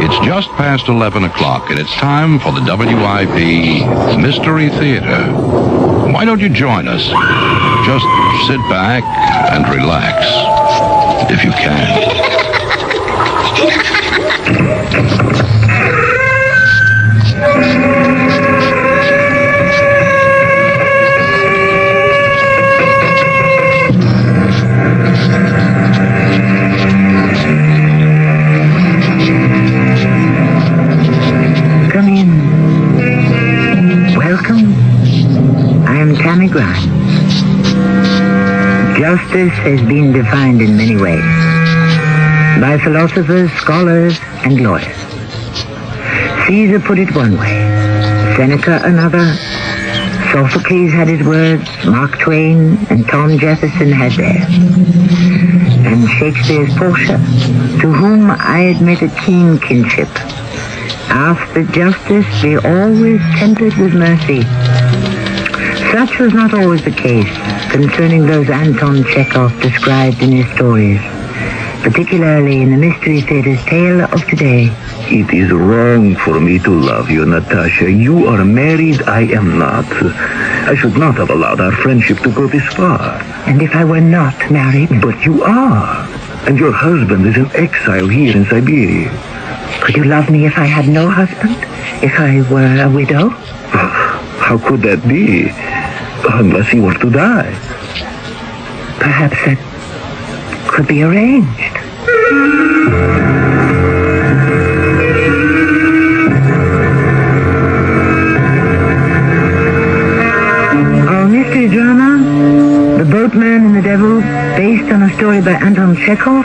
It's just past 11 o'clock, and it's time for the WIP Mystery Theater. Why don't you join us? Just sit back and relax, if you can. Come in. Welcome. I am Tammy Grimes. Justice has been defined in many ways by philosophers, scholars, and lawyers. Caesar put it one way, Seneca another, Sophocles had his words, Mark Twain and Tom Jefferson had theirs, and Shakespeare's Portia, to whom I admit a keen kinship, asked that justice be always tempered with mercy. Such was not always the case concerning those Anton Chekhov described in his stories, particularly in the Mystery Theater's tale of today. It is wrong for me to love you, Natasha. You are married, I am not. I should not have allowed our friendship to go this far. And if I were not married? But you are. And your husband is in exile here in Siberia. Could you love me if I had no husband? If I were a widow? How could that be? Unless he were to die. Perhaps that could be arranged. Our mystery drama, The Boatman and the Devil, based on a story by Anton Chekhov,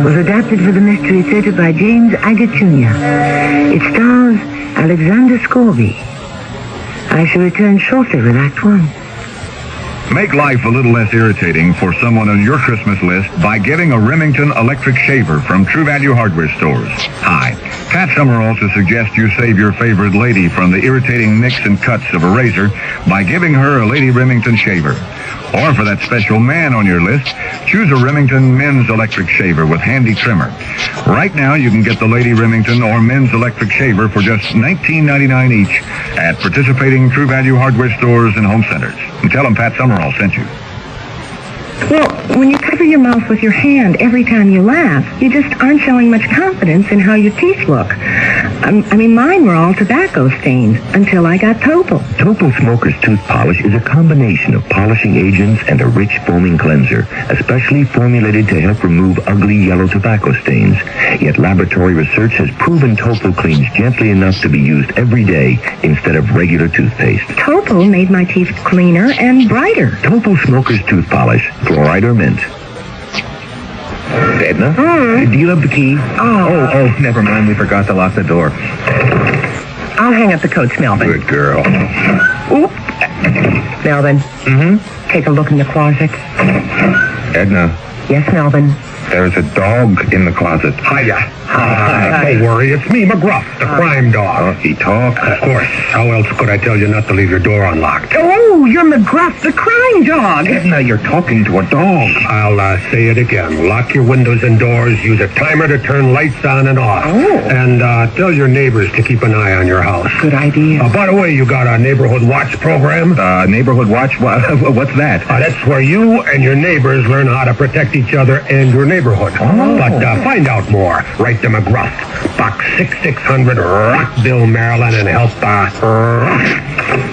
was adapted for the Mystery Theater by James Agate Jr. It stars Alexander Scorby. I shall return shortly with Act One. Make life a little less irritating for someone on your Christmas list by getting a Remington electric shaver from True Value Hardware Stores. Hi, Pat Summerall to suggest you save your favorite lady from the irritating nicks and cuts of a razor by giving her a Lady Remington shaver. Or for that special man on your list, choose a Remington men's electric shaver with handy trimmer. Right now, you can get the Lady Remington or men's electric shaver for just $19.99 each at participating True Value Hardware Stores and home centers. And tell them Pat Summerall sent you. Well, when you cover your mouth with your hand every time you laugh, you just aren't showing much confidence in how your teeth look. I mean, mine were all tobacco stained until I got Topol. Topol Smoker's Tooth Polish is a combination of polishing agents and a rich foaming cleanser, especially formulated to help remove ugly yellow tobacco stains. Yet laboratory research has proven Topol cleans gently enough to be used every day instead of regular toothpaste. Topol made my teeth cleaner and brighter. Topol Smoker's Tooth Polish, fluoride or mint. Edna? Do you have the key? Oh, never mind. We forgot to lock the door. I'll hang up the coats, Melvin. Good girl. Oop. Melvin. Take a look in the closet. Edna, Yes, Melvin. there's a dog in the closet. Hiya. Don't worry, it's me, McGruff, the crime dog. He talks? Of course. How else could I tell you not to leave your door unlocked? Oh, you're McGruff, the crime dog. Edna, you're talking to a dog. I'll say it again. Lock your windows and doors. Use a timer to turn lights on and off. Oh. And tell your neighbors to keep an eye on your house. Good idea. By the way, you got a neighborhood watch program? Neighborhood watch? What's that? That's where you and your neighbors learn how to protect each other and your neighborhood. But find out more. Write to McGruff, Box 6600, Rockville, Maryland, and help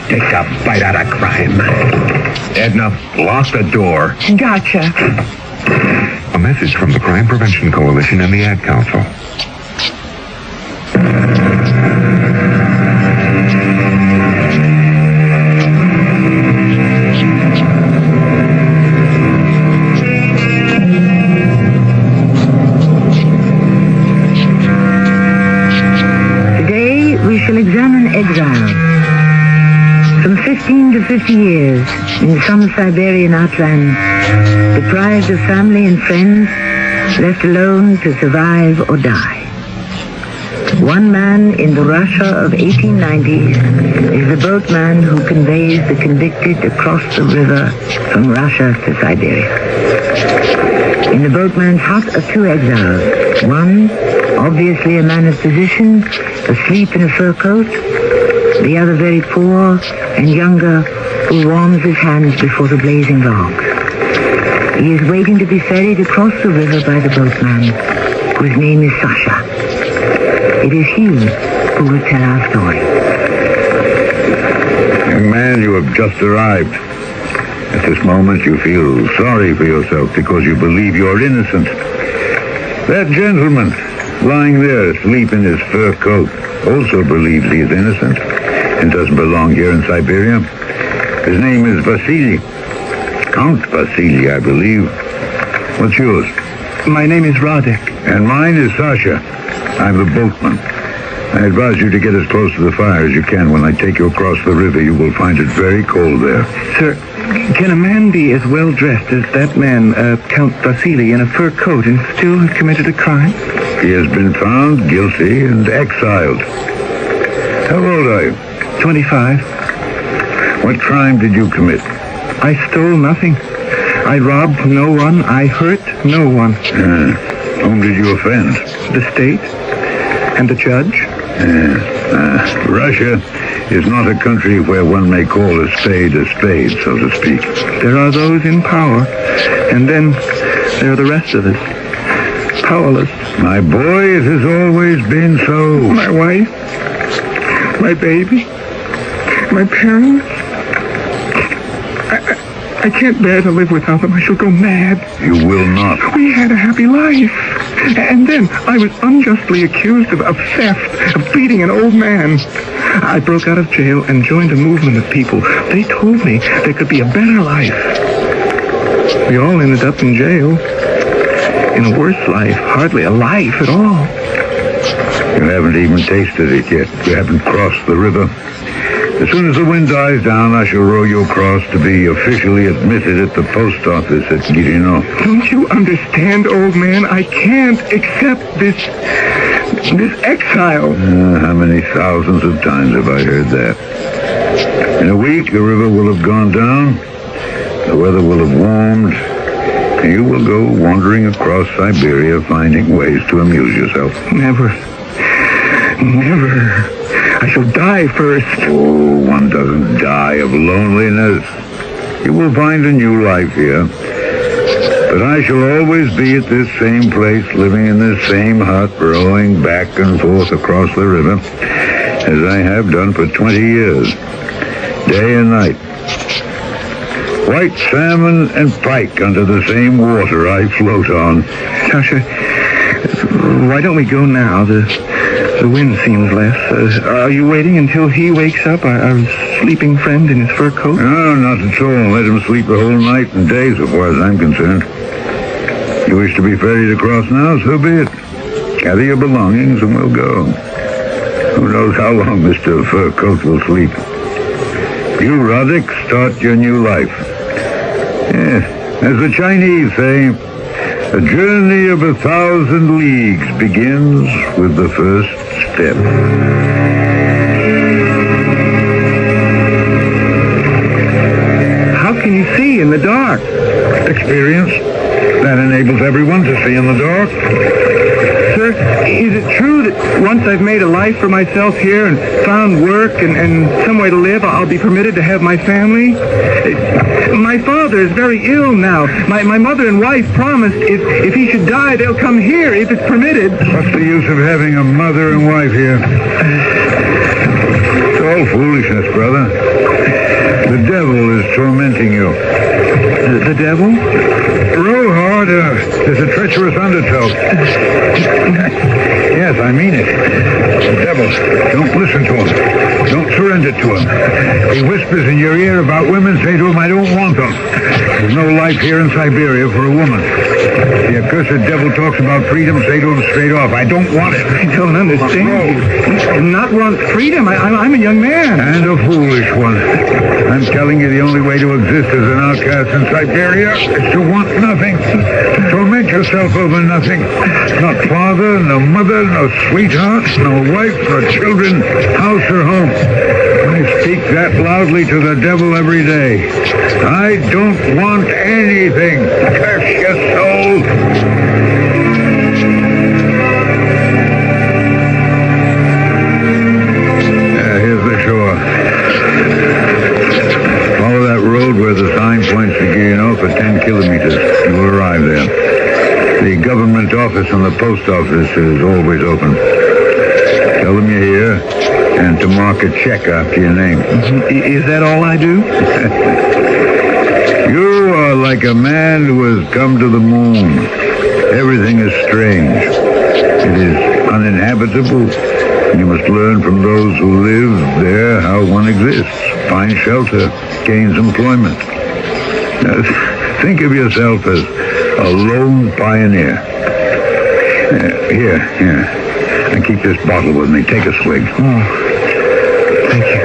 take a bite out of crime. Edna, lock the door. Gotcha. A message from the Crime Prevention Coalition and the Ad Council. Exile. From 15 to 50 years, in some Siberian outland, deprived of family and friends, left alone to survive or die. One man in the Russia of 1890s is the boatman who conveys the convicted across the river from Russia to Siberia. In the boatman's hut are two exiles. One, obviously a man of position, asleep in a fur coat. The other very poor and younger, who warms his hands before the blazing logs. He is waiting to be ferried across the river by the boatman, whose name is Sasha. It is he who will tell our story. Young man, you have just arrived. At this moment, you feel sorry for yourself because you believe you're innocent. That gentleman, lying there asleep in his fur coat, also believes he is innocent and doesn't belong here in Siberia. His name is Vasily. Count Vasily, I believe. What's yours? My name is Radek. And mine is Sasha. I'm the boatman. I advise you to get as close to the fire as you can. When I take you across the river, you will find it very cold there. Sir, can a man be as well dressed as that man, Count Vasily, in a fur coat and still have committed a crime? He has been found guilty and exiled. How old are you? 25. What crime did you commit? I stole nothing. I robbed no one. I hurt no one. Whom did you offend? The state and the judge. Russia is not a country where one may call a spade, so to speak. There are those in power, and then there are the rest of us. Powerless. My boy, it has always been so. My wife, my baby, my parents. I can't bear to live without them. I shall go mad. You will not. We had a happy life. And then I was unjustly accused of theft, of beating an old man. I broke out of jail and joined a movement of people. They told me there could be a better life. We all ended up in jail. In a worse life. Hardly a life at all. You haven't even tasted it yet. You haven't crossed the river. As soon as the wind dies down, I shall row you across to be officially admitted at the post office at Girino. Don't you understand, old man? I can't accept this exile. How many thousands of times have I heard that? In a week, the river will have gone down, the weather will have warmed, and you will go wandering across Siberia, finding ways to amuse yourself. Never. I shall die first. Oh, one doesn't die of loneliness. You will find a new life here. But I shall always be at this same place, living in this same hut, rowing back and forth across the river, as I have done for 20 years, day and night. White salmon and pike under the same water I float on. Sasha, why don't we go now? The wind seems less. Are you waiting until he wakes up, our sleeping friend in his fur coat? No, not at all. Let him sleep a whole night and day, so far as I'm concerned. You wish to be ferried across now, so be it. Gather your belongings and we'll go. Who knows how long Mr. Fur Coat will sleep. You, Radek, start your new life. Yes, as the Chinese say, a journey of 1,000 leagues begins with the first step. How can you see in the dark? Experience. That enables everyone to see in the dark. Sir, is it true that once I've made a life for myself here and found work and some way to live, I'll be permitted to have my family? My father is very ill now. My mother and wife promised if he should die, they'll come here if it's permitted. What's the use of having a mother and wife here? It's all foolishness, brother. The devil is tormenting you. The devil? Row harder. There's a treacherous undertow. Yes, I mean it. The devil. Don't listen to him. Don't surrender to him. He whispers in your ear about women. Say to him, I don't want them. There's no life here in Siberia for a woman. The accursed devil talks about freedom. Say to him straight off, I don't want it. I don't understand. Not want freedom. I'm a young man. And a foolish one. I'm telling you the only way to exist as an outcast in Siberia is to want nothing. Torment yourself over nothing. Not father, no mother, no sweetheart, no wife, no children, house or home. I speak that loudly to the devil every day. I don't want anything. Curse your soul. address on the post office is always open. Tell them you're here, and to mark a check after your name. Is that all I do? You are like a man who has come to the moon. Everything is strange. It is uninhabitable. You must learn from those who live there how one exists, finds shelter, gains employment. Think of yourself as a lone pioneer. Here. And keep this bottle with me. Take a swig. Oh, thank you.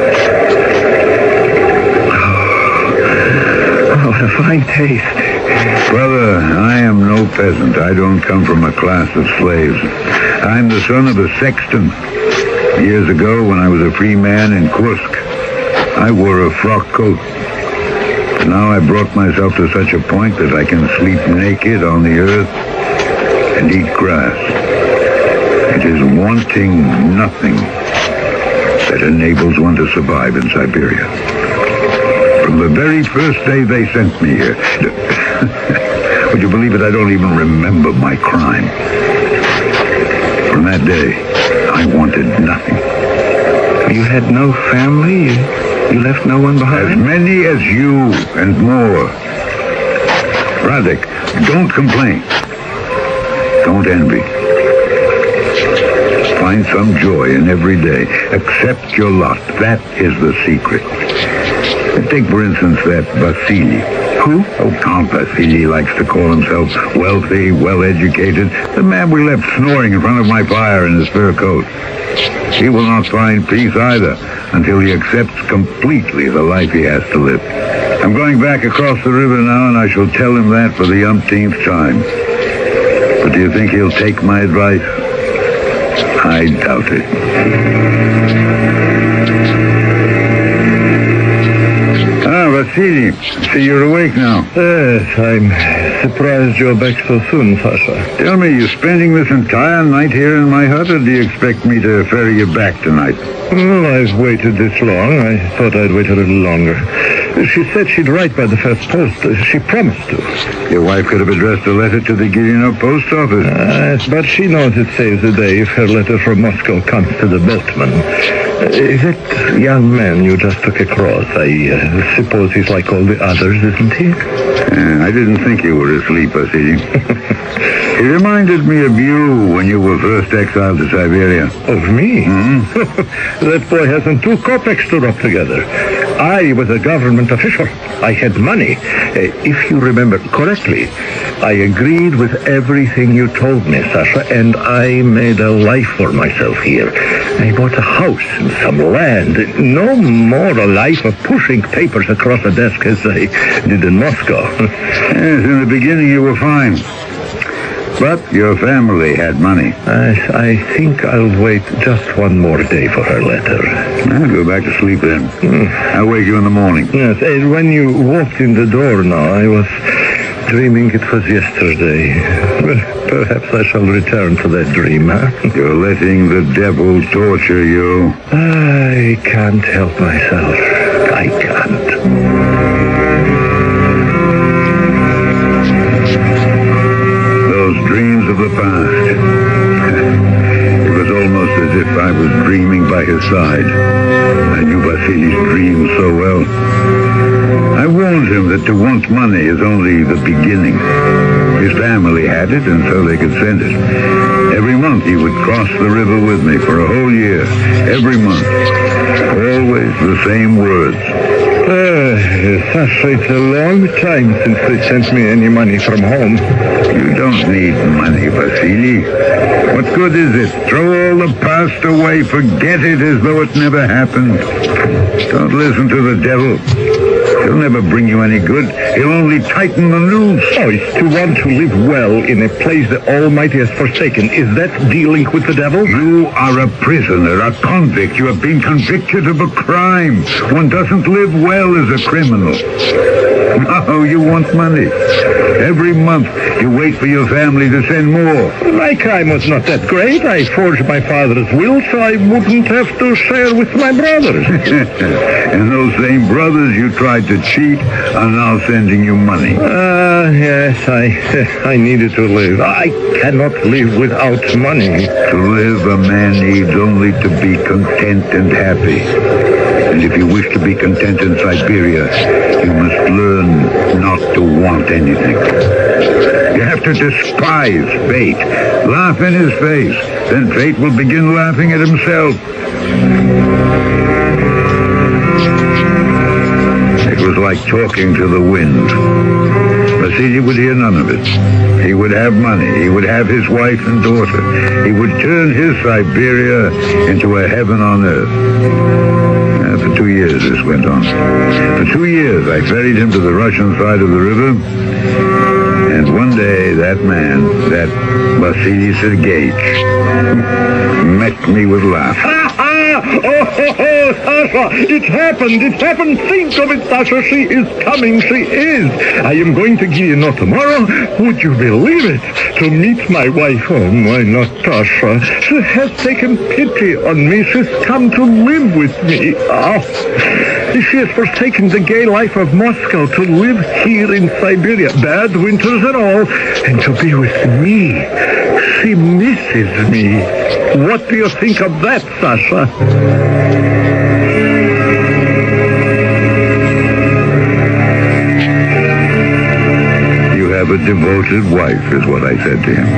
Oh, what a fine taste. Brother, I am no peasant. I don't come from a class of slaves. I'm the son of a sexton. Years ago, when I was a free man in Kursk, I wore a frock coat. Now I brought myself to such a point that I can sleep naked on the earth and eat grass. It is wanting nothing that enables one to survive in Siberia. From the very first day they sent me here, would you believe it, I don't even remember my crime. From that day, I wanted nothing. You had no family? You left no one behind? As many as you and more. Radek, don't complain. Don't envy. Find some joy in every day. Accept your lot. That is the secret. Take, for instance, that Vasily. Who? Oh, Count Vasily likes to call himself wealthy, well-educated. The man we left snoring in front of my fire in his fur coat. He will not find peace either until he accepts completely the life he has to live. I'm going back across the river now, and I shall tell him that for the umpteenth time. But do you think he'll take my advice? I doubt it. Vasily, see, you're awake now. Yes, I'm surprised you're back so soon, Sasha. Tell me, you spending this entire night here in my hut, or do you expect me to ferry you back tonight? Well, I've waited this long. I thought I'd wait a little longer. She said she'd write by the first post. She promised to. Your wife could have addressed a letter to the Gilino post office. Yes, but she knows it saves the day if her letter from Moscow comes to the Boatman. Is that young man you just took across? I suppose he's like all the others, isn't he? I didn't think you were asleep, Vasily. He reminded me of you when you were first exiled to Siberia. Of me? Mm-hmm. That boy hasn't 2 kopecks to rub together. I was a government official. I had money. If you remember correctly, I agreed with everything you told me, Sasha, and I made a life for myself here. I bought a house and some land. No more a life of pushing papers across a desk as I did in Moscow. Yes, in the beginning you were fine. But your family had money. I think I'll wait just one more day for her letter. I'll go back to sleep then. I'll wake you in the morning. Yes, and when you walked in the door now, I was dreaming it was yesterday. Perhaps I shall return to that dream, huh? You're letting the devil torture you. I can't help myself. I can't. Dreams of the past. It was almost as if I was dreaming by his side. I knew Vasily's dreams so well. I warned him that to want money is only the beginning. His family had it, and so they could send it. Every month he would cross the river with me for a whole year. Every month. Always the same words. Sasha, it's a long time since they sent me any money from home. You don't need money, Vasily. What good is it? Throw all the past away. Forget it as though it never happened. Don't listen to the devil. He'll never bring you any good. He'll only tighten the noose. Oh, it's to want to live well in a place the Almighty has forsaken. Is that dealing with the devil? You are a prisoner, a convict. You have been convicted of a crime. One doesn't live well as a criminal. No, you want money. Every month you wait for your family to send more. My crime was not that great. I forged my father's will so I wouldn't have to share with my brothers. And those same brothers you tried to cheat are now sending you money. Yes, I needed to live. I cannot live without money. To live, a man needs only to be content and happy. And if you wish to be content in Siberia, you must learn not to want anything. You have to despise fate. Laugh in his face. Then fate will begin laughing at himself. It was like talking to the wind. Vasily would hear none of it. He would have money. He would have his wife and daughter. He would turn his Siberia into a heaven on earth. For 2 years this went on. For 2 years I ferried him to the Russian side of the river. And one day that man, that Vasily Sergeyevich, met me with laughter. Oh, Sasha, it happened. It happened. Think of it, Sasha. She is coming. She is. I am going to Guiano tomorrow. Would you believe it? To meet my wife. Oh, my Natasha. She has taken pity on me. She's come to live with me. Oh. She has forsaken the gay life of Moscow to live here in Siberia, bad winters and all, and to be with me. She misses me. What do you think of that, Sasha? You have a devoted wife, is what I said to him.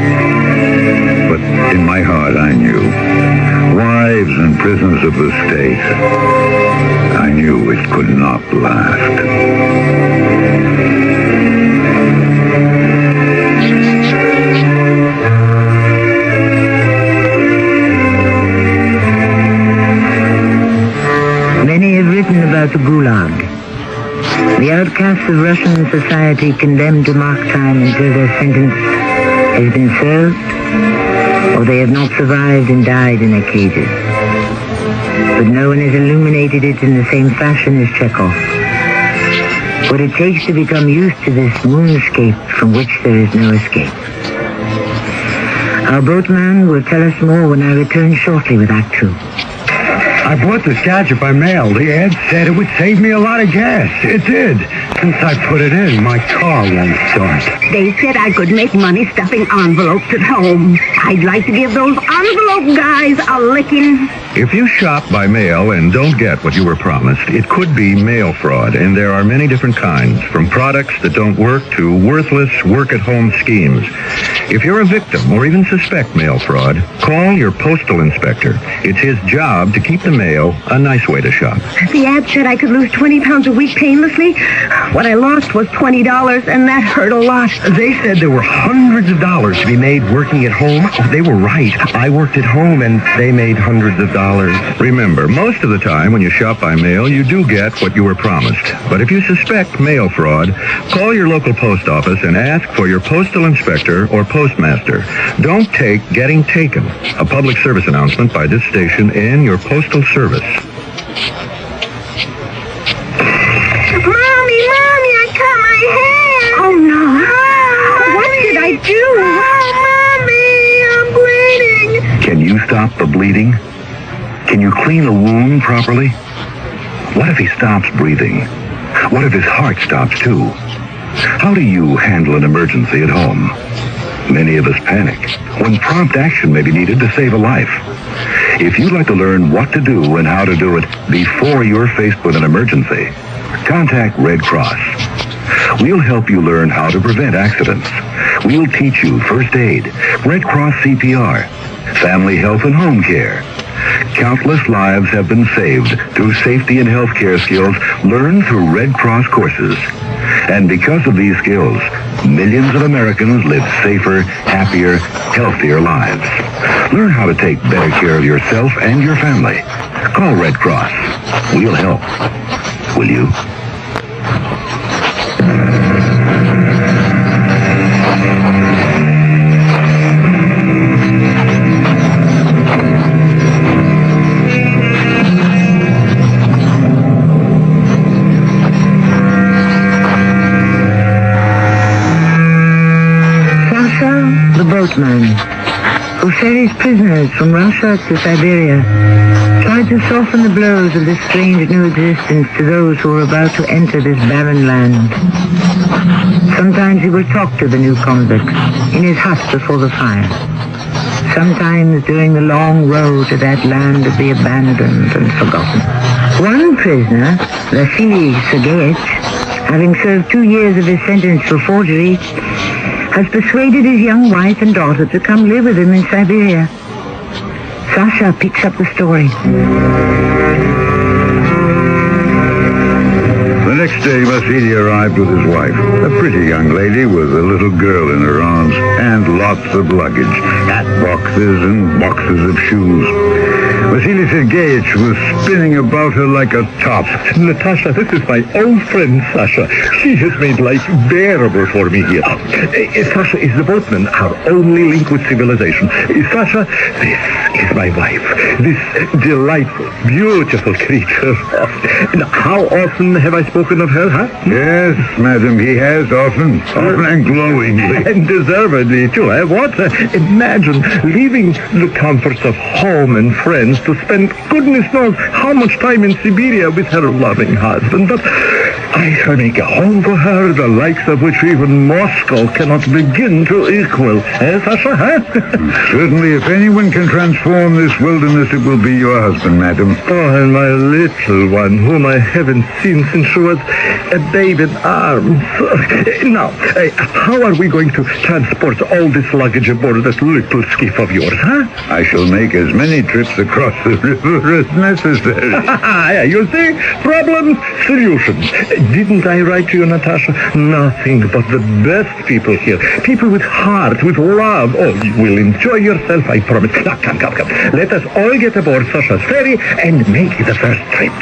But in my heart, I knew. Wives and prisoners of the state. I knew it could not last. Many have written about the Gulag, the outcasts of Russian society condemned to mark time until their sentence has been served, or they have not survived and died in their cages. But no one has illuminated it in the same fashion as Chekhov. What it takes to become used to this moonscape from which there is no escape. Our boatman will tell us more when I return shortly with Act 2. I bought this gadget by mail. The ad said it would save me a lot of gas. It did. Since I put it in, my car won't start. They said I could make money stuffing envelopes at home. I'd like to give those envelope guys a licking. If you shop by mail and don't get what you were promised, it could be mail fraud, and there are many different kinds, from products that don't work to worthless work-at-home schemes. If you're a victim or even suspect mail fraud, call your postal inspector. It's his job to keep the mail a nice way to shop. The ad said I could lose 20 pounds a week painlessly. What I lost was $20, and that hurt a lot. They said there were hundreds of dollars to be made working at home. They were right. I worked at home, and they made hundreds of dollars. Remember, most of the time when you shop by mail, you do get what you were promised. But if you suspect mail fraud, call your local post office and ask for your postal inspector or postmaster. Don't take getting taken. A public service announcement by this station and your postal service. Mommy, I cut my hair. Oh, no. What did I do? Oh, Mommy, I'm bleeding. Can you stop the bleeding? Can you clean the wound properly? What if he stops breathing? What if his heart stops too? How do you handle an emergency at home? Many of us panic when prompt action may be needed to save a life. If you'd like to learn what to do and how to do it before you're faced with an emergency, contact Red Cross. We'll help you learn how to prevent accidents. We'll teach you first aid, Red Cross CPR, family health and home care. Countless lives have been saved through safety and health care skills learned through Red Cross courses. And because of these skills, millions of Americans live safer, happier, healthier lives. Learn how to take better care of yourself and your family. Call Red Cross. We'll help. Will you? boatman who ferries prisoners from Russia to Siberia tried to soften the blows of this strange new existence to those who were about to enter this barren land. Sometimes he would talk to the new convicts in his hut before the fire. Sometimes during the long road to that land of the abandoned and forgotten. One prisoner, Vasily Sergeyevich, having served 2 years of his sentence for forgery, has persuaded his young wife and daughter to come live with him in Siberia. Sasha picks up the story. The next day, Vasily arrived with his wife, a pretty young lady with a little girl in her arms, and lots of luggage, hat boxes and boxes of shoes. Vasily Sergeyevich was spinning about her like a top. Natasha, this is my old friend, Sasha. She has made life bearable for me here. Sasha is the boatman, our only link with civilization. Sasha, this is my wife. This delightful, beautiful creature. Now, how often have I spoken of her, huh? Yes, madam, he has often and glowingly. And deservedly, too. What? Imagine leaving the comforts of home and friends to spend goodness knows how much time in Siberia with her loving husband. But I shall make a home for her, the likes of which even Moscow cannot begin to equal. Sasha, huh? Certainly, if anyone can transform this wilderness, it will be your husband, madam. Oh, and my little one, whom I haven't seen since she was a babe in arms. Now, how are we going to transport all this luggage aboard that little skiff of yours, huh? I shall make as many trips across the river as necessary. You see? Problems, solutions. Didn't I write to you, Natasha? Nothing but the best people here. People with heart, with love. Oh, you will enjoy yourself, I promise. Now, come. Let us all get aboard Sasha's ferry and make the first trip.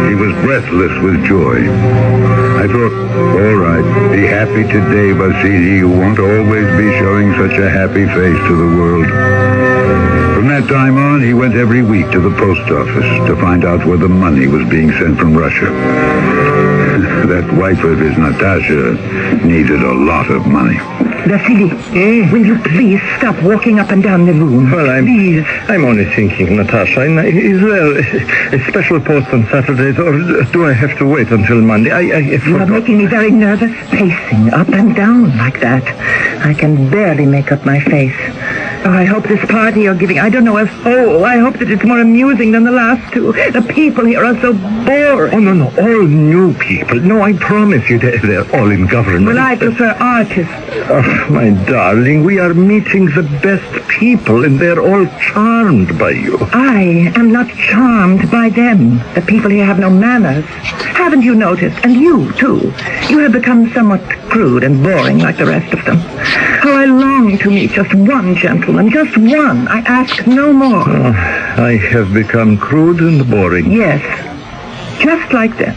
He was breathless with joy. I thought, all right, be happy today, Vasily. You won't always be showing such a happy face to the world. From that time on, he went every week to the post office to find out where the money was being sent from Russia. That wife of his, Natasha, needed a lot of money. Vasily, will you please stop walking up and down the room? Well, I'm only thinking, Natasha. Is there a special post on Saturdays, or do I have to wait until Monday? You are making me very nervous, pacing up and down like that. I can barely make up my face. Oh, I hope this party you're giving, I don't know if... Oh, I hope that it's more amusing than the last two. The people here are so boring. Oh, no, all new people. No, I promise you, they're all in government. Well, I prefer artists. Oh, my darling, we are meeting the best people, and they're all charmed by you. I am not charmed by them. The people here have no manners. Haven't you noticed? And you, too. You have become somewhat crude and boring like the rest of them. How I long to meet just one gentleman, just one. I ask no more. Oh, I have become crude and boring. Yes, just like them.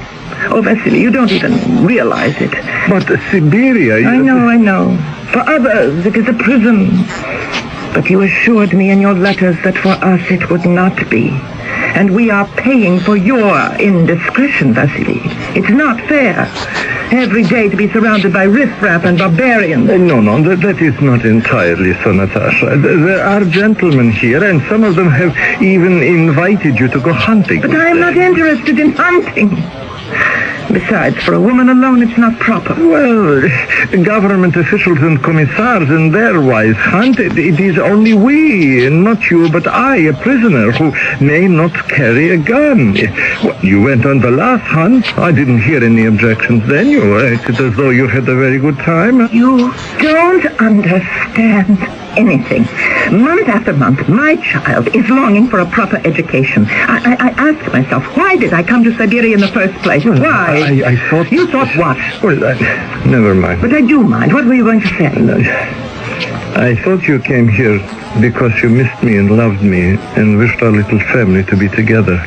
Oh, Vasily, you don't even realize it. But Siberia... I know. For others, it is a prison. But you assured me in your letters that for us it would not be. And we are paying for your indiscretion, Vasily. It's not fair. Every day to be surrounded by riffraff and barbarians. No, that is not entirely so, Natasha. There are gentlemen here, and some of them have even invited you to go hunting. But I am not interested in hunting. Besides, for a woman alone, it's not proper. Well, government officials and commissars and their wives hunt. It is only we, not you, but I, a prisoner, who may not carry a gun. Well, you went on the last hunt. I didn't hear any objections then. You acted as though you had a very good time. You don't understand anything. Month after month, my child is longing for a proper education. I asked myself, why did I come to Siberia in the first place? Why? I thought... You thought what? Well, never mind. But I do mind. What were you going to say? I thought you came here because you missed me and loved me and wished our little family to be together.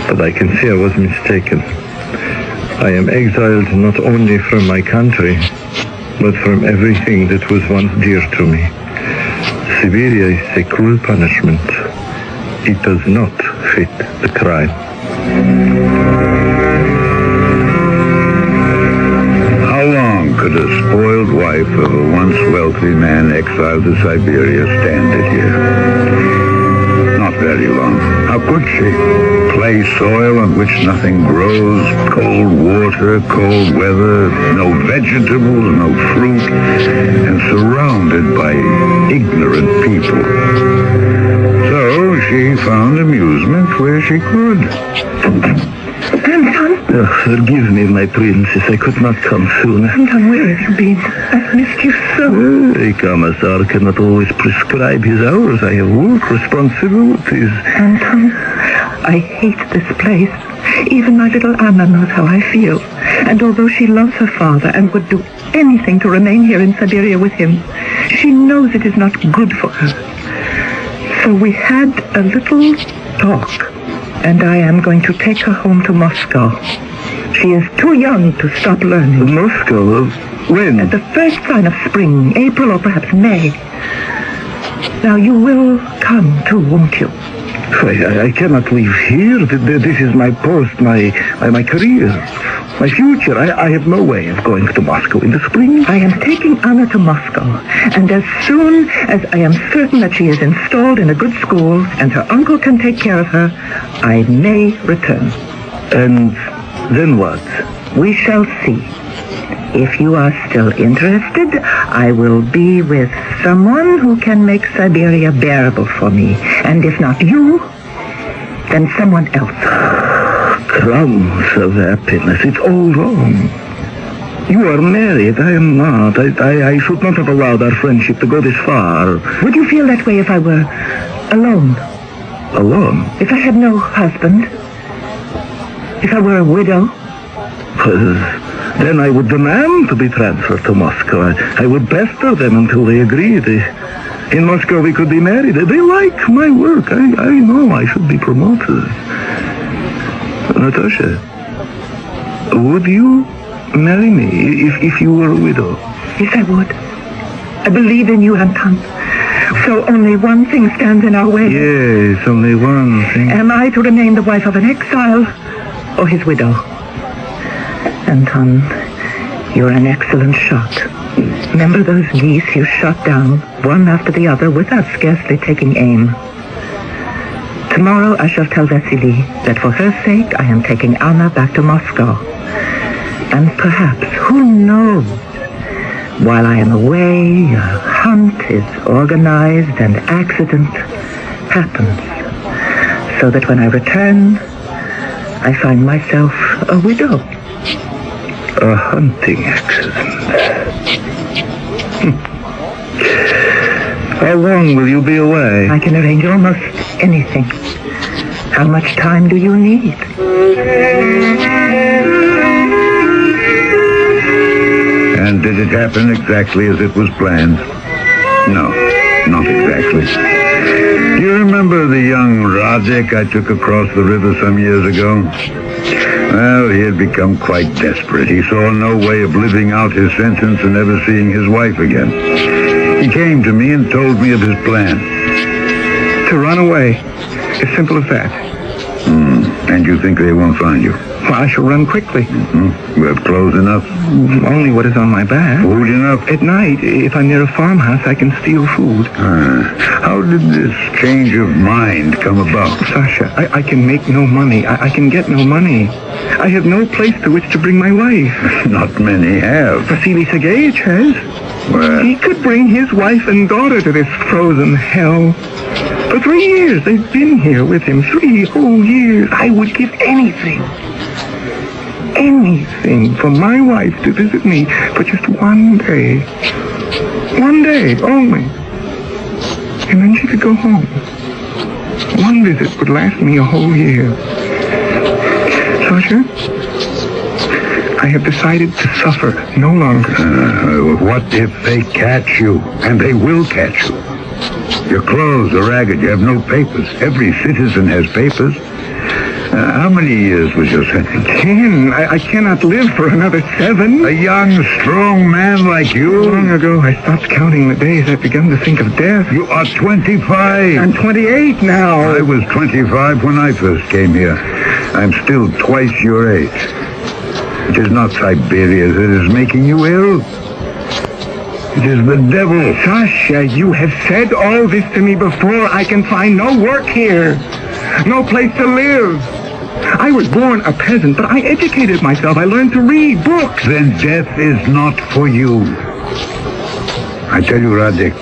But I can see I was mistaken. I am exiled not only from my country, but from everything that was once dear to me. Siberia is a cruel punishment. It does not fit the crime. How long could could a spoiled wife of a once wealthy man exiled to Siberia stand it here? Not very long. How could she? Clay soil on which nothing grows, cold water, cold weather, no vegetables, no fruit, and surrounded by ignorant people. So she found amusement where she could. Anton? Forgive me, my princess. I could not come sooner. Anton, where have you been? I've missed you so. A commissar cannot always prescribe his hours. I have work responsibilities. Anton, I hate this place. Even my little Anna knows how I feel. And although she loves her father and would do anything to remain here in Siberia with him, she knows it is not good for her. So we had a little talk. And I am going to take her home to Moscow. She is too young to stop learning. Moscow? When? At the first sign of spring, April or perhaps May. Now you will come too, won't you? I cannot leave here. This is my post, my career, my future. I have no way of going to Moscow in the spring. I am taking Anna to Moscow, and as soon as I am certain that she is installed in a good school and her uncle can take care of her, I may return. And then what? We shall see. If you are still interested, I will be with someone who can make Siberia bearable for me. And if not you, then someone else. Crumbs of happiness. It's all wrong. You are married. I am not. I should not have allowed our friendship to go this far. Would you feel that way if I were alone? Alone? If I had no husband? If I were a widow? Then I would demand to be transferred to Moscow. I would pester them until they agreed. In Moscow we could be married. They like my work. I know I should be promoted. Natasha, would you marry me if you were a widow? Yes, I would. I believe in you, Anton. So only one thing stands in our way. Yes, only one thing. Am I to remain the wife of an exile or his widow? Anton, you're an excellent shot. Remember those geese you shot down, one after the other, without scarcely taking aim? Tomorrow I shall tell Vasily that for her sake I am taking Anna back to Moscow. And perhaps, who knows, while I am away, a hunt is organized and accident happens. So that when I return, I find myself a widow. A hunting accident. How long will you be away? I can arrange almost anything. How much time do you need? And did it happen exactly as it was planned? No, not exactly. Do you remember the young Radek I took across the river some years ago? Well, he had become quite desperate. He saw no way of living out his sentence and never seeing his wife again. He came to me and told me of his plan. To run away. As simple as that. And you think they won't find you? Well, I shall run quickly. You have clothes enough? Only what is on my back. Food enough? At night, if I'm near a farmhouse, I can steal food. How did this change of mind come about? Sasha, I can make no money. I can get no money. I have no place to which to bring my wife. Not many have. Vasily Sergeyevich has. Well, He could bring his wife and daughter to this frozen hell. For 3 years, they've been here with him. 3 whole years. I would give anything for my wife to visit me for just 1 day. 1 day only. And then she could go home. 1 visit would last me a whole year. Sasha, I have decided to suffer no longer. What if they catch you? And they will catch you. Your clothes are ragged. You have no papers. Every citizen has papers. How many years was your sentence? 10. I cannot live for another 7. A young, strong man like you? Long ago, I stopped counting the days. I've begun to think of death. You are 25. I'm 28 now. I was 25 when I first came here. I'm still twice your age. It is not Siberia that is making you ill. It is the devil. Sasha, you have said all this to me before. I can find no work here. No place to live. I was born a peasant, but I educated myself. I learned to read books. Then death is not for you. I tell you, Radek,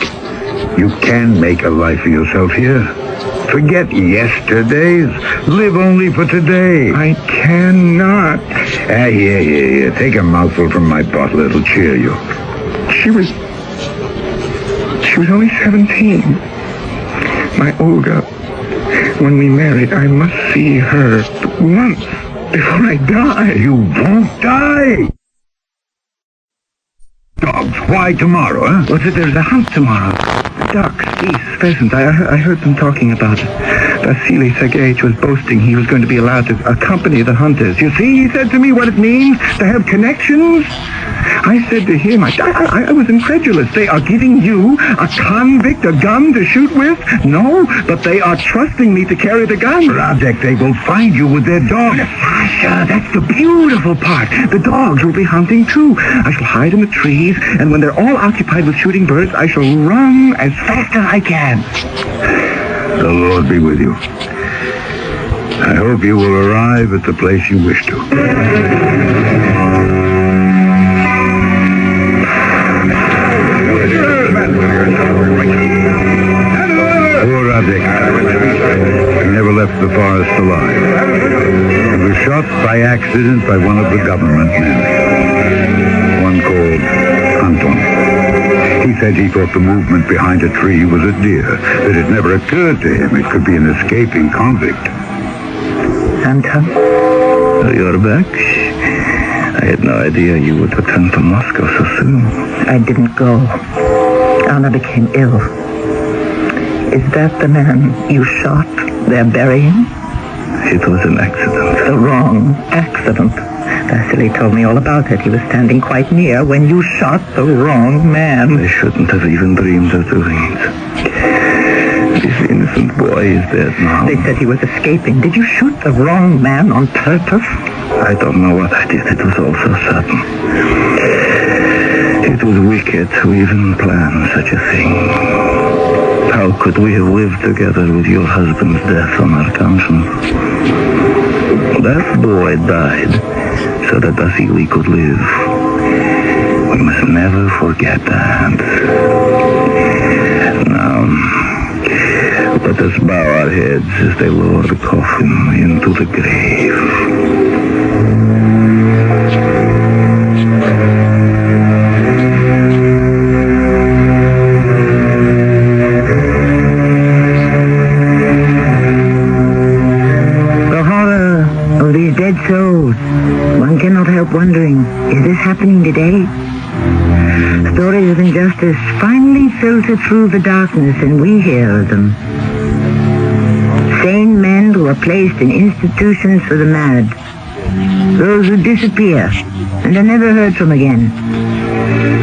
you can make a life for yourself here. Forget yesterdays. Live only for today. I cannot. Here. Take a mouthful from my bottle. It'll cheer you. She was only 17. My Olga. When we married, I must see her once before I die. You won't die. Dogs, why tomorrow, huh? What's it? There's a hunt tomorrow. Ducks, geese, pheasants. I heard them talking about it. Vasily Sergeyevich was boasting he was going to be allowed to accompany the hunters. You see, he said to me what it means to have connections. I said to him, I was incredulous. They are giving you, a convict, a gun to shoot with? No, but they are trusting me to carry the gun. Radek, they will find you with their dogs. Sasha, that's the beautiful part. The dogs will be hunting too. I shall hide in the trees, and when they're all occupied with shooting birds, I shall run as fast as I can. The Lord be with you. I hope you will arrive at the place you wish to. Poor Radek. He never left the forest alive. He was shot by accident by one of the government men. One called Anton. He said he thought the movement behind a tree was a deer, that it never occurred to him it could be an escaping convict. Anton, you're back? I had no idea you would return to Moscow so soon. I didn't go. Anna became ill. Is that the man you shot they're burying? It was an accident. The wrong accident. Vasily told me all about it. He was standing quite near when you shot the wrong man. They shouldn't have even dreamed of doing it. This innocent boy is dead now. They said he was escaping. Did you shoot the wrong man on purpose? I don't know what I did. It was all so sudden. It was wicked to even plan such a thing. How could we have lived together with your husband's death on our conscience? That boy died so that Vasily could live. We must never forget that. Now, let us bow our heads as they lower the coffin into the grave. Souls. One cannot help wondering, is this happening today? Stories of injustice finally filter through the darkness and we hear of them. Sane men who are placed in institutions for the mad. Those who disappear and are never heard from again.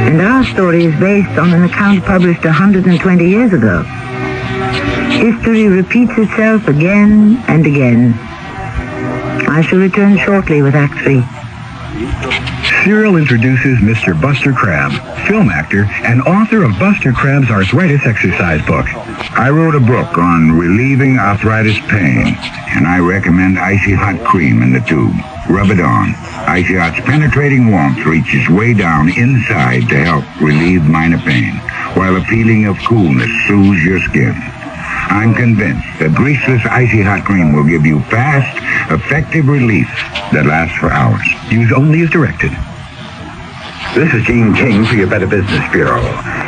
And our story is based on an account published 120 years ago. History repeats itself again and again. I shall return shortly with Act 3. Serial introduces Mr. Buster Crabbe, film actor and author of Buster Crabbe's arthritis exercise book. I wrote a book on relieving arthritis pain, and I recommend Icy Hot Cream in the tube. Rub it on. Icy Hot's penetrating warmth reaches way down inside to help relieve minor pain, while a feeling of coolness soothes your skin. I'm convinced that greaseless Icy Hot Cream will give you fast, effective relief that lasts for hours. Use only as directed. This is Gene King for your Better Business Bureau.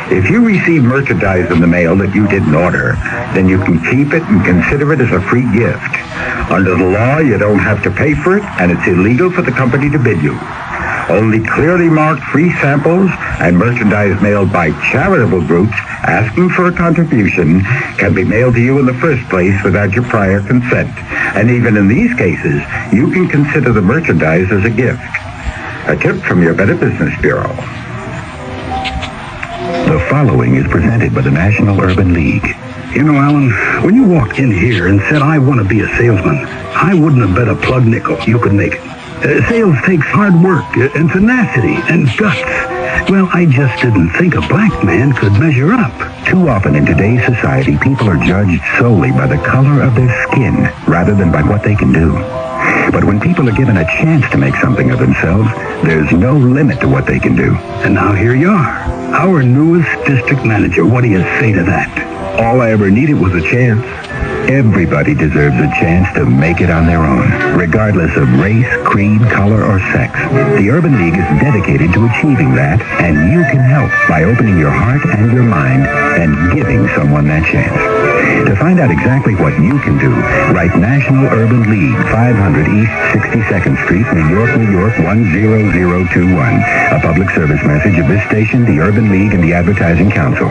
If you receive merchandise in the mail that you didn't order, then you can keep it and consider it as a free gift. Under the law, you don't have to pay for it, and it's illegal for the company to bid you. Only clearly marked free samples and merchandise mailed by charitable groups asking for a contribution can be mailed to you in the first place without your prior consent. And even in these cases, you can consider the merchandise as a gift. A tip from your Better Business Bureau. The following is presented by the National Urban League. You know, Alan, when you walked in here and said, I want to be a salesman, I wouldn't have bet a plug nickel you could make it. Sales takes hard work and tenacity and guts. Well, I just didn't think a black man could measure up. Too often in today's society, people are judged solely by the color of their skin rather than by what they can do. But when people are given a chance to make something of themselves, there's no limit to what they can do. And now here you are, our newest district manager. What do you say to that? All I ever needed was a chance. Everybody deserves a chance to make it on their own, regardless of race, creed, color, or sex. The Urban League is dedicated to achieving that, and you can help by opening your heart and your mind and giving someone that chance. To find out exactly what you can do, write National Urban League, 500 East 62nd Street, New York, New York, 10021. A public service message of this station, the Urban League, and the Advertising Council.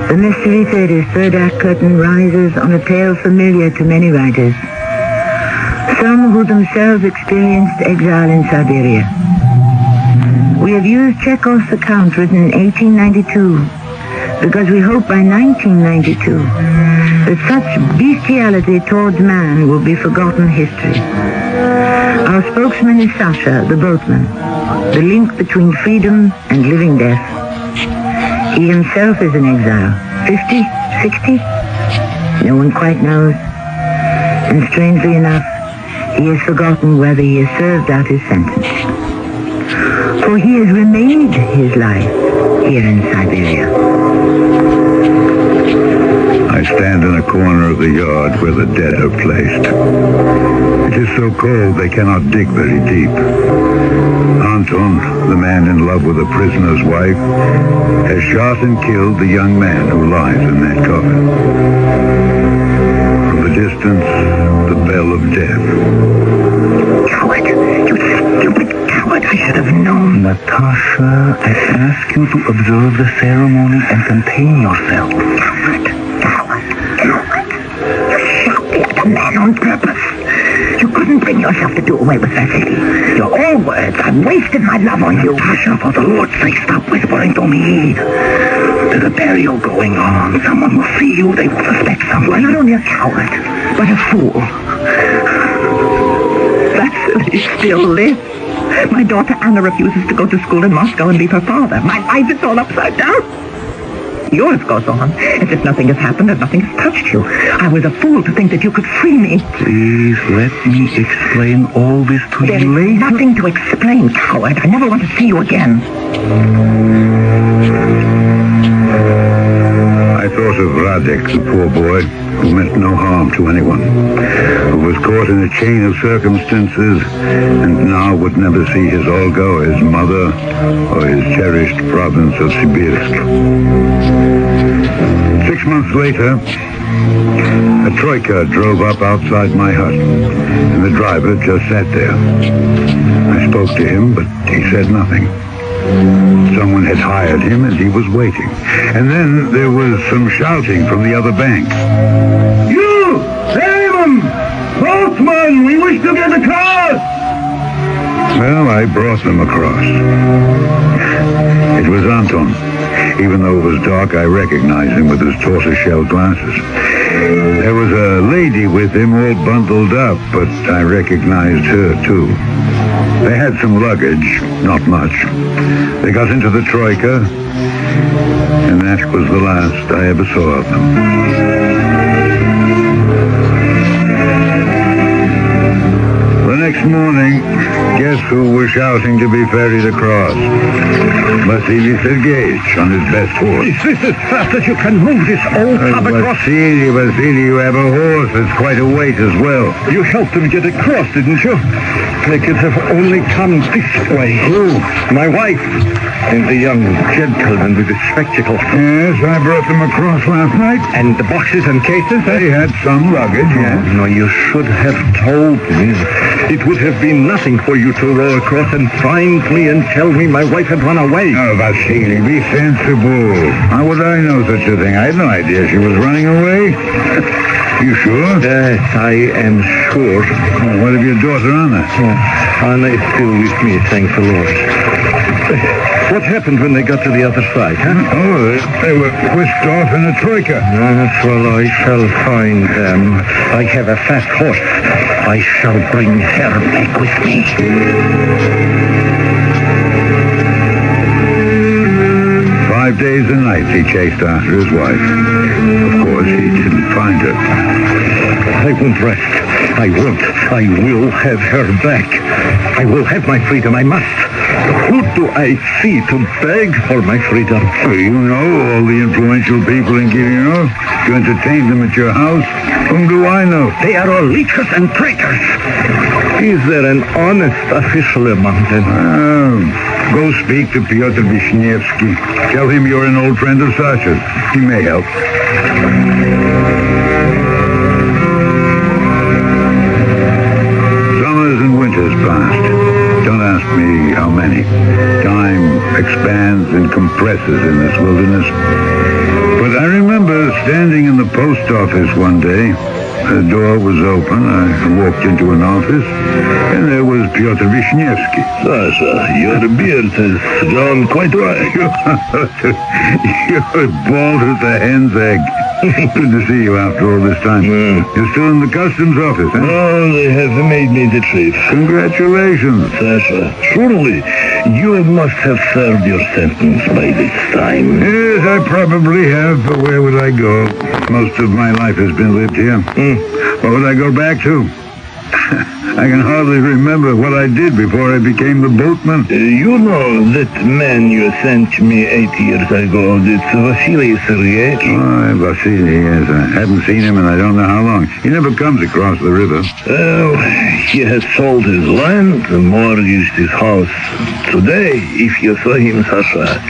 The Mystery Theater's third act curtain rises on a tale familiar to many writers, some who themselves experienced exile in Siberia. We have used Chekhov's account written in 1892 because we hope by 1992 that such bestiality towards man will be forgotten history. Our spokesman is Sasha, the boatman, the link between freedom and living death. He himself is in exile. 50? 60? No one quite knows. And strangely enough, he has forgotten whether he has served out his sentence. For he has remade his life here in Siberia. I stand in a corner of the yard where the dead are placed. It is so cold they cannot dig very deep. Anton, the man in love with a prisoner's wife, has shot and killed the young man who lies in that coffin. From the distance, the bell of death. Coward! You stupid coward! I should have known. Natasha, I ask you to observe the ceremony and contain yourself. Coward! You shot the other man on purpose. You couldn't bring yourself to do away with Vasily. Your own words. I've wasted my love on you. Natasha, for the Lord's sake, stop whispering to me. There's a burial going on. Someone will see you. They will suspect something. You are not only a coward, but a fool. Vasily still lives. My daughter Anna refuses to go to school in Moscow and leave her father. My life is all upside down. Yours goes on as if nothing has happened and nothing has touched you. I was a fool to think that you could free me. Please let me explain all this to you later. There is nothing to explain, coward. I never want to see you again. I thought of Radek, the poor boy, who meant no harm to anyone, who was caught in a chain of circumstances and now would never see his Olga or his mother or his cherished province of Siberia. 6 months later, a troika drove up outside my hut, and the driver just sat there. I spoke to him, but he said nothing. Someone had hired him, and he was waiting. And then there was some shouting from the other bank. You! Raymond! Boatman! We wish to get across! Well, I brought them across. It was Anton. Even though it was dark, I recognized him with his tortoiseshell glasses. There was a lady with him all bundled up, but I recognized her, too. They had some luggage, not much. They got into the troika, and that was the last I ever saw of them. The next morning, guess who was shouting to be ferried across? Vasily Sergeyevich on his best horse. Is this as fast as you can move this old tub across? Vasily, you have a horse that's quite a weight as well. You helped him get across, didn't you? They could have only come this way. Who? My wife. And the young gentleman with the spectacles. Yes, I brought them across last night. And the boxes and cases? They had some luggage, yes. No, you should have told me. It would would have been nothing for you to row across and find me and tell me my wife had run away. Oh, Vasily, be sensible. How would I know such a thing? I had no idea she was running away. You sure? Yes, I am sure. Oh, what of your daughter, Anna? Anna is still with me, thank the Lord. What happened when they got to the other side, huh? Oh, they were whisked off in a troika. Well, I shall find them. I have a fast horse. I shall bring her back with me. 5 days and nights he chased after his wife. Of course, he didn't find her. I won't rest. I won't. I will have her back. I will have my freedom. I must. Who do I see to beg for my freedom? Well, you know all the influential people in Gilino. You entertained them at your house. Whom do I know? They are all leechers and traitors. Is there an honest official among them? Go speak to Pyotr Vishnevsky. Tell him you're an old friend of Sasha's. He may help. Summers and winters passed. Don't ask me how many. Time expands and compresses in this wilderness. But I remember standing in the post office one day. The door was open. I walked into an office, and there was Pyotr Vishnevsky. Sasha, your beard has grown quite white. You're bald as a hen's egg. Good to see you after all this time. You're still in the customs office, huh? Oh, they have made me the chief. Congratulations. Sasha, surely you must have served your sentence by this time. Yes, I probably have, but where would I go? Most of my life has been lived here. What would I go back to? I can hardly remember what I did before I became the boatman. You know that man you sent me 8 years ago, that's Vasily Sergeyevich? Oh, Vasily, yes. I haven't seen him and I don't know how long. He never comes across the river. He has sold his land, mortgaged his house. Today, if you saw him, Sasha,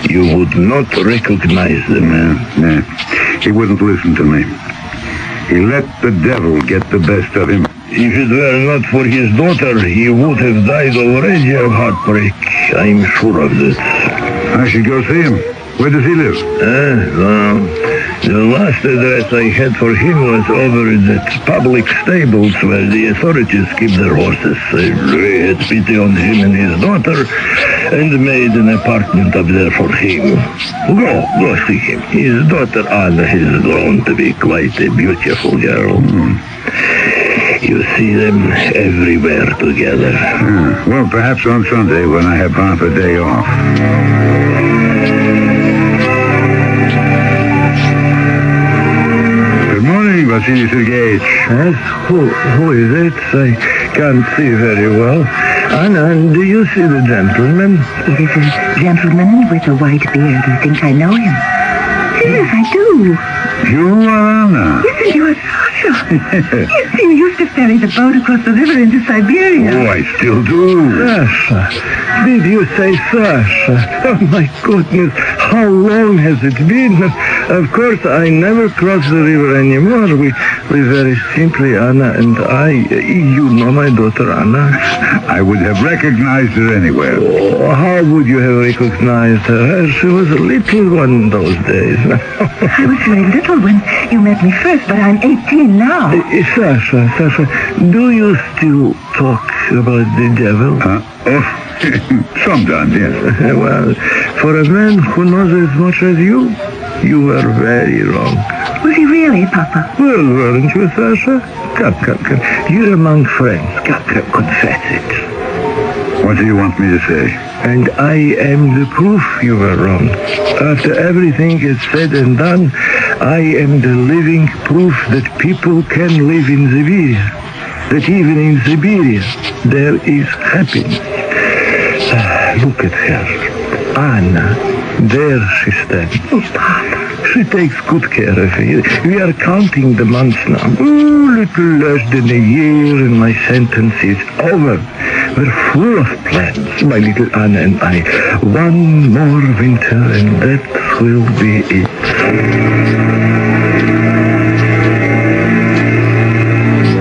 you would not recognize the man. No. He wouldn't listen to me. He let the devil get the best of him. If it were not for his daughter, he would have died already of heartbreak. I'm sure of this. I should go see him. Where does he live? The last address I had for him was over in the public stables where the authorities keep their horses. I had pity on him and his daughter and made an apartment up there for him. Go see him. His daughter Anna has grown to be quite a beautiful girl. You see them everywhere together. Well, perhaps on Sunday when I have half a day off. Good morning, Vasily Sergeyevich. Yes? Who is it? I can't see very well. Anna, do you see the gentleman? It is a gentleman with a white beard. You think I know him? Yes, I do. You are Anna. Yes, and you are Sasha. Yes, you used to ferry the boat across the river into Siberia. Oh, I still do. Sasha. Did you say Sasha? Oh, my goodness. How long has it been? Of course, I never cross the river anymore. We very simply, Anna and I, you know my daughter Anna. I would have recognized her anywhere. Oh, how would you have recognized her? She was a little one those days. I was very little when you met me first, but I'm 18 now. Sasha, do you still talk about the devil? Sometimes, yes. Well, for a man who knows as much as you were very wrong. Was he really, Papa? Well, weren't you, Sasha? Come. You're among friends. Come, confess it. What do you want me to say? And I am the proof you were wrong. After everything is said and done, I am the living proof that people can live in Siberia. That even in Siberia, there is happiness. Look at her. Anna. There she stands. Oh, Papa. She takes good care of you. We are counting the months now. Little less than a year and my sentence is over. We're full of plans, my little Anna and I. One more winter and that will be it.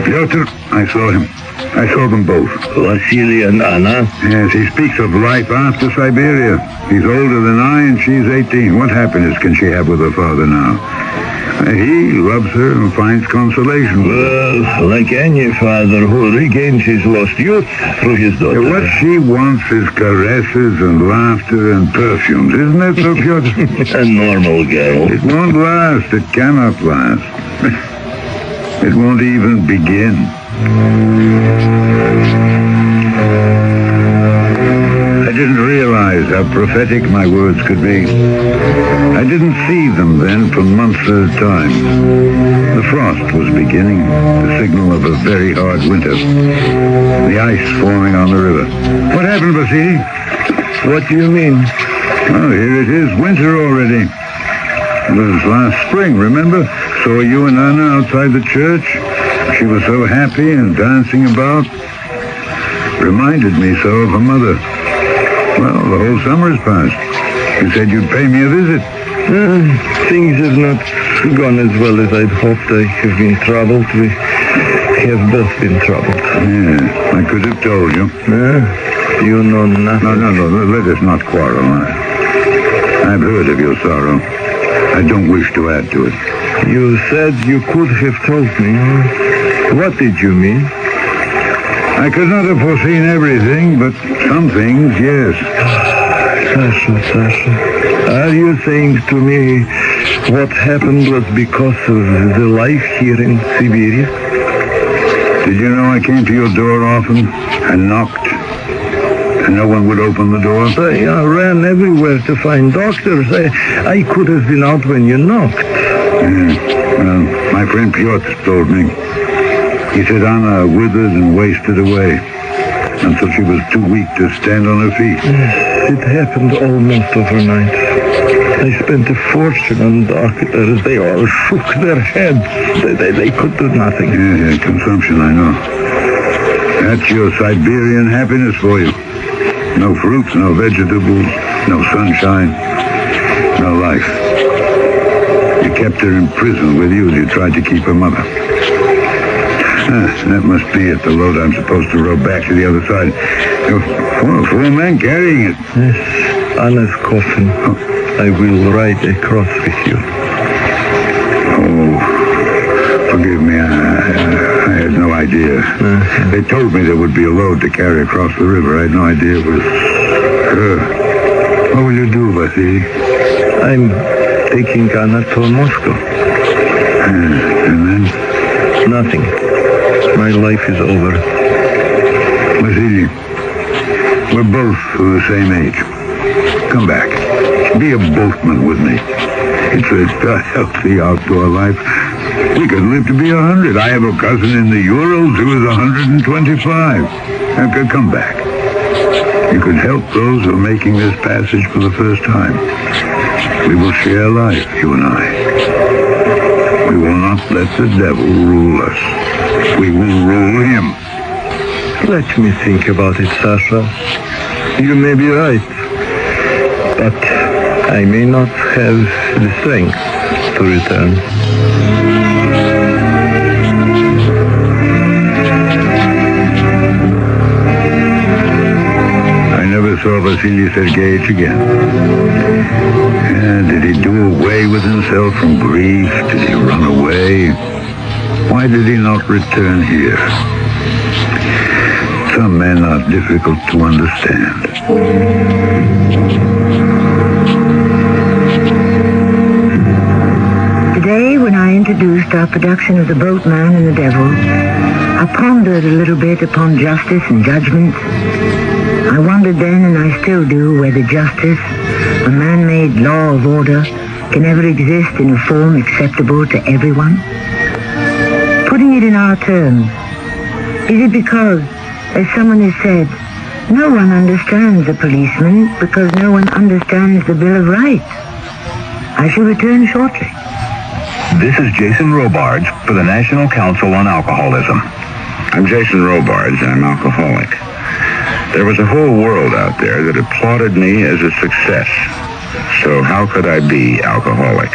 Pyotr, I saw him. I saw them both. Vasily and Anna? Yes, he speaks of life after Siberia. He's older than I, and she's 18. What happiness can she have with her father now? He loves her and finds consolation with her. Well, like any father who regains his lost youth through his daughter. What she wants is caresses and laughter and perfumes, isn't it, so Piotr? A normal girl. It won't last. It cannot last. It won't even begin. I didn't realize how prophetic my words could be. I didn't see them then for months at a time. The frost was beginning, the signal of a very hard winter. The ice forming on the river. What happened, Vasily? What do you mean? Oh, here it is, winter already. It was last spring, remember? Saw you and Anna outside the church. She was so happy and dancing about. Reminded me so of her mother. Well, the whole summer has passed. You said you'd pay me a visit. Things have not gone as well as I'd hoped. I have been troubled. We have both been troubled. Yeah, I could have told you. You know nothing. No, let us not quarrel. I've heard of your sorrow. I don't wish to add to it. You said you could have told me. What did you mean? I could not have foreseen everything, but some things, yes. Sasha, are you saying to me what happened was because of the life here in Siberia? Did you know I came to your door often and knocked, and no one would open the door? I ran everywhere to find doctors. I could have been out when you knocked. Well, my friend Piotr told me. He said Anna withered and wasted away until she was too weak to stand on her feet. It happened almost overnight. I spent a fortune on doctors. They all shook their heads. They could do nothing. Yeah, consumption, I know. That's your Siberian happiness for you. No fruits, no vegetables, no sunshine, no life. You kept her in prison with you as you tried to keep her mother. That must be it, the load I'm supposed to row back to the other side. Four men carrying it. Yes, Anna's coffin. I will ride across with you. Oh, forgive me, I had no idea. They told me there would be a load to carry across the river. I had no idea it was her. What will you do, Vasily? I'm taking Anna to Moscow. And then? Nothing. My life is over. Vasily, we're both the same age. Come back. Be a boatman with me. It's a healthy outdoor life. We could live to be 100. I have a cousin in the Urals who is 125. Come back. You could help those who are making this passage for the first time. We will share life, you and I. We will not let the devil rule us. We will rule him. Let me think about it, Sasha. You may be right, but I may not have the strength to return. I never saw Vasily Sergeyevich again. Did he do away with himself from grief? Did he run away? Why did he not return here? Some men are difficult to understand. Today, when I introduced our production of The Boatman and the Devil, I pondered a little bit upon justice and judgment. I wondered then, and I still do, whether justice, a man-made law of order, can ever exist in a form acceptable to everyone. Putting it in our terms, is it because, as someone has said, no one understands the policeman because no one understands the Bill of Rights? I shall return shortly. This is Jason Robards for the National Council on Alcoholism. I'm Jason Robards, and I'm alcoholic. There was a whole world out there that applauded me as a success. So how could I be alcoholic?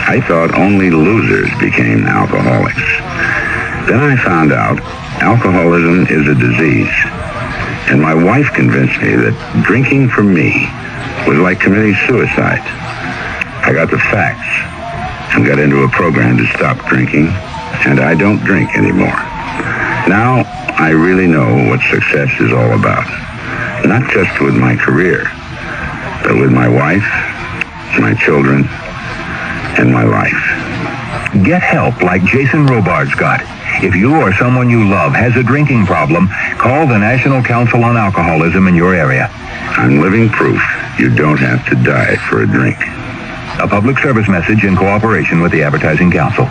I thought only losers became alcoholics. Then I found out Alcoholism is a disease. And my wife convinced me that drinking for me was like committing suicide. I got the facts and got into a program to stop drinking, and I don't drink anymore. Now, I really know what success is all about. Not just with my career, but with my wife, my children, and my life. Get help like Jason Robards got. If you or someone you love has a drinking problem, call the National Council on Alcoholism in your area. I'm living proof you don't have to die for a drink. A public service message in cooperation with the Advertising Council.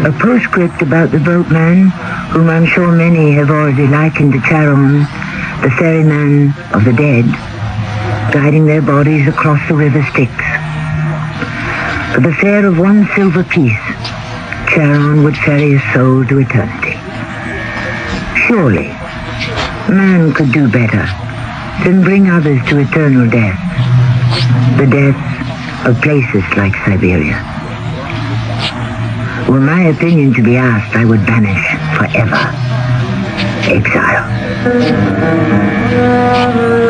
A postscript about the boatman, whom I'm sure many have already likened to Charon, the ferryman of the dead, guiding their bodies across the river Styx. For the fare of one silver piece, Charon would ferry his soul to eternity. Surely, man could do better than bring others to eternal death, the death of places like Siberia. Were my opinion to be asked, I would banish forever Exile.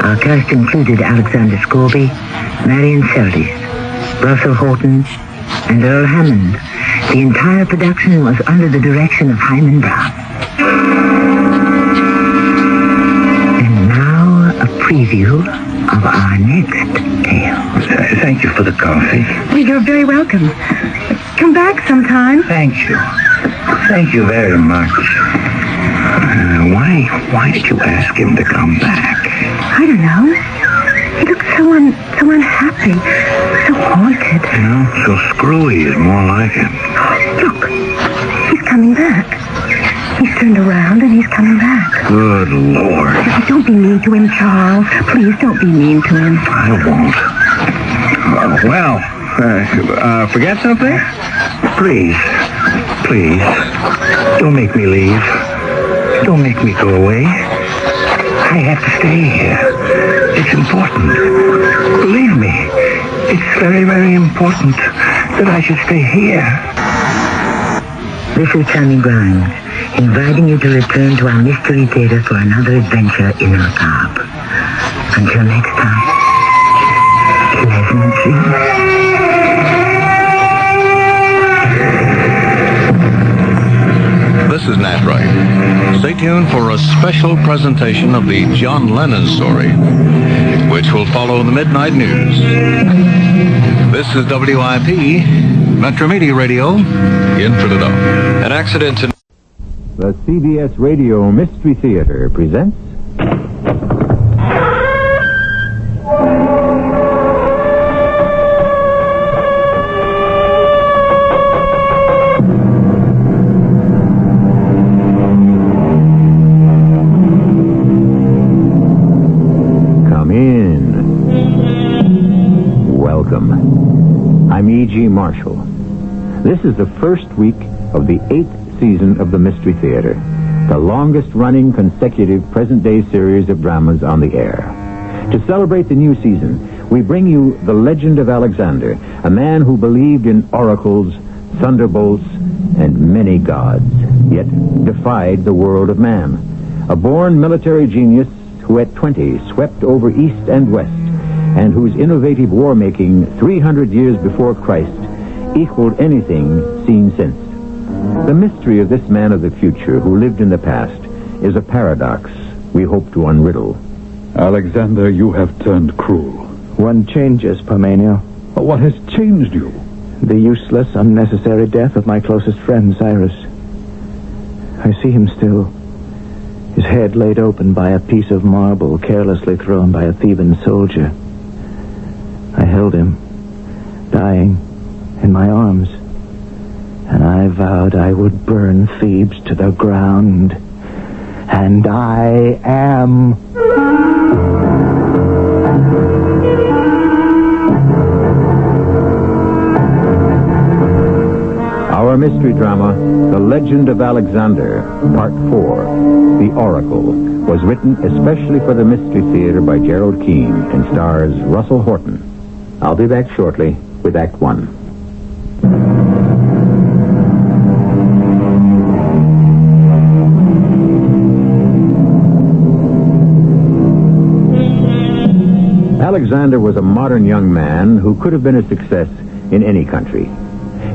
Our cast included Alexander Scorby, Marion Seldes, Russell Horton, and Earl Hammond. The entire production was under the direction of Hyman Brown. And now a preview of our next tale. Thank you for the coffee. Well, you're very welcome. Come back sometime. Thank you. Thank you very much. Why did you ask him to come back? I don't know. He looks so unhappy, so haunted. No, so screwy is more like him. Look, he's coming back. He's turned around and he's coming back. Good Lord. Don't be mean to him, Charles. Please don't be mean to him. I won't. Forget something? Please. Don't make me leave. Don't make me go away. I have to stay here. It's important. Believe me, it's very, very important that I should stay here. This is Sammy Grimes, inviting you to return to our Mystery Theater for another adventure in the macabre. Until next time, pleasant dreams. This is Nat Wright. Stay tuned for a special presentation of the John Lennon story, which will follow the midnight news. This is WIP, Metro Media Radio, in Trinidad. An accident in... The CBS Radio Mystery Theater presents... I'm E.G. Marshall. This is the first week of the 8th season of the Mystery Theater, the longest-running consecutive present-day series of dramas on the air. To celebrate the new season, we bring you The Legend of Alexander, a man who believed in oracles, thunderbolts, and many gods, yet defied the world of man. A born military genius who at 20 swept over east and west, and whose innovative war-making 300 years before Christ equaled anything seen since. The mystery of this man of the future who lived in the past is a paradox we hope to unriddle. Alexander, you have turned cruel. One changes, Parmenio. What has changed you? The useless, unnecessary death of my closest friend, Cyrus. I see him still. His head laid open by a piece of marble carelessly thrown by a Theban soldier. I held him, dying, in my arms, and I vowed I would burn Thebes to the ground. And I am. Our mystery drama, The Legend of Alexander, Part 4, The Oracle, was written especially for the Mystery Theater by Gerald Keane and stars Russell Horton. I'll be back shortly with Act One. Alexander was a modern young man who could have been a success in any country.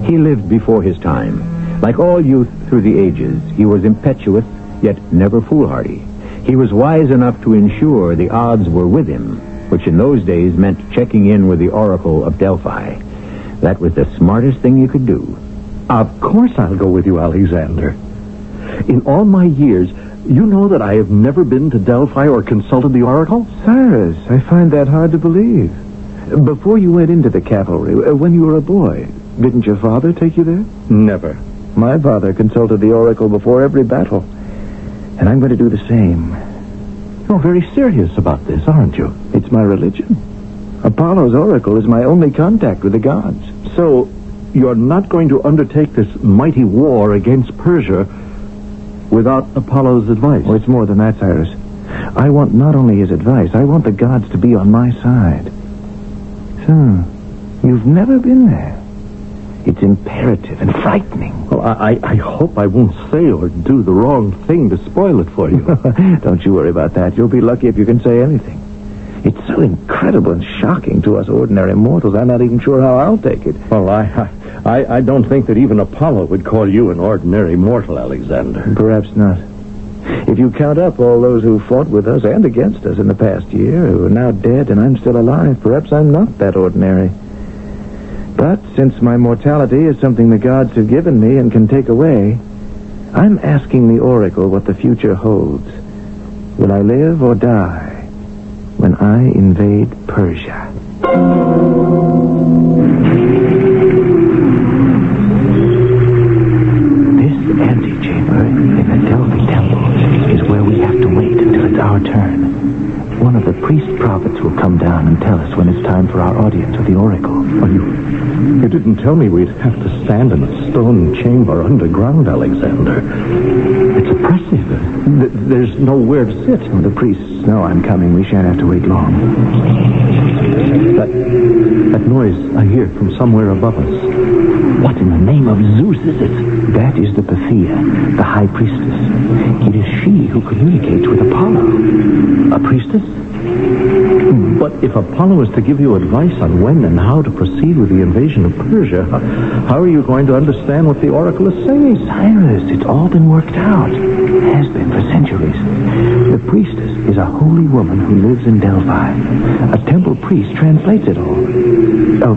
He lived before his time. Like all youth through the ages, he was impetuous, yet never foolhardy. He was wise enough to ensure the odds were with him, which in those days meant checking in with the Oracle of Delphi. That was the smartest thing you could do. Of course I'll go with you, Alexander. In all my years, you know that I have never been to Delphi or consulted the Oracle? Cyrus, I find that hard to believe. Before you went into the cavalry, when you were a boy, didn't your father take you there? Never. My father consulted the Oracle before every battle, and I'm going to do the same. You're very serious about this, aren't you? It's my religion. Apollo's Oracle is my only contact with the gods. So, you're not going to undertake this mighty war against Persia without Apollo's advice? Oh, it's more than that, Cyrus. I want not only his advice, I want the gods to be on my side. So, you've never been there. It's imperative and frightening. Well, I hope I won't say or do the wrong thing to spoil it for you. Don't you worry about that. You'll be lucky if you can say anything. It's so incredible and shocking to us ordinary mortals. I'm not even sure how I'll take it. Well, I don't think that even Apollo would call you an ordinary mortal, Alexander. Perhaps not. If you count up all those who fought with us and against us in the past year, who are now dead and I'm still alive, perhaps I'm not that ordinary. But since my mortality is something the gods have given me and can take away, I'm asking the Oracle what the future holds. Will I live or die when I invade Persia? This antechamber in the Delphi temple is where we have to wait until it's our turn. One of the priest prophets will come down and tell us when it's time for our audience with the Oracle. Well, you didn't tell me we'd have to stand in a stone chamber underground, Alexander. It's oppressive. There's nowhere to sit. Oh, the priests know I'm coming. We shan't have to wait long. That noise I hear from somewhere above us. What in the name of Zeus is it? That is the Pythia, the high priestess. It is she who communicates with Apollo. A priestess? But if Apollo is to give you advice on when and how to proceed with the invasion of Persia, how are you going to understand what the Oracle is saying? Cyrus, it's all been worked out. Has been for centuries. The priestess is a holy woman who lives in Delphi. A temple priest translates it all. Oh,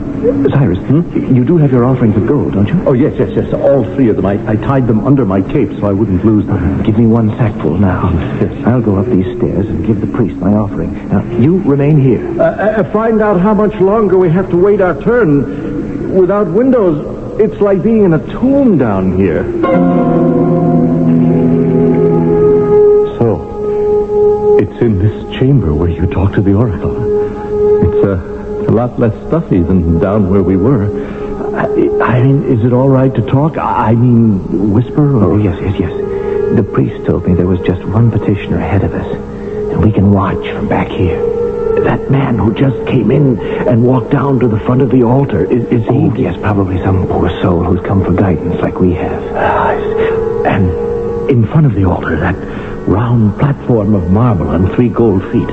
Cyrus, you do have your offerings of gold, don't you? Oh, yes. All three of them. I tied them under my cape so I wouldn't lose them. Give me one sackful now. Yes. I'll go up these stairs and give the priest my offering. Now, you remain here. Find out how much longer we have to wait our turn. Without windows, it's like being in a tomb down here. So, it's in this chamber where you talk to the Oracle. It's a lot less stuffy than down where we were. I mean, is it all right to talk? I mean, whisper? Or... Oh, yes. The priest told me there was just one petitioner ahead of us, and we can watch from back here. That man who just came in and walked down to the front of the altar, is he? Oh, yes, probably some poor soul who's come for guidance like we have. And in front of the altar, that round platform of marble on 3 gold feet,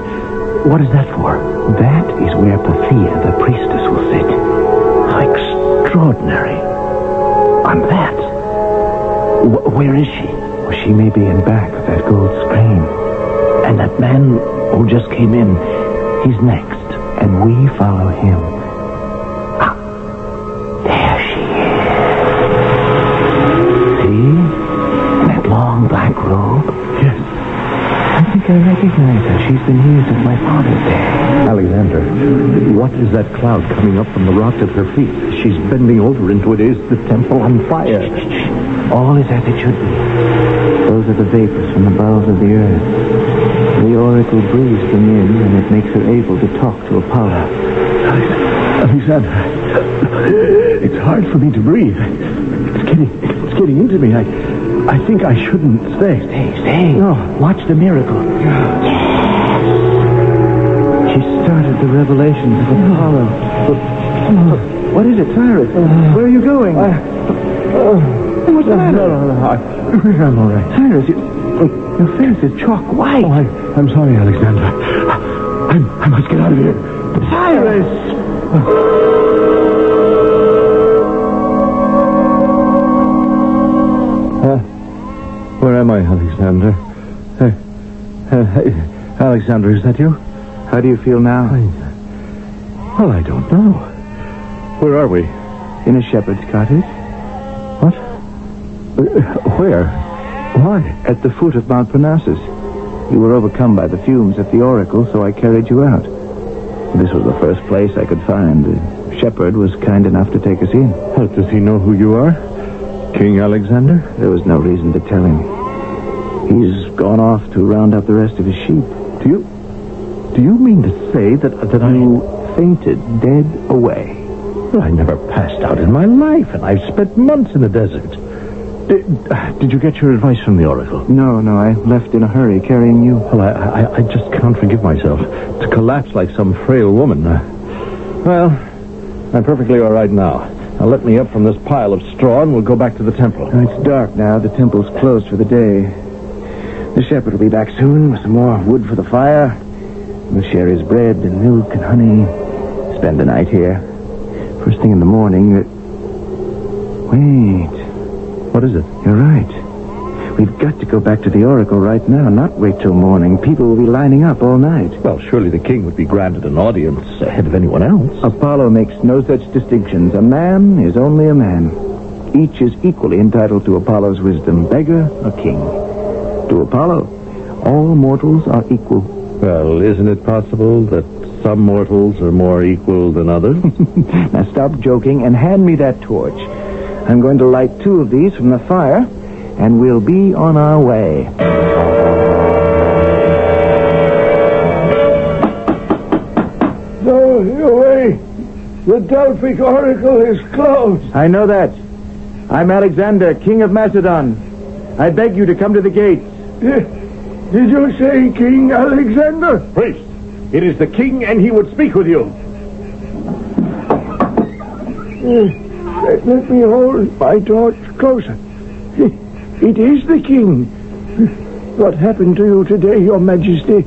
what is that for? That is where Pythia, the priestess, will sit. How extraordinary. On that? Where is she? Well, she may be in back of that gold screen. And that man who just came in, he's next. And we follow him. Ah, there she is. See? That long black robe? Yes. I think I recognize her. She's been here since my father's day. Alexander, what is that cloud coming up from the rock at her feet? She's bending over into it. Is the temple on fire? Shh. All is as it should be. Those are the vapors from the bowels of the earth. The Oracle breathes them in, and it makes her able to talk to Apollo. Alexander, it's hard for me to breathe. It's getting into me. I think I shouldn't stay. Stay. No, watch the miracle. She started the revelations of Apollo. What is it, Cyrus? Where are you going? What's the matter? No. I'm all right. Cyrus, your face is chalk white. Oh, I'm sorry, Alexander. I must get out of here. Cyrus! Where am I, Alexander? Alexander, is that you? How do you feel now? Well, I don't know. Where are we? In a shepherd's cottage. What? Where? Why? At the foot of Mount Parnassus. You were overcome by the fumes at the oracle, so I carried you out. This was the first place I could find. The shepherd was kind enough to take us in. Does he know who you are? King Alexander? There was no reason to tell him. He's gone off to round up the rest of his sheep. Do you mean to say that you fainted dead away? Well, I never passed out in my life, and I've spent months in the desert. Did you get your advice from the oracle? No, I left in a hurry carrying you. Well, I just can't forgive myself to collapse like some frail woman. Well, I'm perfectly all right now. Now let me up from this pile of straw and we'll go back to the temple. It's dark now. The temple's closed for the day. The shepherd will be back soon with some more wood for the fire. We'll share his bread and milk and honey. Spend the night here. First thing in the morning... Wait. What is it? You're right. We've got to go back to the oracle right now, not wait till morning. People will be lining up all night. Well, surely the king would be granted an audience ahead of anyone else. Apollo makes no such distinctions. A man is only a man. Each is equally entitled to Apollo's wisdom, beggar or king. To Apollo, all mortals are equal. Well, isn't it possible that some mortals are more equal than others? Now stop joking and hand me that torch. I'm going to light 2 of these from the fire, and we'll be on our way. No, away. The Delphic oracle is closed. I know that. I'm Alexander, king of Macedon. I beg you to come to the gates. Did you say King Alexander? Priest, it is the king, and he would speak with you. Let me hold my torch closer. It is the king. What happened to you today, your majesty?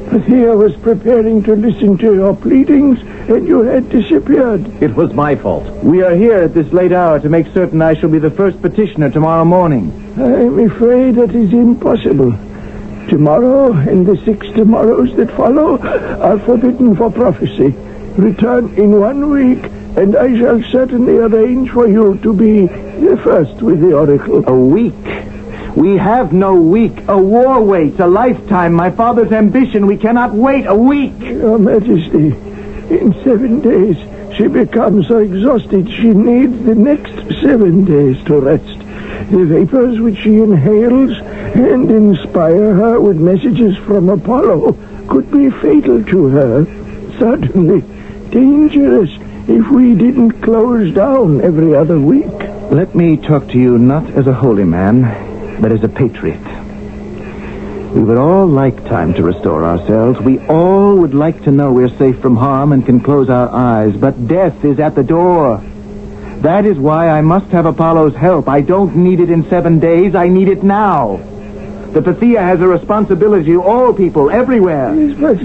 Pathia was preparing to listen to your pleadings, and you had disappeared. It was my fault. We are here at this late hour to make certain I shall be the first petitioner tomorrow morning. I'm afraid that is impossible. Tomorrow and the 6 tomorrows that follow are forbidden for prophecy. Return in 1 week, and I shall certainly arrange for you to be the first with the oracle. A week? We have no week. A war waits, a lifetime. My father's ambition. We cannot wait a week. Your Majesty, in 7 days, she becomes so exhausted she needs the next 7 days to rest. The vapors which she inhales and inspire her with messages from Apollo could be fatal to her. Certainly dangerous if we didn't close down every other week. Let me talk to you not as a holy man, but as a patriot. We would all like time to restore ourselves. We all would like to know we're safe from harm and can close our eyes, but death is at the door. That is why I must have Apollo's help. I don't need it in 7 days. I need it now. The Pathia has a responsibility to all people, everywhere. Yes, but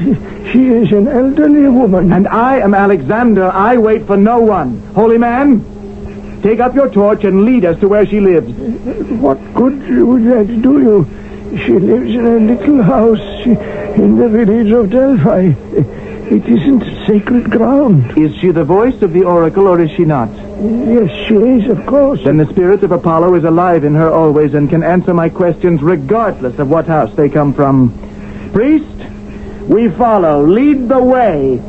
she is an elderly woman. And I am Alexander. I wait for no one. Holy man, take up your torch and lead us to where she lives. What good would that do you? She lives in a little house in the village of Delphi. It isn't sacred ground. Is she the voice of the oracle, or is she not? Yes, she is, of course. Then the spirit of Apollo is alive in her always and can answer my questions regardless of what house they come from. Priest, we follow. Lead the way.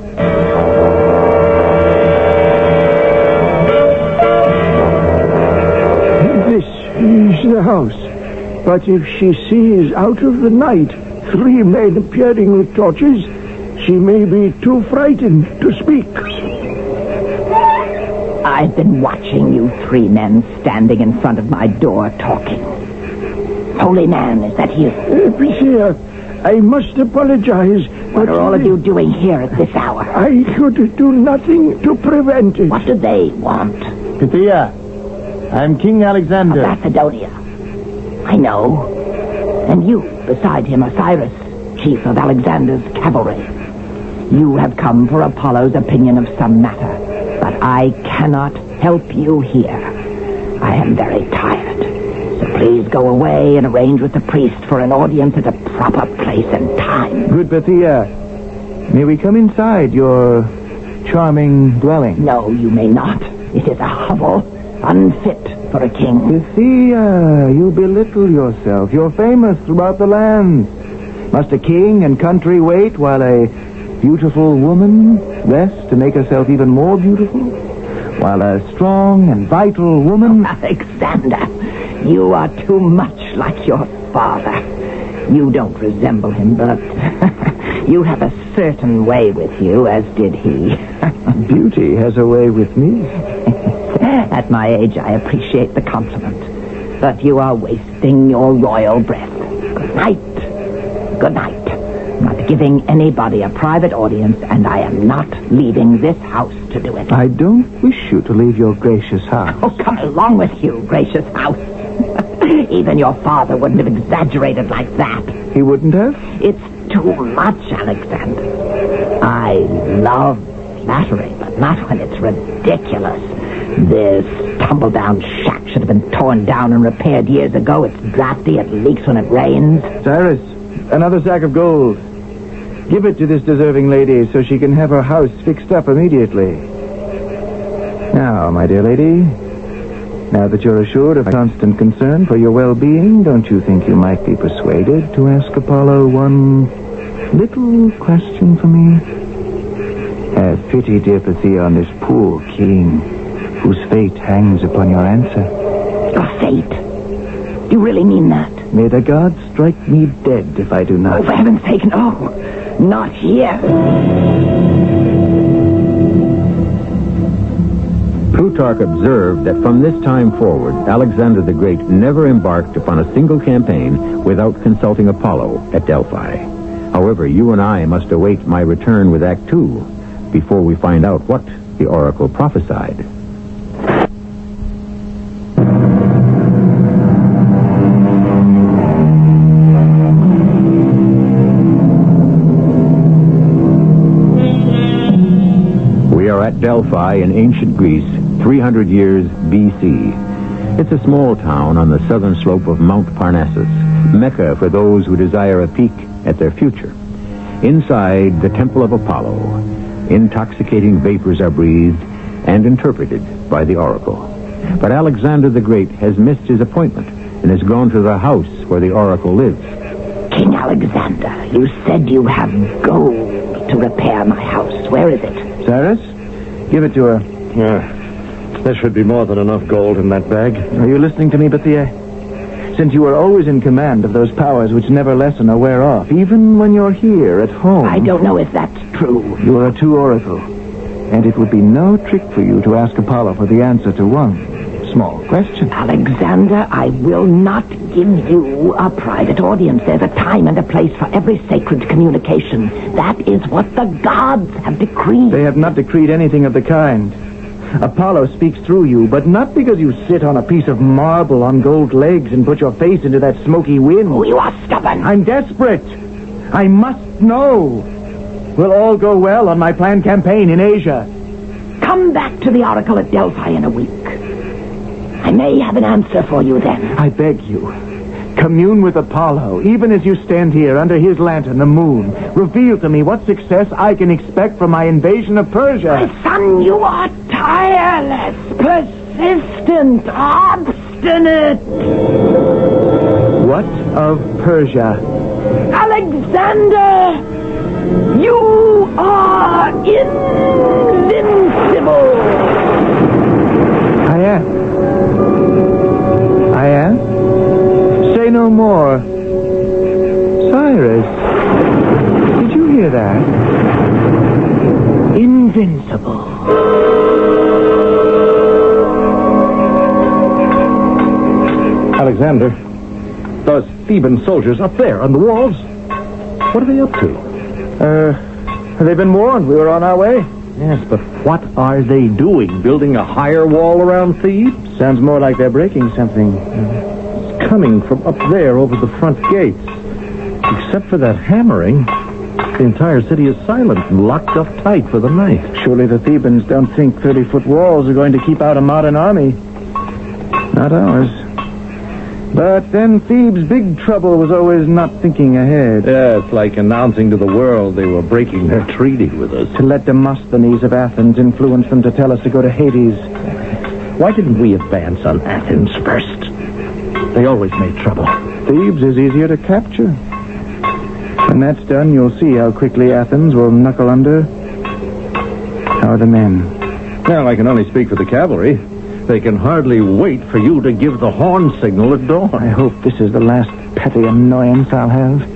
This is the house. But if she sees out of the night 3 men appearing with torches, she may be too frightened to speak. I've been watching you 3 men standing in front of my door talking. Holy man, is that you? Monsieur, I must apologize. What are all of you doing here at this hour? I could do nothing to prevent it. What do they want? Pythia, I'm King Alexander. Of Macedonia. I know. And you, beside him, Osiris, chief of Alexander's cavalry. You have come for Apollo's opinion of some matter, but I cannot help you here. I am very tired. So please go away and arrange with the priest for an audience at a proper place and time. Good Pythia, may we come inside your charming dwelling? No, you may not. It is a hovel unfit for a king. Pythia, you belittle yourself. You're famous throughout the lands. Must a king and country wait while a beautiful woman rests to make herself even more beautiful? While a strong and vital woman... Alexander, you are too much like your father. You don't resemble him, but you have a certain way with you, as did he. Beauty has a way with me. At my age, I appreciate the compliment. But you are wasting your royal breath. Good night. Good night. I'm not giving anybody a private audience, and I am not leaving this house to do it. I don't wish you to leave your gracious house. Oh, come along with you, gracious house. Even your father wouldn't have exaggerated like that. He wouldn't have? It's too much, Alexander. I love flattery, but not when it's ridiculous. This tumble-down shack should have been torn down and repaired years ago. It's drafty, it leaks when it rains. Cyrus, another sack of gold. Give it to this deserving lady so she can have her house fixed up immediately. Now, my dear lady, now that you're assured of constant concern for your well-being, don't you think you might be persuaded to ask Apollo one little question for me? Have pity, dear Pythia, on this poor king whose fate hangs upon your answer. Your fate? You really mean that? May the gods strike me dead if I do not. Oh, for heaven's sake, no. Not here. Plutarch observed that from this time forward, Alexander the Great never embarked upon a single campaign without consulting Apollo at Delphi. However, you and I must await my return with Act 2 before we find out what the oracle prophesied. We are at Delphi in ancient Greece, 300 years B.C. It's a small town on the southern slope of Mount Parnassus, Mecca for those who desire a peek at their future. Inside the Temple of Apollo, intoxicating vapors are breathed and interpreted by the oracle. But Alexander the Great has missed his appointment and has gone to the house where the oracle lives. King Alexander, you said you have gold to repair my house. Where is it? Cyrus, give it to her. There should be more than enough gold in that bag. Are you listening to me, Pythia? Since you are always in command of those powers which never lessen or wear off, even when you're here at home... I don't know if that's true. You are a true oracle, and it would be no trick for you to ask Apollo for the answer to one small question. Alexander, I will not give you a private audience. There's a time and a place for every sacred communication. That is what the gods have decreed. They have not decreed anything of the kind. Apollo speaks through you, but not because you sit on a piece of marble on gold legs and put your face into that smoky wind. Oh, you are stubborn. I'm desperate. I must know. Will all go well on my planned campaign in Asia? Come back to the oracle at Delphi in a week. I may have an answer for you then. I beg you. Commune with Apollo, even as you stand here under his lantern, the moon. Reveal to me what success I can expect from my invasion of Persia. My son, you are tireless, persistent, obstinate. What of Persia? Alexander, you are invincible. I am. I am? Say no more. Cyrus, did you hear that? Invincible. Alexander, does Theban soldiers up there on the walls. What are they up to? They've been warned. We were on our way. Yes, but what are they doing? Building a higher wall around Thebes? Sounds more like they're breaking something. It's coming from up there over the front gates. Except for that hammering, the entire city is silent and locked up tight for the night. Surely the Thebans don't think 30-foot walls are going to keep out a modern army. Not ours. But then Thebes' big trouble was always not thinking ahead. Yeah, it's like announcing to the world they were breaking their treaty with us. To let Demosthenes of Athens influence them to tell us to go to Hades. Why didn't we advance on Athens first? They always made trouble. Thebes is easier to capture. When that's done, you'll see how quickly Athens will knuckle under. How are the men? Well, I can only speak for the cavalry. They can hardly wait for you to give the horn signal at dawn. I hope this is the last petty annoyance I'll have.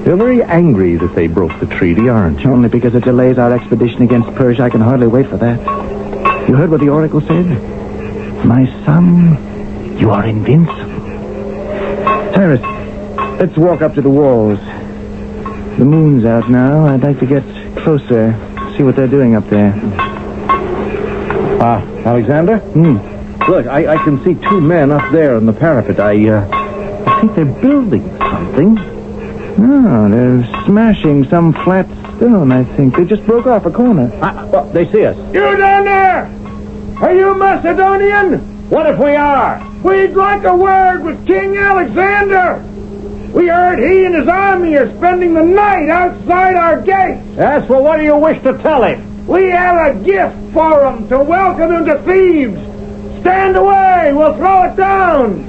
They're very angry that they broke the treaty, aren't you? Only because it delays our expedition against Persia. I can hardly wait for that. You heard what the oracle said? My son, you are invincible. Cyrus, let's walk up to the walls. The moon's out now. I'd like to get closer, see what they're doing up there. Alexander? Look, I can see two men up there on the parapet. I think they're building something. No, they're smashing some flat stone, I think. They just broke off a corner. Well, they see us. You down there! Are you Macedonian? What if we are? We'd like a word with King Alexander. We heard he and his army are spending the night outside our gates. Yes, well, what do you wish to tell him? We have a gift for him to welcome him to Thebes. Stand away, we'll throw it down.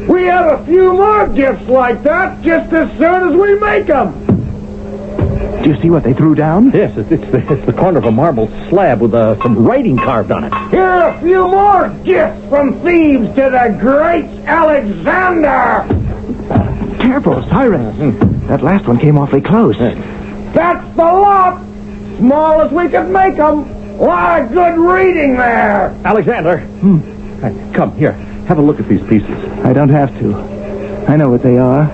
We have a few more gifts like that just as soon as we make them. Do you see what they threw down? Yes, it's the corner of a marble slab with some writing carved on it. Here are a few more gifts from Thebes to the great Alexander. Careful, Cyrus. That last one came awfully close. That's the lot. Small as we could make them. A lot of good reading there. Alexander. Come, here. Have a look at these pieces. I don't have to. I know what they are.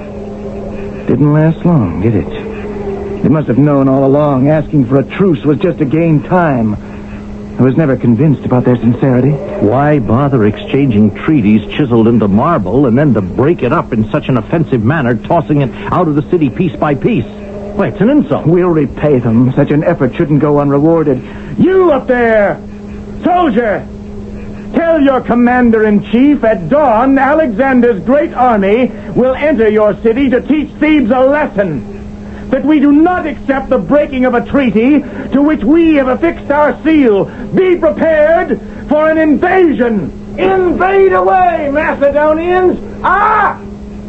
Didn't last long, did it? They must have known all along asking for a truce was just to gain time. I was never convinced about their sincerity. Why bother exchanging treaties chiseled into marble and then to break it up in such an offensive manner, tossing it out of the city piece by piece? Why, it's an insult. We'll repay them. Such an effort shouldn't go unrewarded. You up there, soldier, tell your commander-in-chief at dawn Alexander's great army will enter your city to teach Thebes a lesson. That we do not accept the breaking of a treaty to which we have affixed our seal. Be prepared for an invasion. Invade away, Macedonians.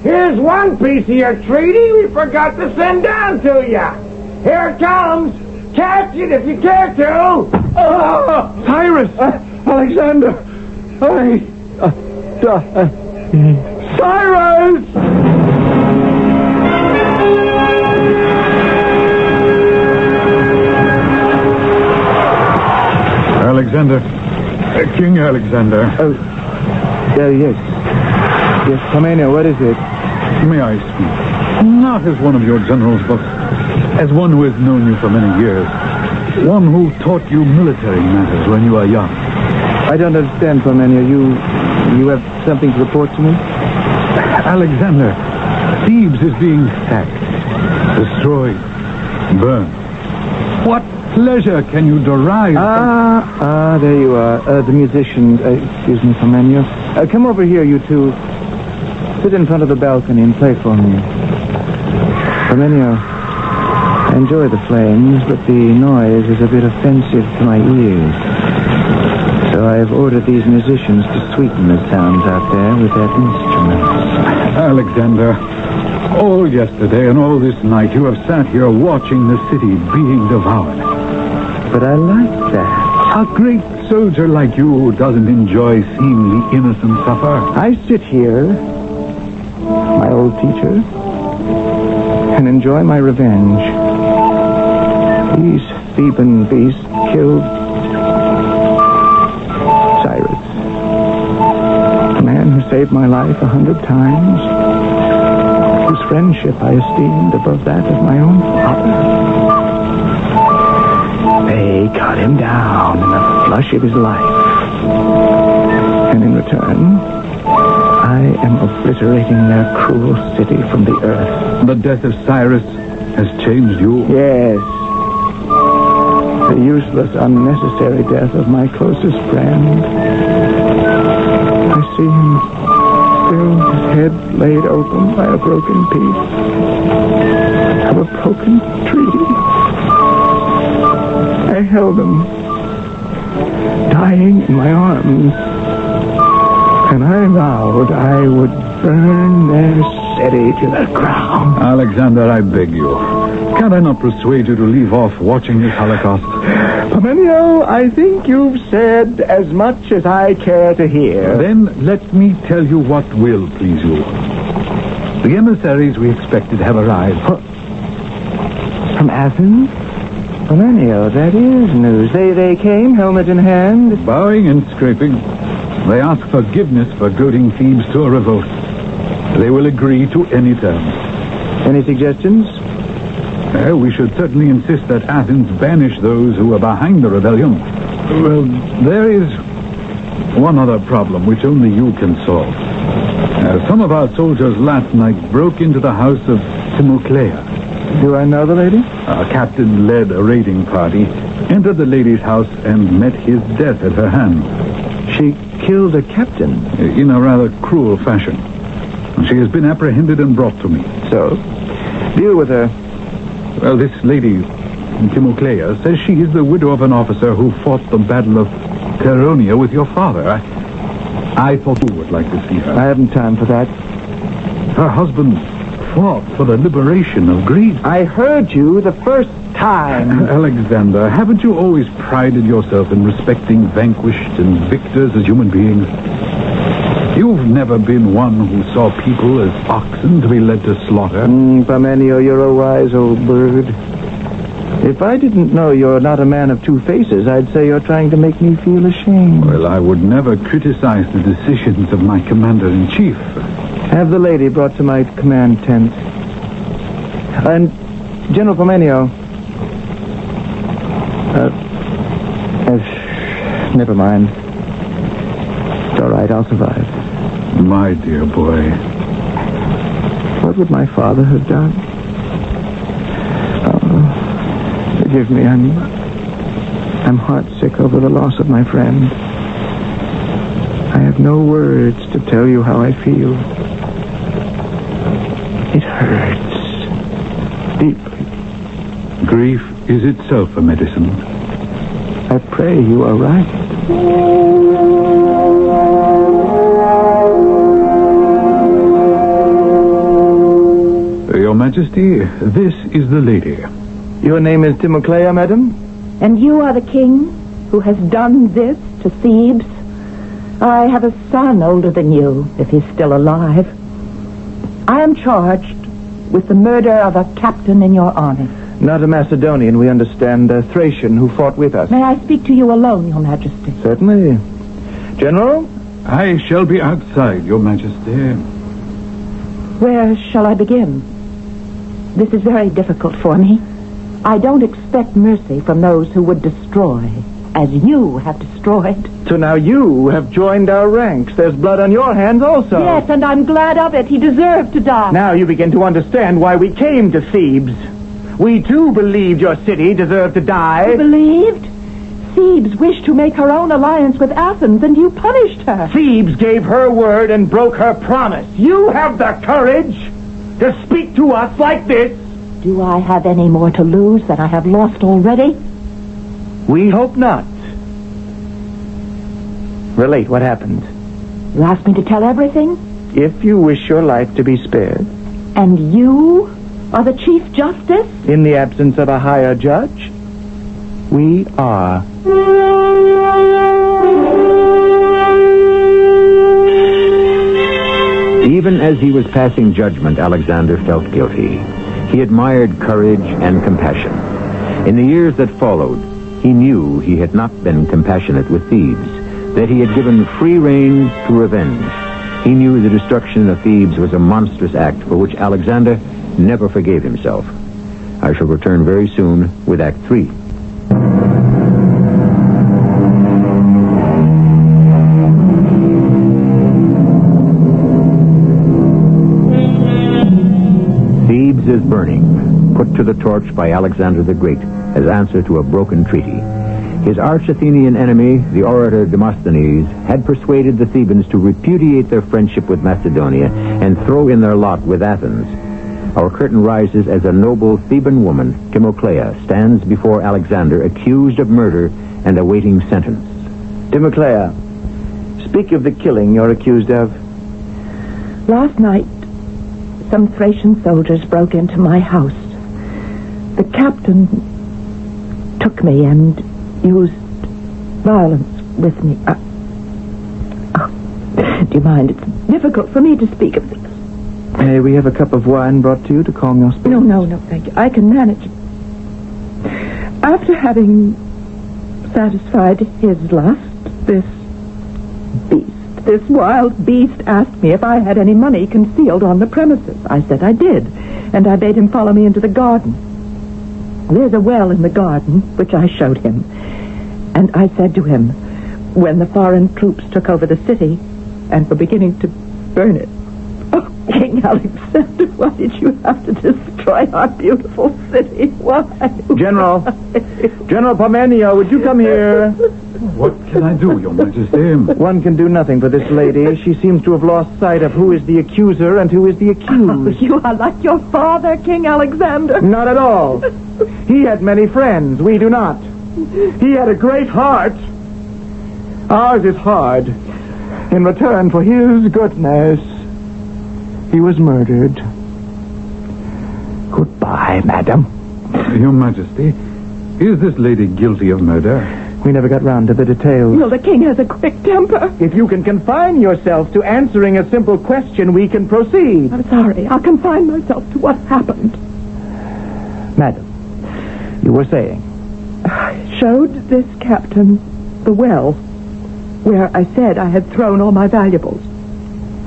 Here's one piece of your treaty we forgot to send down to you. Here it comes. Catch it if you care to. Cyrus! Alexander! Cyrus! Alexander. King Alexander. Yes. Yes, Commander, what is it? May I speak? Not as one of your generals, but as one who has known you for many years. One who taught you military matters when you were young. I don't understand, Commander. You have something to report to me? Alexander, Thebes is being sacked, destroyed, burned. What pleasure can you derive from... there you are. The musicians. Excuse me, Commander. Come over here, you two. Sit in front of the balcony and play for me. Commander, I enjoy the flames, but the noise is a bit offensive to my ears. So I have ordered these musicians to sweeten the sounds out there with their instruments. Alexander, all yesterday and all this night you have sat here watching the city being devoured. But I like that. A great soldier like you doesn't enjoy seeing the innocent suffer. I sit here, my old teacher, and enjoy my revenge. These Theban beasts killed Cyrus, the man who saved saved my life 100 times, whose friendship I esteemed above that of my own father. They cut him down in the flush of his life. And in return, I am obliterating their cruel city from the earth. The death of Cyrus has changed you? Yes. The useless, unnecessary death of my closest friend. I see him still, his head laid open by a broken piece of a broken tree. I held him, dying in my arms, and I vowed I would burn their city to the ground. Alexander, I beg you. Can I not persuade you to leave off watching this Holocaust? Parmenio, I think you've said as much as I care to hear. Then let me tell you what will please you. The emissaries we expected have arrived. From Athens? Parmenio, that is news. They came, helmet in hand. Bowing and scraping, they ask forgiveness for goading Thebes to a revolt. They will agree to any terms. Any suggestions? We should certainly insist that Athens banish those who are behind the rebellion. Well, there is one other problem which only you can solve. Some of our soldiers last night broke into the house of Timoclea. Do I know the lady? Our captain led a raiding party, entered the lady's house, and met his death at her hands. She killed a captain? In a rather cruel fashion. She has been apprehended and brought to me. So? Deal with her. Well, this lady, Timoclea, says she is the widow of an officer who fought the Battle of Chaeronea with your father. I thought you would like to see her. I haven't time for that. Her husband fought for the liberation of Greece. I heard you the first time. Alexander, haven't you always prided yourself in respecting vanquished and victors as human beings? You've never been one who saw people as oxen to be led to slaughter. Parmenio, you're a wise old bird. If I didn't know you're not a man of two faces, I'd say you're trying to make me feel ashamed. Well, I would never criticize the decisions of my commander-in-chief. Have the lady brought to my command tent. And, General Parmenio... never mind. It's all right, I'll survive. My dear boy. What would my father have done? Oh, forgive me, I'm heartsick over the loss of my friend. I have no words to tell you how I feel. It hurts deeply. Grief is itself a medicine. I pray you are right. Your Majesty, this is the lady. Your name is Timoclea, madam? And you are the king who has done this to Thebes? I have a son older than you, if he's still alive. I am charged with the murder of a captain in your army. Not a Macedonian, we understand. A Thracian who fought with us. May I speak to you alone, Your Majesty? Certainly. General? I shall be outside, Your Majesty. Where shall I begin? This is very difficult for me. I don't expect mercy from those who would destroy, as you have destroyed. So now you have joined our ranks. There's blood on your hands also. Yes, and I'm glad of it. He deserved to die. Now you begin to understand why we came to Thebes. We, too, believed your city deserved to die. You believed? Thebes wished to make her own alliance with Athens, and you punished her. Thebes gave her word and broke her promise. You have the courage to speak to us like this. Do I have any more to lose than I have lost already? We hope not. Relate what happened. You asked me to tell everything? If you wish your life to be spared. And you are the Chief Justice? In the absence of a higher judge, we are. Even as he was passing judgment, Alexander felt guilty. He admired courage and compassion. In the years that followed, he knew he had not been compassionate with Thebes, that he had given free rein to revenge. He knew the destruction of Thebes was a monstrous act for which Alexander never forgave himself. I shall return very soon with Act 3. Thebes is burning, put to the torch by Alexander the Great as answer to a broken treaty. His arch-Athenian enemy, the orator Demosthenes, had persuaded the Thebans to repudiate their friendship with Macedonia and throw in their lot with Athens. Our curtain rises as a noble Theban woman, Timoclea, stands before Alexander accused of murder and awaiting sentence. Timoclea, speak of the killing you're accused of. Last night, some Thracian soldiers broke into my house. The captain took me and used violence with me. Do you mind? It's difficult for me to speak of this. May we have a cup of wine brought to you to calm your spirits? No, thank you. I can manage. After having satisfied his lust, this wild beast asked me if I had any money concealed on the premises. I said I did, and I bade him follow me into the garden. There's a well in the garden, which I showed him. And I said to him, when the foreign troops took over the city and were beginning to burn it, "Oh, King Alexander, why did you have to destroy our beautiful city? Why?" General Parmenio, would you come here? What can I do, Your Majesty? One can do nothing for this lady. She seems to have lost sight of who is the accuser and who is the accused. You are like your father, King Alexander. Not at all. He had many friends. We do not. He had a great heart. Ours is hard. In return for his goodness, he was murdered. Goodbye, madam. Your Majesty, is this lady guilty of murder? We never got round to the details. Well, the king has a quick temper. If you can confine yourself to answering a simple question, we can proceed. I'm sorry. I'll confine myself to what happened. Madam, you were saying? I showed this captain the well where I said I had thrown all my valuables.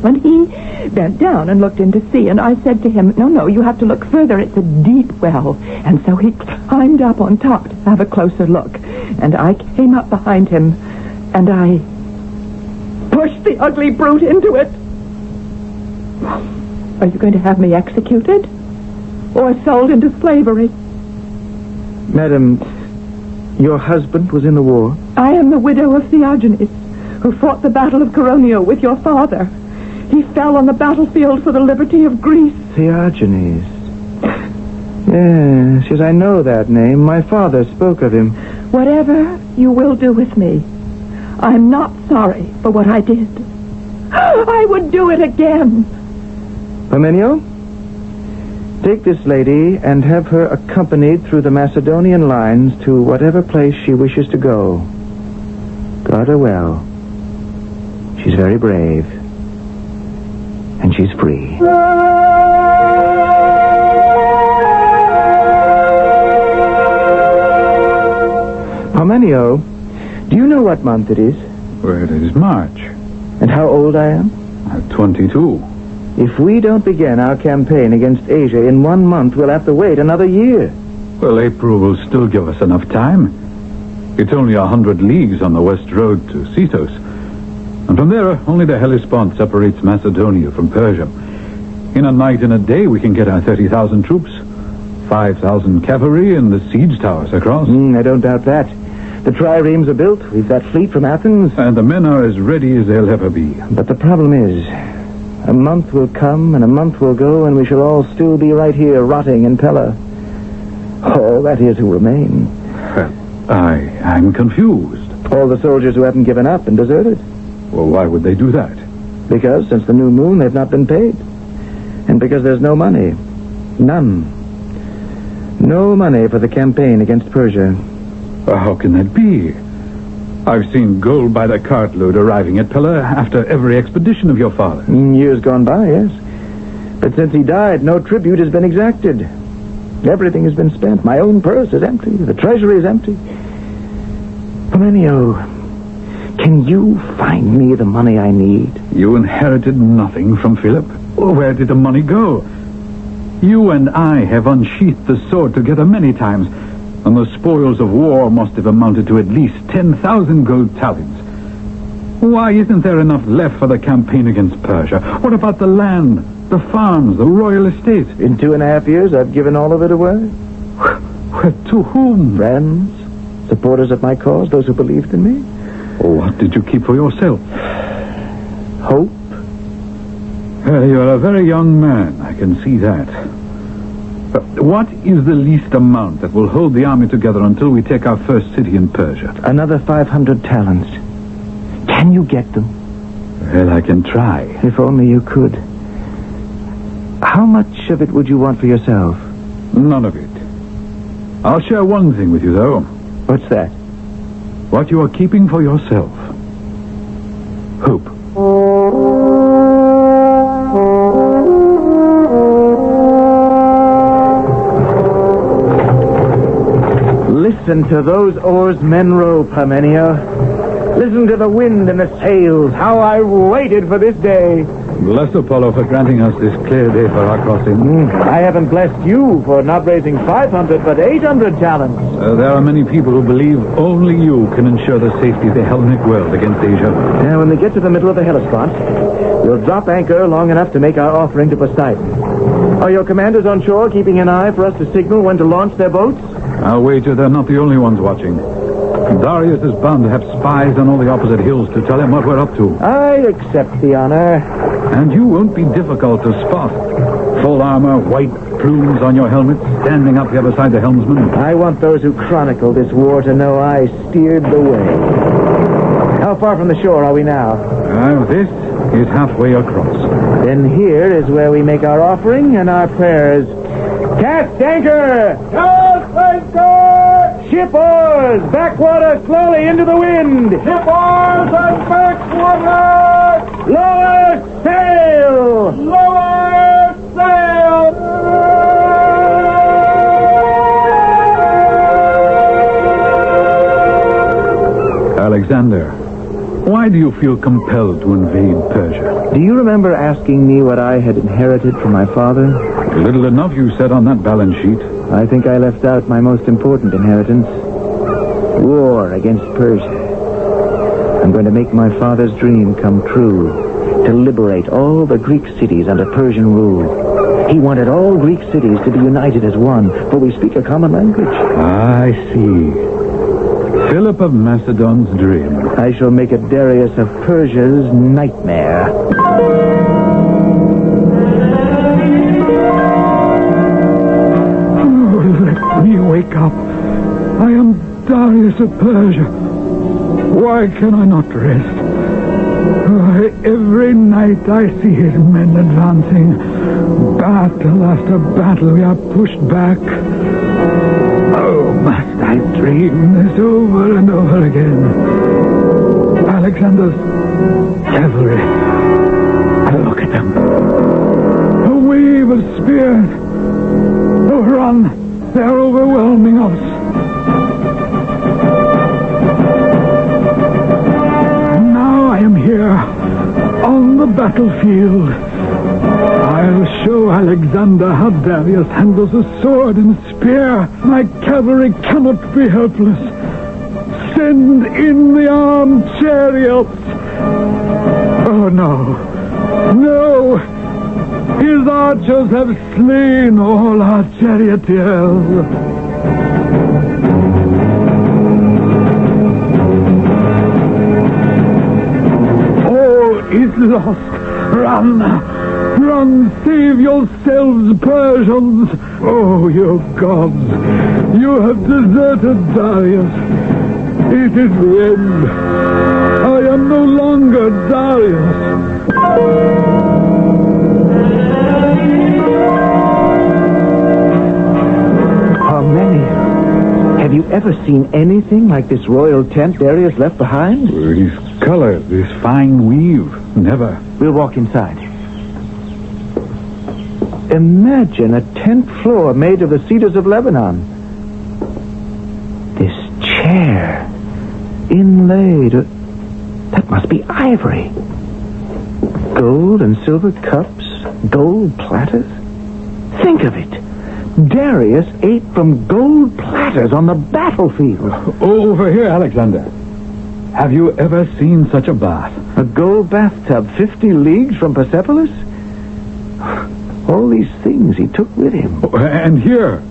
And he bent down and looked in to see, and I said to him, no, you have to look further. It's a deep well. And so he climbed up on top to have a closer look. And I came up behind him, and I pushed the ugly brute into it. Are you going to have me executed? Or sold into slavery? Madam, your husband was in the war? I am the widow of Theogenes, who fought the Battle of Coroneo with your father. He fell on the battlefield for the liberty of Greece. Theogenes. Yes, I know that name. My father spoke of him. Whatever you will do with me, I'm not sorry for what I did. I would do it again. Parmenio, take this lady and have her accompanied through the Macedonian lines to whatever place she wishes to go. Guard her well. She's very brave. And she's free. Parmenio, do you know what month it is? Well, it is March. And how old I am? I'm 22. If we don't begin our campaign against Asia in 1 month, we'll have to wait another year. Well, April will still give us enough time. It's only 100 leagues on the west road to Cetos. And from there, only the Hellespont separates Macedonia from Persia. In a night and a day, we can get our 30,000 troops, 5,000 cavalry, and the siege towers across. I don't doubt that. The triremes are built. We've got fleet from Athens. And the men are as ready as they'll ever be. But the problem is, a month will come and a month will go, and we shall all still be right here rotting in Pella. All that is who remain. I'm confused. All the soldiers who haven't given up and deserted. Well, why would they do that? Because since the new moon, they've not been paid. And because there's no money. None. No money for the campaign against Persia. How can that be? I've seen gold by the cartload arriving at Pella after every expedition of your father. Years gone by, yes. But since he died, no tribute has been exacted. Everything has been spent. My own purse is empty. The treasury is empty. Parmenio, Can you find me the money I need? You inherited nothing from Philip. Where did the money go? You and I have unsheathed the sword together many times, and the spoils of war must have amounted to at least 10,000 gold talents. Why isn't there enough left for the campaign against Persia? What about the land, the farms, the royal estates? In 2.5 years, I've given all of it away. Well, to whom? Friends, supporters of my cause, those who believed in me. What did you keep for yourself? Hope. You're a very young man, I can see that. What is the least amount that will hold the army together until we take our first city in Persia? Another 500 talents. Can you get them? Well, I can try. If only you could. How much of it would you want for yourself? None of it. I'll share one thing with you, though. What's that? What you are keeping for yourself. Hope. Listen to those oars men row, Parmenio. Listen to the wind and the sails. How I waited for this day. Bless Apollo for granting us this clear day for our crossing. I haven't blessed you for not raising 500, but 800 talents. There are many people who believe only you can ensure the safety of the Hellenic world against Asia. Now, when we get to the middle of the Hellespont, we'll drop anchor long enough to make our offering to Poseidon. Are your commanders on shore keeping an eye for us to signal when to launch their boats? I'll wager they're not the only ones watching. Darius is bound to have spies on all the opposite hills to tell him what we're up to. I accept the honor. And you won't be difficult to spot. Full armor, white plumes on your helmet, standing up here beside the helmsman. I want those who chronicle this war to know I steered the way. How far from the shore are we now? This is halfway across. Then here is where we make our offering and our prayers. Cast anchor! Cast anchor! Ship oars! Backwater slowly into the wind! Ship oars and backwater! Lower sail! Lower sail! Alexander, why do you feel compelled to invade Persia? Do you remember asking me what I had inherited from my father? Little enough you said on that balance sheet. I think I left out my most important inheritance. War against Persia. I'm going to make my father's dream come true. To liberate all the Greek cities under Persian rule. He wanted all Greek cities to be united as one, for we speak a common language. I see. Philip of Macedon's dream. I shall make it Darius of Persia's nightmare. Let me wake up. I am Darius of Persia. Why can I not rest? Every night I see his men advancing. Battle after battle we are pushed back. Oh, must I dream this over and over again? Alexander's cavalry. Look at them. A wave of spears. Oh, run. They're overwhelming us. Now I am here, on the battlefield. I'll show Alexander how Darius handles a sword and spear. My cavalry cannot be helpless. Send in the armed chariots. Oh, no. No. His archers have slain all our charioteers. All is lost. Run! Run! Save yourselves, Persians! Oh, you gods! You have deserted Darius. It is the end. I am no longer Darius. Have you ever seen anything like this royal tent Darius left behind? His color, this fine weave. Never. We'll walk inside. Imagine a tent floor made of the cedars of Lebanon. This chair, inlaid. That must be ivory. Gold and silver cups, gold platters. Think of it. Darius ate from gold platters on the battlefield. Over here, Alexander. Have you ever seen such a bath? A gold bathtub 50 leagues from Persepolis? All these things he took with him. And here,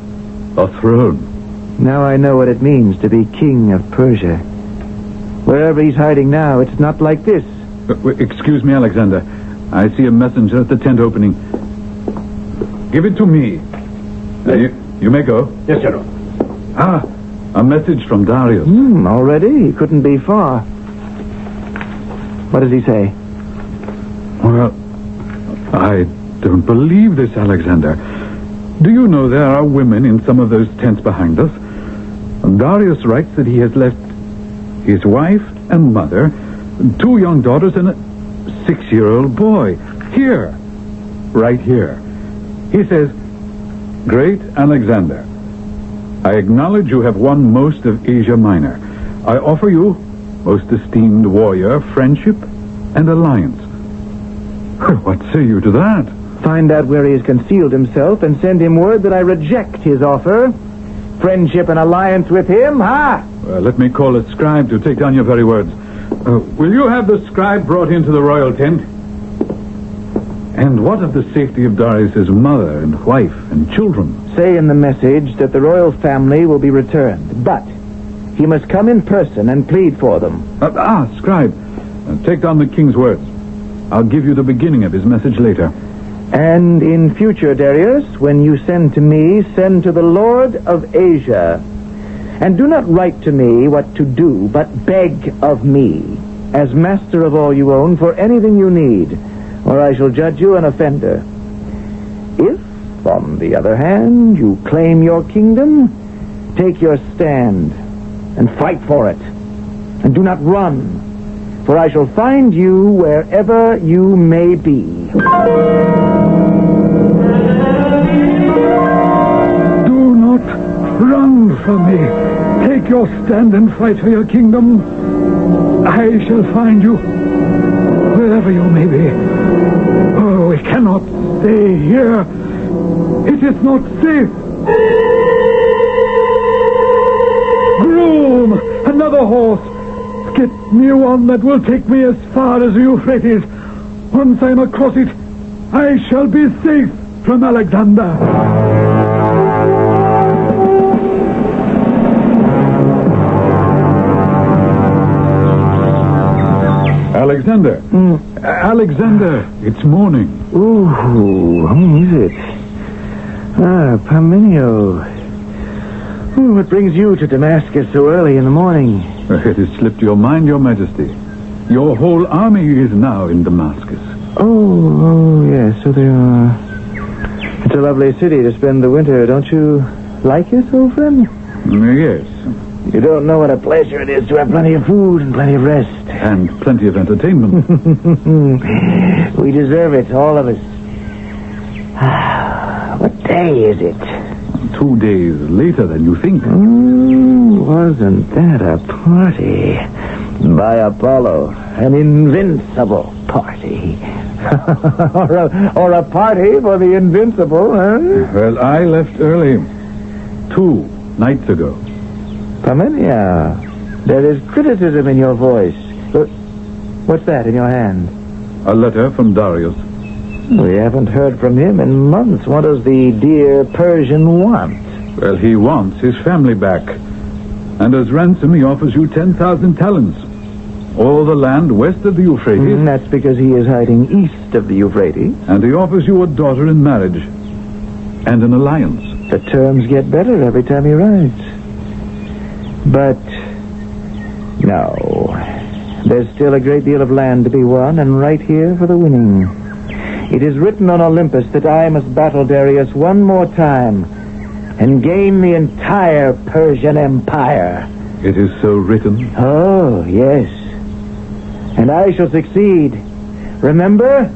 a throne. Now I know what it means to be king of Persia. Wherever he's hiding now, it's not like this. Excuse me, Alexander. I see a messenger at the tent opening. Give it to me. You may go. Yes, General. A message from Darius. Already? He couldn't be far. What does he say? Well, I don't believe this, Alexander. Do you know there are women in some of those tents behind us? Darius writes that he has left his wife and mother, 2 young daughters, and a 6-year-old boy. Here. Right here. He says, Great Alexander, I acknowledge you have won most of Asia Minor. I offer you, most esteemed warrior, friendship and alliance. What say you to that? Find out where he has concealed himself and send him word that I reject his offer. Friendship and alliance with him, ha? Well, let me call a scribe to take down your very words. Will you have the scribe brought into the royal tent? And what of the safety of Darius's mother and wife and children? Say in the message that the royal family will be returned, but he must come in person and plead for them. Scribe, take down the king's words. I'll give you the beginning of his message later. And in future, Darius, when you send to me, send to the Lord of Asia. And do not write to me what to do, but beg of me, as master of all you own, for anything you need, or I shall judge you an offender. If, on the other hand, you claim your kingdom, take your stand and fight for it. And do not run, for I shall find you wherever you may be. Do not run from me. Take your stand and fight for your kingdom. I shall find you wherever you may be. Oh, we cannot stay here. It is not safe. Groom, another horse. Get me one that will take me as far as the Euphrates. Once I'm across it, I shall be safe from Alexander. Alexander. Alexander, it's morning. Ooh, who is it? Parmenio. What brings you to Damascus so early in the morning? It has slipped your mind, Your Majesty. Your whole army is now in Damascus. Oh, yes, so they are. It's a lovely city to spend the winter. Don't you like it, old friend? Yes. You don't know what a pleasure it is to have plenty of food and plenty of rest. And plenty of entertainment. We deserve it, all of us. What day is it? 2 days later than you think. Wasn't that a party? By Apollo, an invincible party. or a party for the invincible, huh? Well, I left early 2 nights ago. Parmenio, there is criticism in your voice. What's that in your hand? A letter from Darius. We haven't heard from him in months. What does the dear Persian want? Well, he wants his family back. And as ransom, he offers you 10,000 talents. All the land west of the Euphrates. That's because he is hiding east of the Euphrates. And he offers you a daughter in marriage. And an alliance. The terms get better every time he writes. But no. There's still a great deal of land to be won, and right here for the winning. It is written on Olympus that I must battle Darius one more time and gain the entire Persian Empire. It is so written? Oh, yes. And I shall succeed. Remember?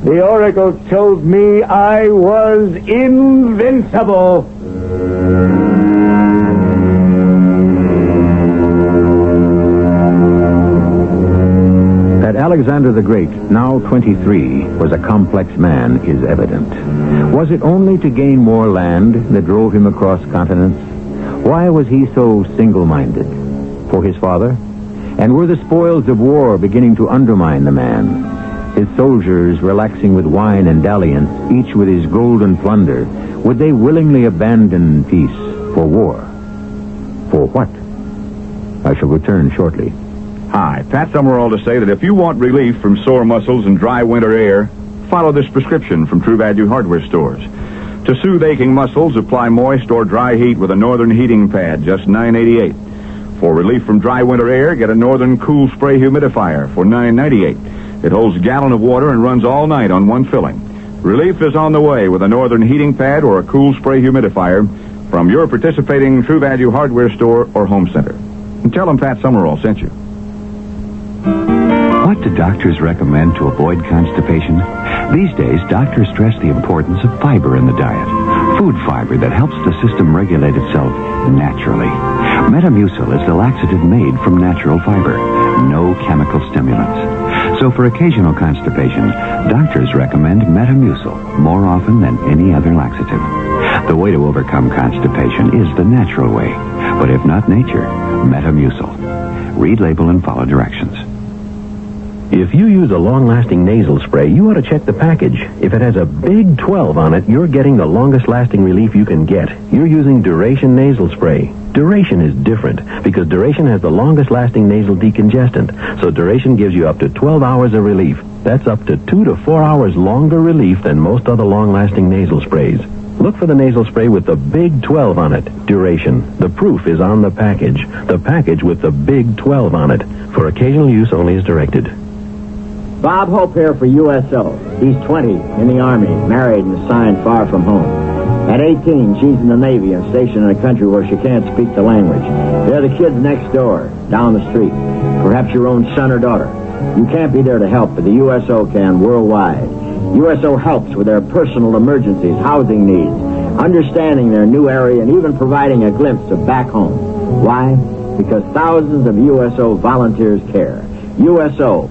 The oracle told me I was invincible. That Alexander the Great, now 23, was a complex man is evident. Was it only to gain more land that drove him across continents? Why was he so single-minded? For his father? And were the spoils of war beginning to undermine the man? His soldiers, relaxing with wine and dalliance, each with his golden plunder, would they willingly abandon peace for war? For what? I shall return shortly. Hi, Pat Summerall to say that if you want relief from sore muscles and dry winter air, follow this prescription from True Value Hardware Stores. To soothe aching muscles, apply moist or dry heat with a Northern heating pad, just $9.88. For relief from dry winter air, get a Northern Cool Spray Humidifier for $9.98. It holds a gallon of water and runs all night on one filling. Relief is on the way with a Northern heating pad or a Cool Spray Humidifier from your participating True Value Hardware Store or home center. And tell them Pat Summerall sent you. What do doctors recommend to avoid constipation? These days, doctors stress the importance of fiber in the diet. Food fiber that helps the system regulate itself naturally. Metamucil is the laxative made from natural fiber. No chemical stimulants. So for occasional constipation, doctors recommend Metamucil more often than any other laxative. The way to overcome constipation is the natural way. But if not nature, Metamucil. Read label and follow directions. If you use a long-lasting nasal spray, you ought to check the package. If it has a big 12 on it, you're getting the longest-lasting relief you can get. You're using Duration nasal spray. Duration is different because Duration has the longest-lasting nasal decongestant. So Duration gives you up to 12 hours of relief. That's up to 2 to 4 hours longer relief than most other long-lasting nasal sprays. Look for the nasal spray with the big 12 on it. Duration. The proof is on the package. The package with the big 12 on it. For occasional use only as directed. Bob Hope here for USO. He's 20, in the Army, married and assigned far from home. At 18, she's in the Navy and stationed in a country where she can't speak the language. They're the kids next door, down the street. Perhaps your own son or daughter. You can't be there to help, but the USO can worldwide. USO helps with their personal emergencies, housing needs, understanding their new area, and even providing a glimpse of back home. Why? Because thousands of USO volunteers care. USO.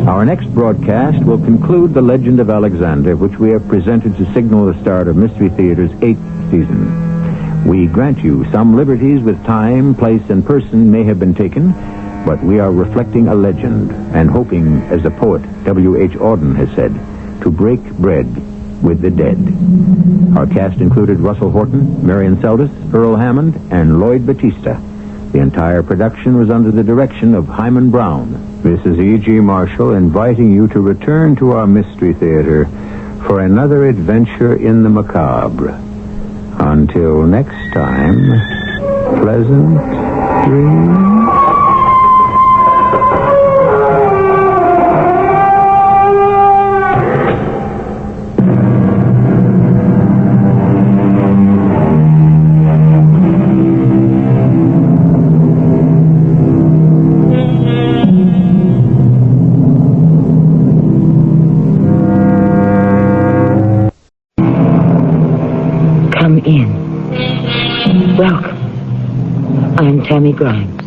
Our next broadcast will conclude the legend of Alexander, which we have presented to signal the start of Mystery Theater's 8th season. We grant you some liberties with time, place, and person may have been taken, but we are reflecting a legend and hoping, as the poet W.H. Auden has said, to break bread with the dead. Our cast included Russell Horton, Marion Seldes, Earl Hammond, and Lloyd Batista. The entire production was under the direction of Hyman Brown. This is E.G. Marshall inviting you to return to our Mystery Theater for another adventure in the macabre. Until next time, pleasant dreams. Come in. Welcome. I'm Tammy Grimes.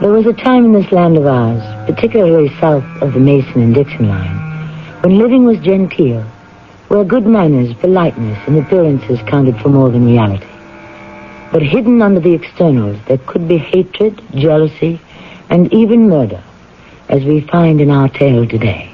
There was a time in this land of ours, particularly south of the Mason and Dixon line, when living was genteel, where good manners, politeness, and appearances counted for more than reality. But hidden under the externals, there could be hatred, jealousy, and even murder, as we find in our tale today.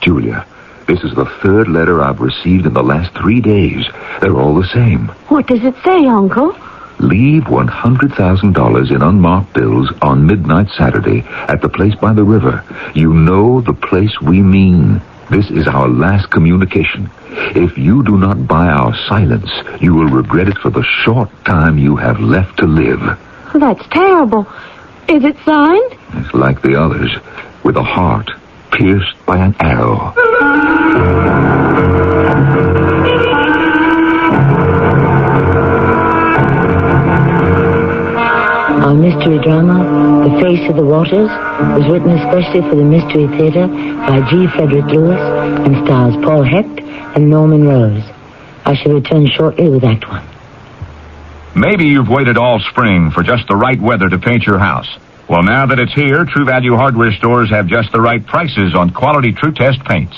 Julia, this is the third letter I've received in the last 3 days. They're all the same. What does it say, Uncle? Leave $100,000 in unmarked bills on midnight Saturday at the place by the river. You know the place we mean. This is our last communication. If you do not buy our silence, you will regret it for the short time you have left to live. That's terrible. Is it signed? It's like the others, with a heart pierced by an arrow. Our mystery drama, The Face of the Waters, was written especially for the Mystery Theater by G. Frederick Lewis and stars Paul Hecht and Norman Rose. I shall return shortly with Act One. Maybe you've waited all spring for just the right weather to paint your house. Well, now that it's here, True Value hardware stores have just the right prices on quality True Test paints.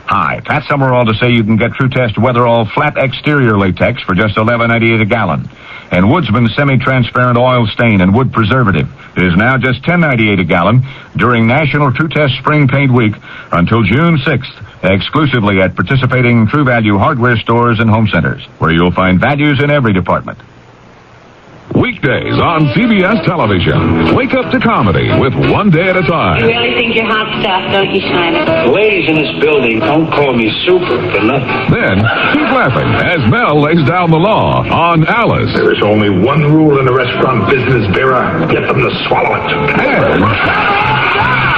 Hi, Pat Summerall to say you can get True Test Weatherall Flat Exterior Latex for just $11.98 a gallon. And Woodsman Semi-Transparent Oil Stain and Wood Preservative is now just $10.98 a gallon during National True Test Spring Paint Week until June 6th, exclusively at participating True Value hardware stores and home centers, where you'll find values in every department. Weekdays on CBS television. Wake up to comedy with One Day at a Time. You really think you're hot stuff, don't you, Shiner? The ladies in this building don't call me super for nothing. Then, keep laughing as Mel lays down the law on Alice. There is only one rule in the restaurant business, Vera. Get them to swallow it. And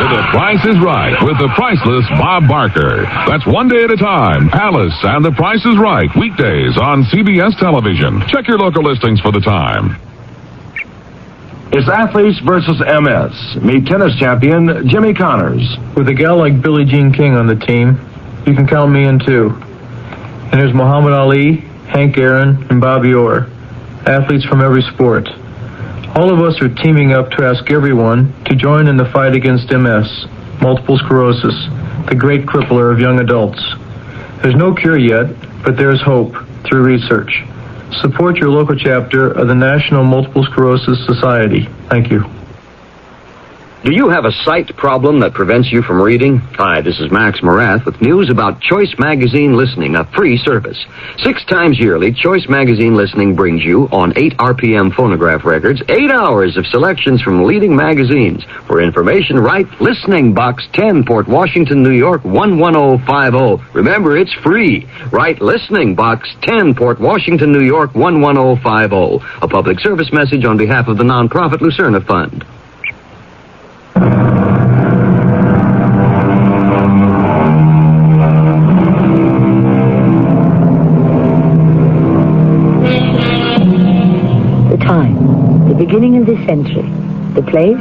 to The Price is Right with the priceless Bob Barker. That's One Day at a Time. Alice and The Price is Right. Weekdays on CBS television. Check your local listings for the time. It's athletes versus MS. Meet tennis champion Jimmy Connors. With a gal like Billie Jean King on the team, you can count me in too. And there's Muhammad Ali, Hank Aaron, and Bobby Orr, athletes from every sport. All of us are teaming up to ask everyone to join in the fight against MS, multiple sclerosis, the great crippler of young adults. There's no cure yet, but there's hope through research. Support your local chapter of the National Multiple Sclerosis Society. Thank you. Do you have a sight problem that prevents you from reading? Hi, this is Max Morath with news about Choice Magazine Listening, a free service. 6 times yearly, Choice Magazine Listening brings you, on 8 RPM phonograph records, 8 hours of selections from leading magazines. For information, write Listening Box 10, Port Washington, New York, 11050. Remember, it's free. Write Listening Box 10, Port Washington, New York, 11050. A public service message on behalf of the nonprofit Lucerna Fund. Beginning of this century, the place,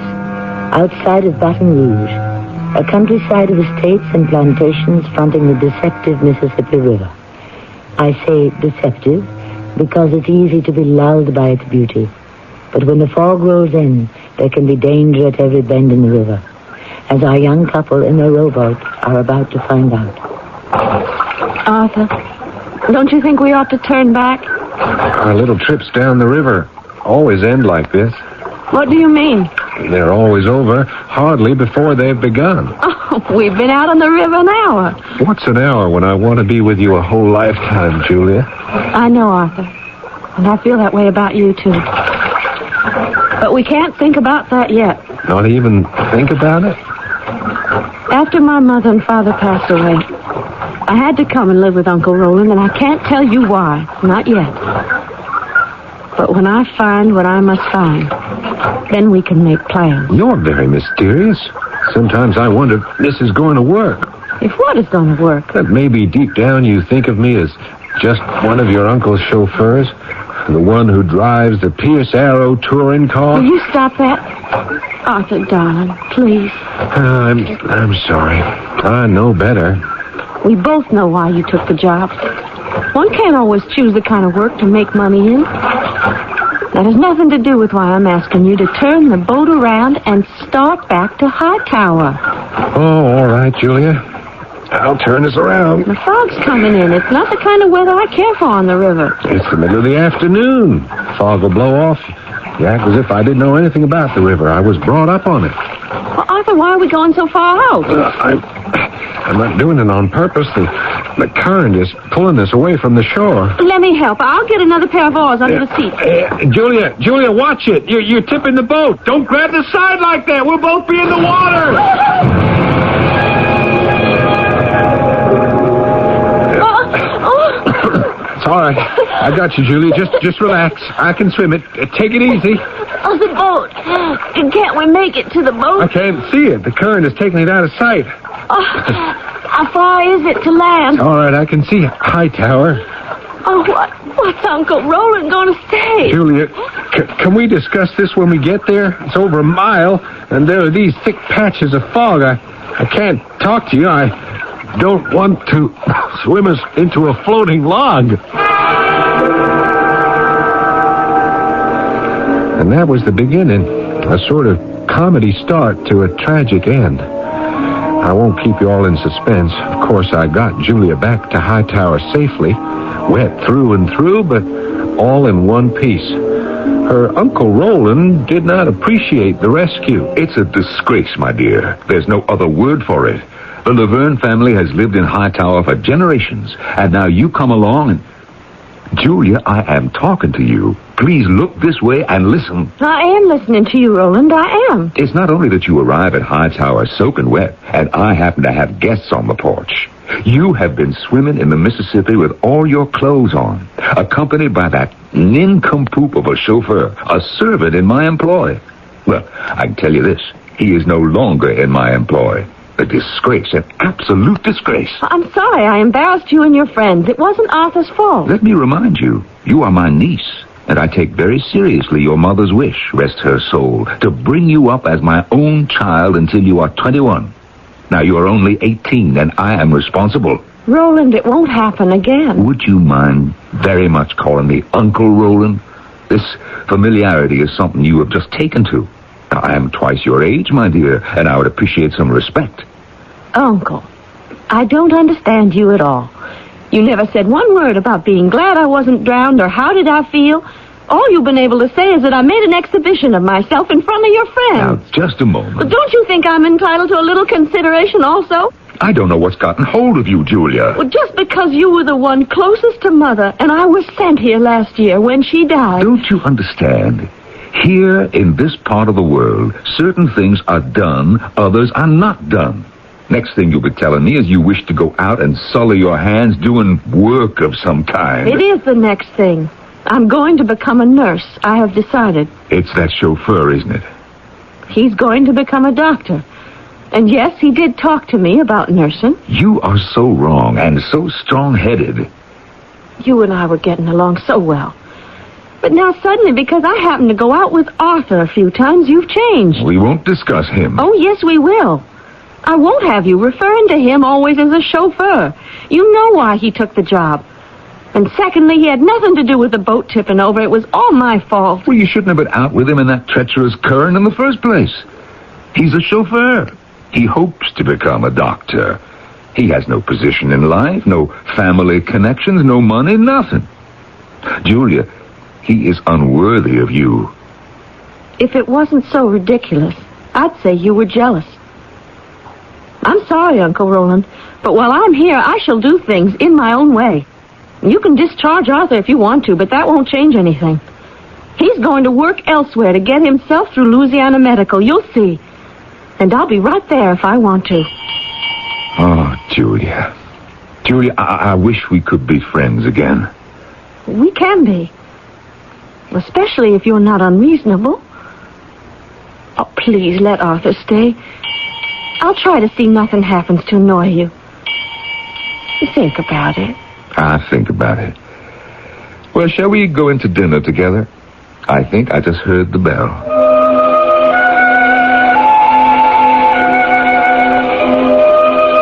outside of Baton Rouge, a countryside of estates and plantations fronting the deceptive Mississippi River. I say deceptive because it's easy to be lulled by its beauty, but when the fog rolls in, there can be danger at every bend in the river, as our young couple in their rowboat are about to find out. Arthur, don't you think we ought to turn back? Our little trips down the river always end like this. What do you mean? They're always over hardly before they've begun. Oh, we've been out on the river an hour. What's an hour when I want to be with you a whole lifetime, Julia? I know, Arthur. And I feel that way about you, too. But we can't think about that yet. Not even think about it? After my mother and father passed away, I had to come and live with Uncle Roland, and I can't tell you why. Not yet. But when I find what I must find, then we can make plans. You're very mysterious. Sometimes I wonder if this is going to work. If what is going to work? That maybe deep down you think of me as just one of your uncle's chauffeurs, the one who drives the Pierce Arrow touring car. Will you stop that? Arthur, darling, please. I'm sorry. I know better. We both know why you took the job. One can't always choose the kind of work to make money in. That has nothing to do with why I'm asking you to turn the boat around and start back to Hightower. Oh, all right, Julia. I'll turn this around. The fog's coming in. It's not the kind of weather I care for on the river. It's the middle of the afternoon. Fog will blow off. You act as if I didn't know anything about the river. I was brought up on it. Well, Arthur, why are we going so far out? I'm not doing it on purpose. The current is pulling us away from the shore. Let me help. I'll get another pair of oars under the seat. Julia, watch it. You're tipping the boat. Don't grab the side like that. We'll both be in the water. It's all right. I got you, Julia. Just relax. I can swim it. Take it easy. Oh, the boat. Can't we make it to the boat? I can't see it. The current is taking it out of sight. Oh, how far is it to land? All right, I can see Hightower. Oh, What's Uncle Roland going to say? Julia, can we discuss this when we get there? It's over a mile, and there are these thick patches of fog. I can't talk to you. I don't want to swim us into a floating log. And that was the beginning, a sort of comedy start to a tragic end. I won't keep you all in suspense. Of course, I got Julia back to Hightower safely, wet through and through, but all in one piece. Her Uncle Roland did not appreciate the rescue. It's a disgrace, my dear. There's no other word for it. The Laverne family has lived in Hightower for generations, and now you come along and... Julia, I am talking to you. Please look this way and listen. I am listening to you, Roland. I am. It's not only that you arrive at Hightower soaking wet, and I happen to have guests on the porch. You have been swimming in the Mississippi with all your clothes on, accompanied by that nincompoop of a chauffeur, a servant in my employ. Well, I can tell you this. He is no longer in my employ. A disgrace, an absolute disgrace. I'm sorry I embarrassed you and your friends. It wasn't Arthur's fault. Let me remind you, you are my niece, and I take very seriously your mother's wish, rest her soul, to bring you up as my own child until you are 21. Now, you are only 18, and I am responsible. Roland, it won't happen again. Would you mind very much calling me Uncle Roland? This familiarity is something you have just taken to. Now, I am twice your age, my dear, and I would appreciate some respect. Uncle, I don't understand you at all. You never said one word about being glad I wasn't drowned or how did I feel. All you've been able to say is that I made an exhibition of myself in front of your friends. Now, just a moment. But don't you think I'm entitled to a little consideration also? I don't know what's gotten hold of you, Julia. Well, just because you were the one closest to Mother and I was sent here last year when she died. Don't you understand? Here in this part of the world, certain things are done, others are not done. Next thing you'll be telling me is you wish to go out and sully your hands doing work of some kind. It is the next thing. I'm going to become a nurse. I have decided. It's that chauffeur, isn't it? He's going to become a doctor. And yes, he did talk to me about nursing. You are so wrong and so strong-headed. You and I were getting along so well. But now suddenly, because I happened to go out with Arthur a few times, you've changed. We won't discuss him. Oh, yes, we will. I won't have you referring to him always as a chauffeur. You know why he took the job. And secondly, he had nothing to do with the boat tipping over. It was all my fault. Well, you shouldn't have been out with him in that treacherous current in the first place. He's a chauffeur. He hopes to become a doctor. He has no position in life, no family connections, no money, nothing. Julia, he is unworthy of you. If it wasn't so ridiculous, I'd say you were jealous. I'm sorry, Uncle Roland, but while I'm here, I shall do things in my own way. You can discharge Arthur if you want to, but that won't change anything. He's going to work elsewhere to get himself through Louisiana Medical. You'll see. And I'll be right there if I want to. Oh, Julia. Julia, I wish we could be friends again. We can be. Especially if you're not unreasonable. Oh, please let Arthur stay. I'll try to see nothing happens to annoy you. Think about it. I think about it. Well, shall we go into dinner together? I think I just heard the bell.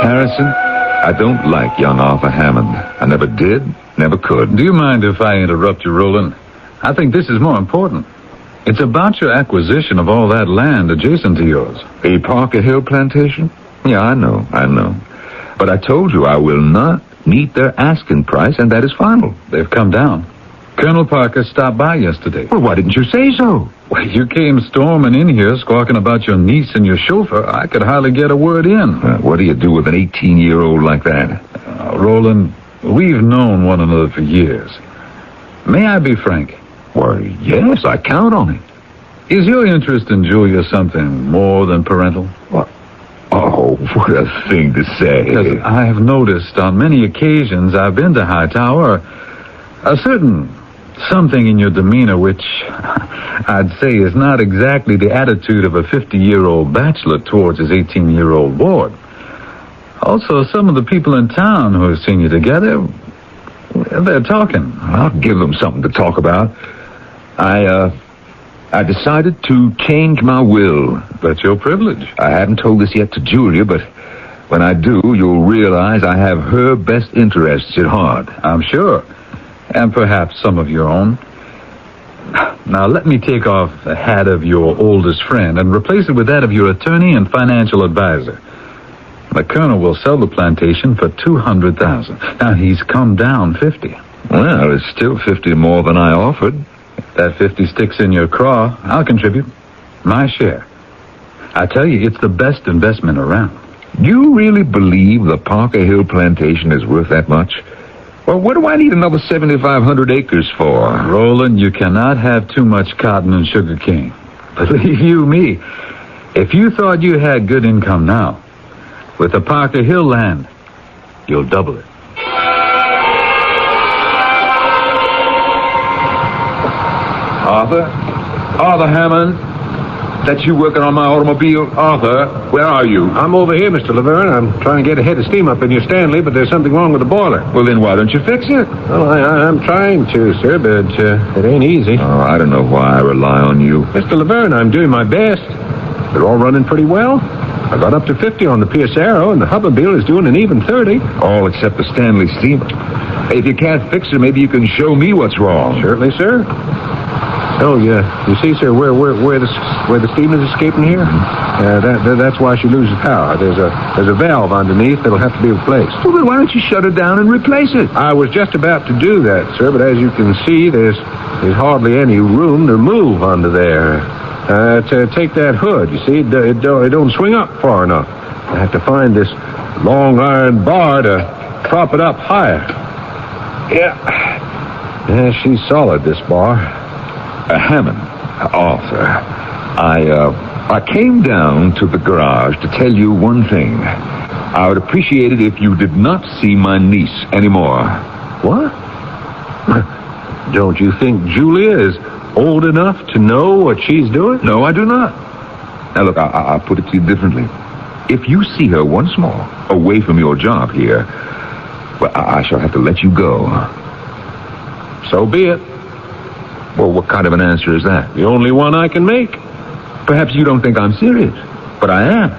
Harrison, I don't like young Arthur Hammond. I never did, never could. Do you mind if I interrupt you, Roland? I think this is more important. It's about your acquisition of all that land adjacent to yours. The Parker Hill plantation? Yeah, I know. But I told you I will not meet their asking price, and that is final. They've come down. Colonel Parker stopped by yesterday. Well, why didn't you say so? Well, you came storming in here, squawking about your niece and your chauffeur. I could hardly get a word in. What do you do with an 18-year-old like that? Roland, we've known one another for years. May I be frank? Why, yes, I count on it. Is your interest in Julia something more than parental? What? Oh, what a thing to say. Because I have noticed on many occasions I've been to Hightower, a certain something in your demeanor which I'd say is not exactly the attitude of a 50-year-old bachelor towards his 18-year-old ward. Also, some of the people in town who have seen you together, They're talking. I'll give them something to talk about. I decided to change my will. That's your privilege. I haven't told this yet to Julia, but when I do, you'll realize I have her best interests at heart. I'm sure. And perhaps some of your own. Now, let me take off the hat of your oldest friend and replace it with that of your attorney and financial advisor. The colonel will sell the plantation for $200,000. Now, he's come down 50. Well, it's still 50 more than I offered. If that 50 sticks in your craw, I'll contribute my share. I tell you, it's the best investment around. You really believe the Parker Hill plantation is worth that much? Well, what do I need another 7,500 acres for? Roland, you cannot have too much cotton and sugar cane. Believe you me, if you thought you had good income now, with the Parker Hill land, you'll double it. Arthur Hammond, that's you working on my automobile? Arthur, where are you? I'm over here, Mr. Laverne. I'm trying to get a head of steam up in your Stanley, but there's something wrong with the boiler. Well, then why don't you fix it? Well, I'm trying to, sir, but it ain't easy. Oh, I don't know why I rely on you. Mr. Laverne, I'm doing my best. They're all running pretty well. I got up to 50 on the Pierce Arrow, and the Hubmobile is doing an even 30. All except the Stanley steamer. If you can't fix it, maybe you can show me what's wrong. Certainly, sir. Oh, yeah. You see, sir, where the steam is escaping here? That's why she loses power. There's a valve underneath that'll have to be replaced. Well, then why don't you shut it down and replace it? I was just about to do that, sir, but as you can see, there's hardly any room to move under there. To take that hood, you see, it don't swing up far enough. I have to find this long iron bar to prop it up higher. Yeah, she's solid, this bar. Hammond, Arthur, I came down to the garage to tell you one thing. I would appreciate it if you did not see my niece anymore. What? Don't you think Julia is old enough to know what she's doing? No, I do not. Now, look, I'll put it to you differently. If you see her once more away from your job here, well, I shall have to let you go. So be it. Well, what kind of an answer is that? The only one I can make. Perhaps you don't think I'm serious, but I am.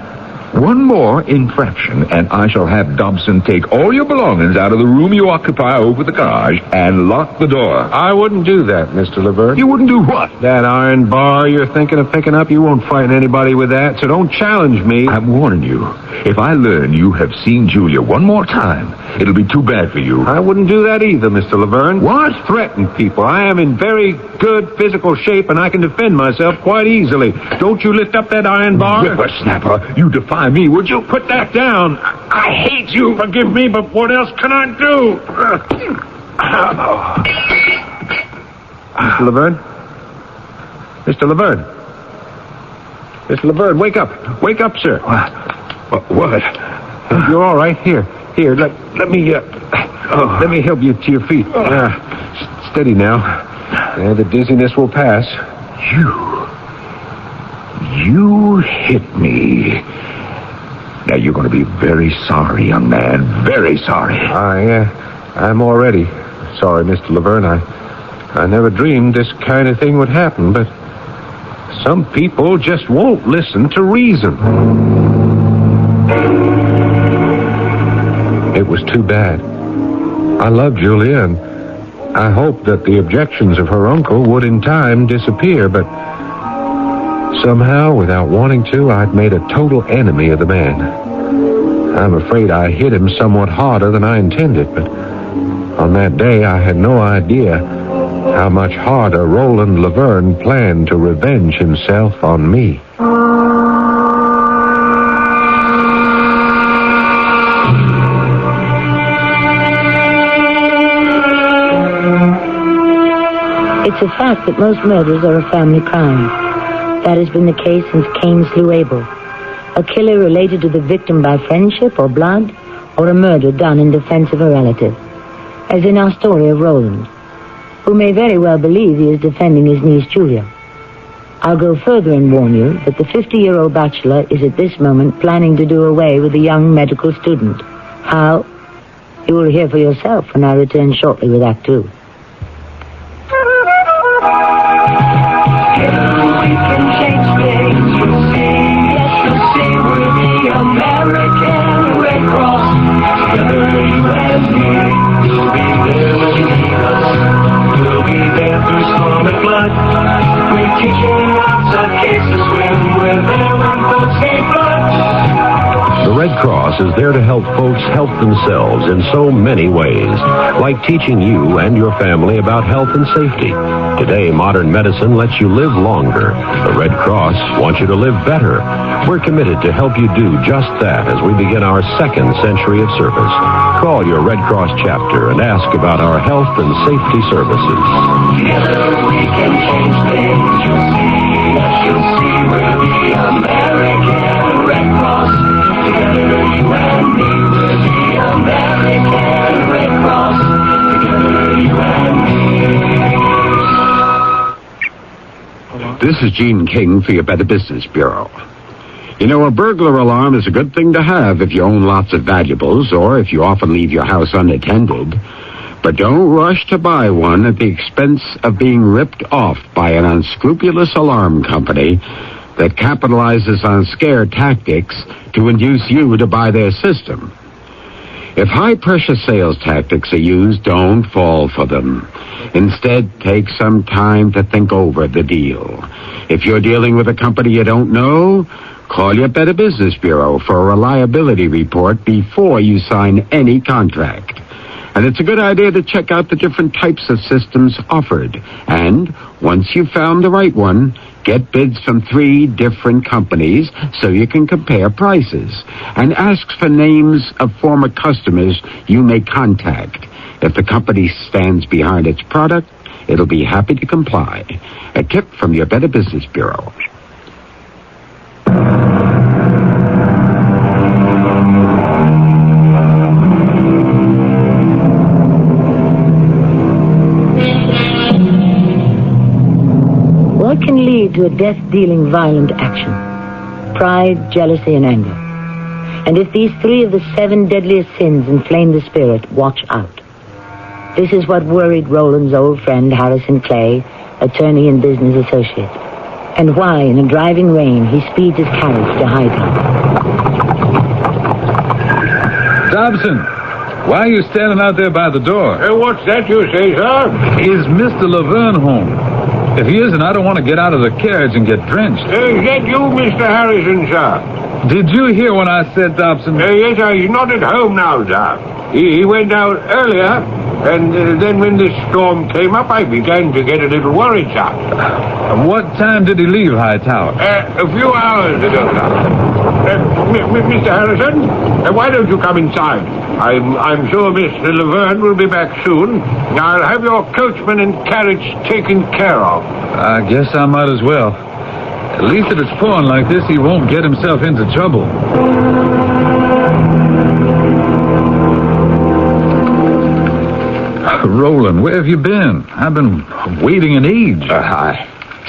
One more infraction, and I shall have Dobson take all your belongings out of the room you occupy over the garage and lock the door. I wouldn't do that, Mr. Laverne. You wouldn't do what? That iron bar you're thinking of picking up, you won't frighten anybody with that, so don't challenge me. I'm warning you. If I learn you have seen Julia one more time, it'll be too bad for you. I wouldn't do that either, Mr. Laverne. What? Threaten people. I am in very good physical shape, and I can defend myself quite easily. Don't you lift up that iron bar? Whippersnapper, you defy me, would you? Put that down. I hate you. Forgive me, but what else can I do? Mr. Laverne? Mr. Laverne? Mr. Laverne, wake up. Wake up, sir. What? You're all right. Here, let me help you to your feet. Steady now. The dizziness will pass. You hit me. Now, you're going to be very sorry, young man. Very sorry. I'm already sorry, Mr. Laverne. I never dreamed this kind of thing would happen, but some people just won't listen to reason. It was too bad. I love Julia, and I hoped that the objections of her uncle would in time disappear, but somehow, without wanting to, I'd made a total enemy of the man. I'm afraid I hit him somewhat harder than I intended, but on that day I had no idea how much harder Roland Laverne planned to revenge himself on me. It's a fact that most murders are a family crime. That has been the case since Cain slew Abel. A killer related to the victim by friendship or blood, or a murder done in defense of a relative. As in our story of Roland, who may very well believe he is defending his niece Julia. I'll go further and warn you that the 50-year-old bachelor is at this moment planning to do away with a young medical student. How? You will hear for yourself when I return shortly with Act 2. We can change things, you'll see, yes, you'll see, we're the American Red Cross. Together you and me, you'll be there when you need us. We'll be there through storm and flood. We're teaching lots of kids to swim, we're there when folks need blood. The Red Cross is there to help folks help themselves in so many ways, like teaching you and your family about health and safety. Today, modern medicine lets you live longer. The Red Cross wants you to live better. We're committed to help you do just that as we begin our second century of service. Call your Red Cross chapter and ask about our health and safety services. Together we can change things, you'll see, yes, you'll see, we're the American Red Cross. Together you and me, we're the American Red Cross. Together you and me. This is Gene King for your Better Business Bureau. You know, a burglar alarm is a good thing to have if you own lots of valuables or if you often leave your house unattended. But don't rush to buy one at the expense of being ripped off by an unscrupulous alarm company that capitalizes on scare tactics to induce you to buy their system. If high-pressure sales tactics are used, don't fall for them. Instead, take some time to think over the deal. If you're dealing with a company you don't know, call your Better Business Bureau for a reliability report before you sign any contract. And it's a good idea to check out the different types of systems offered. And once you've found the right one, get bids from 3 different companies so you can compare prices. And ask for names of former customers you may contact. If the company stands behind its product, it'll be happy to comply. A tip from your Better Business Bureau. What can lead to a death-dealing violent action? Pride, jealousy, and anger. And if these 3 of the 7 deadliest sins inflame the spirit, watch out. This is what worried Roland's old friend Harrison Clay, attorney and business associate, and why, in a driving rain, he speeds his carriage to Hightower. Dobson, why are you standing out there by the door? What's that you say, sir? Is Mr. Laverne home? If he isn't, I don't want to get out of the carriage and get drenched. Is that you, Mr. Harrison, sir? Did you hear what I said, Dobson? Yes, sir. He's not at home now, sir. He went out earlier, and then when this storm came up, I began to get a little worried, sir. What time did he leave Hightower? A few hours ago, sir. Mr. Harrison, why don't you come inside? I'm sure Mr. Laverne will be back soon. I'll have your coachman and carriage taken care of. I guess I might as well. At least if it's pouring like this, he won't get himself into trouble. Roland, where have you been? I've been waiting an age. I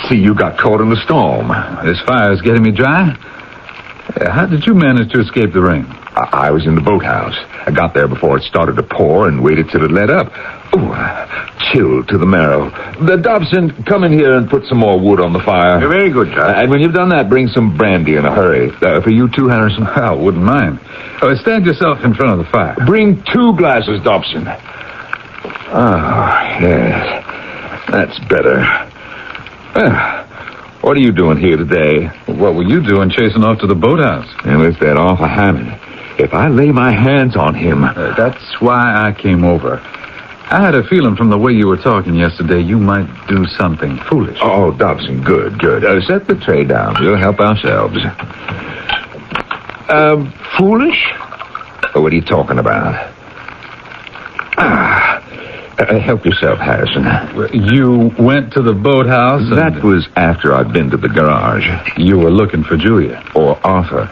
see you got caught in the storm. This fire's getting me dry. How did you manage to escape the rain? I was in the boathouse. I got there before it started to pour and waited till it let up. Ooh, chilled to the marrow. Dobson, come in here and put some more wood on the fire. Very good, sir. And when you've done that, bring some brandy in a hurry. For you too, Harrison? I wouldn't mind. Stand yourself in front of the fire. Bring 2 glasses, Dobson. Oh, yes. That's better. What are you doing here today? What were you doing chasing off to the boathouse? And with that awful Hammond. If I lay my hands on him... That's why I came over. I had a feeling from the way you were talking yesterday you might do something foolish. Oh, Dobson, good. Set the tray down. We'll help ourselves. Foolish? What are you talking about? Help yourself, Harrison. You went to the boathouse? That was after I'd been to the garage. You were looking for Julia? Or Arthur.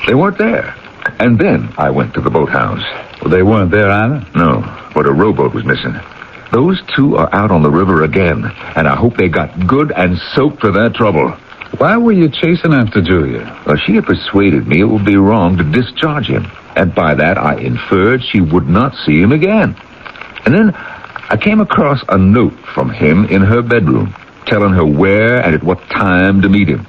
They weren't there. And then I went to the boathouse. Well, they weren't there either? No, but a rowboat was missing. Those 2 are out on the river again, and I hope they got good and soaked for their trouble. Why were you chasing after Julia? Well, she had persuaded me it would be wrong to discharge him. And by that, I inferred she would not see him again. And then I came across a note from him in her bedroom, telling her where and at what time to meet him.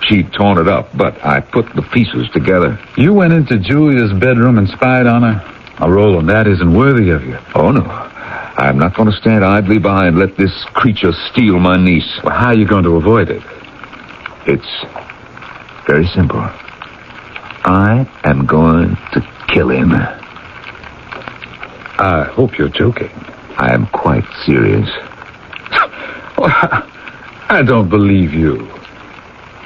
She'd torn it up, but I put the pieces together. You went into Julia's bedroom and spied on her? Oh, Roland, that isn't worthy of you. Oh, no. I'm not going to stand idly by and let this creature steal my niece. Well, how are you going to avoid it? It's very simple. I am going to kill him. I hope you're joking. I am quite serious. I don't believe you.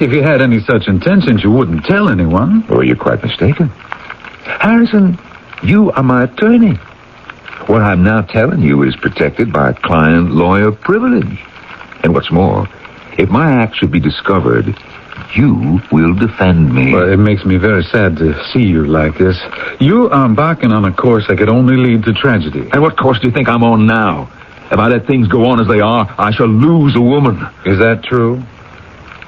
If you had any such intentions, you wouldn't tell anyone. Oh, you're quite mistaken. Harrison, you are my attorney. What I'm now telling you is protected by client-lawyer privilege. And what's more, if my act should be discovered, you will defend me. Well, it makes me very sad to see you like this. You are embarking on a course that could only lead to tragedy. And what course do you think I'm on now? If I let things go on as they are, I shall lose a woman. Is that true?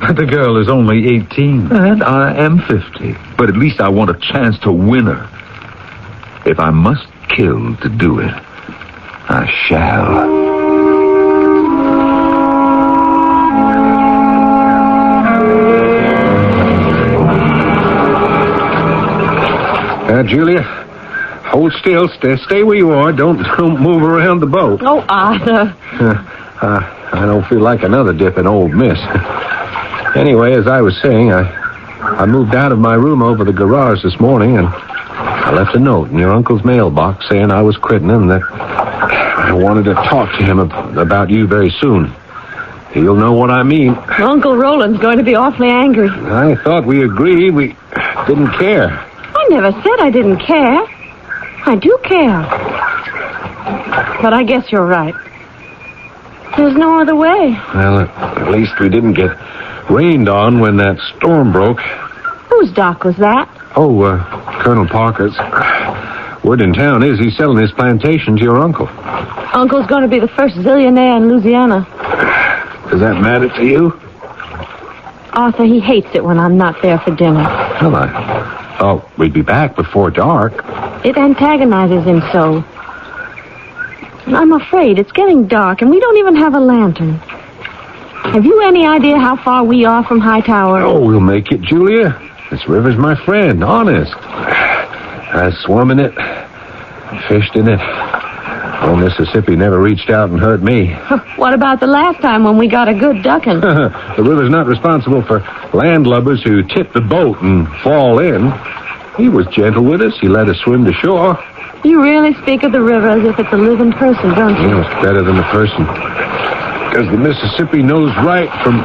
The girl is only 18. And I am 50. But at least I want a chance to win her. If I must kill to do it, I shall. Julia, hold still. Stay where you are. Don't move around the boat. Oh, Arthur. I don't feel like another dip in Old Miss. Anyway, as I was saying, I moved out of my room over the garage this morning, and I left a note in your uncle's mailbox saying I was quitting and that I wanted to talk to him about you very soon. You'll know what I mean. Uncle Roland's going to be awfully angry. I thought we agreed we didn't care. I never said I didn't care. I do care. But I guess you're right. There's no other way. Well, at least we didn't get rained on when that storm broke. Whose dock was that? Oh, Colonel Parker's. Word in town is he's selling his plantation to your uncle. Uncle's going to be the first zillionaire in Louisiana. Does that matter to you? Arthur, he hates it when I'm not there for dinner. Well, Oh, we'd be back before dark. It antagonizes him so. And I'm afraid it's getting dark, and we don't even have a lantern. Have you any idea how far we are from Hightower? Oh, we'll make it, Julia. This river's my friend, honest. I swum in it, fished in it. Old Mississippi never reached out and hurt me. What about the last time when we got a good ducking? The river's not responsible for landlubbers who tip the boat and fall in. He was gentle with us. He let us swim to shore. You really speak of the river as if it's a living person, don't you? It's better than a person. Because the Mississippi knows right from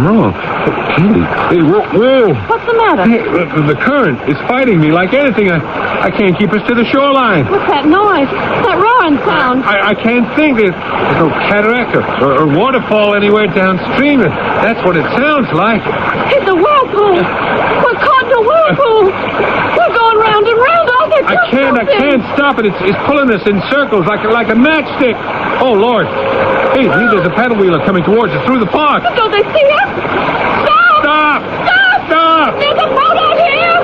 wrong. Hey, whoa. What's the matter? Hey, the current is fighting me like anything. I can't keep us to the shoreline. What's that noise? That roaring sound? I can't think. There's no cataract or waterfall anywhere downstream. That's what it sounds like. It's a whirlpool. We're caught in a whirlpool. We're going round and round. Arthur, I can't stop it. It's pulling us in circles like a matchstick. Oh, Lord. Hey, there's a paddle wheeler coming towards us through the park. But don't they see us? Stop! There's a boat out here!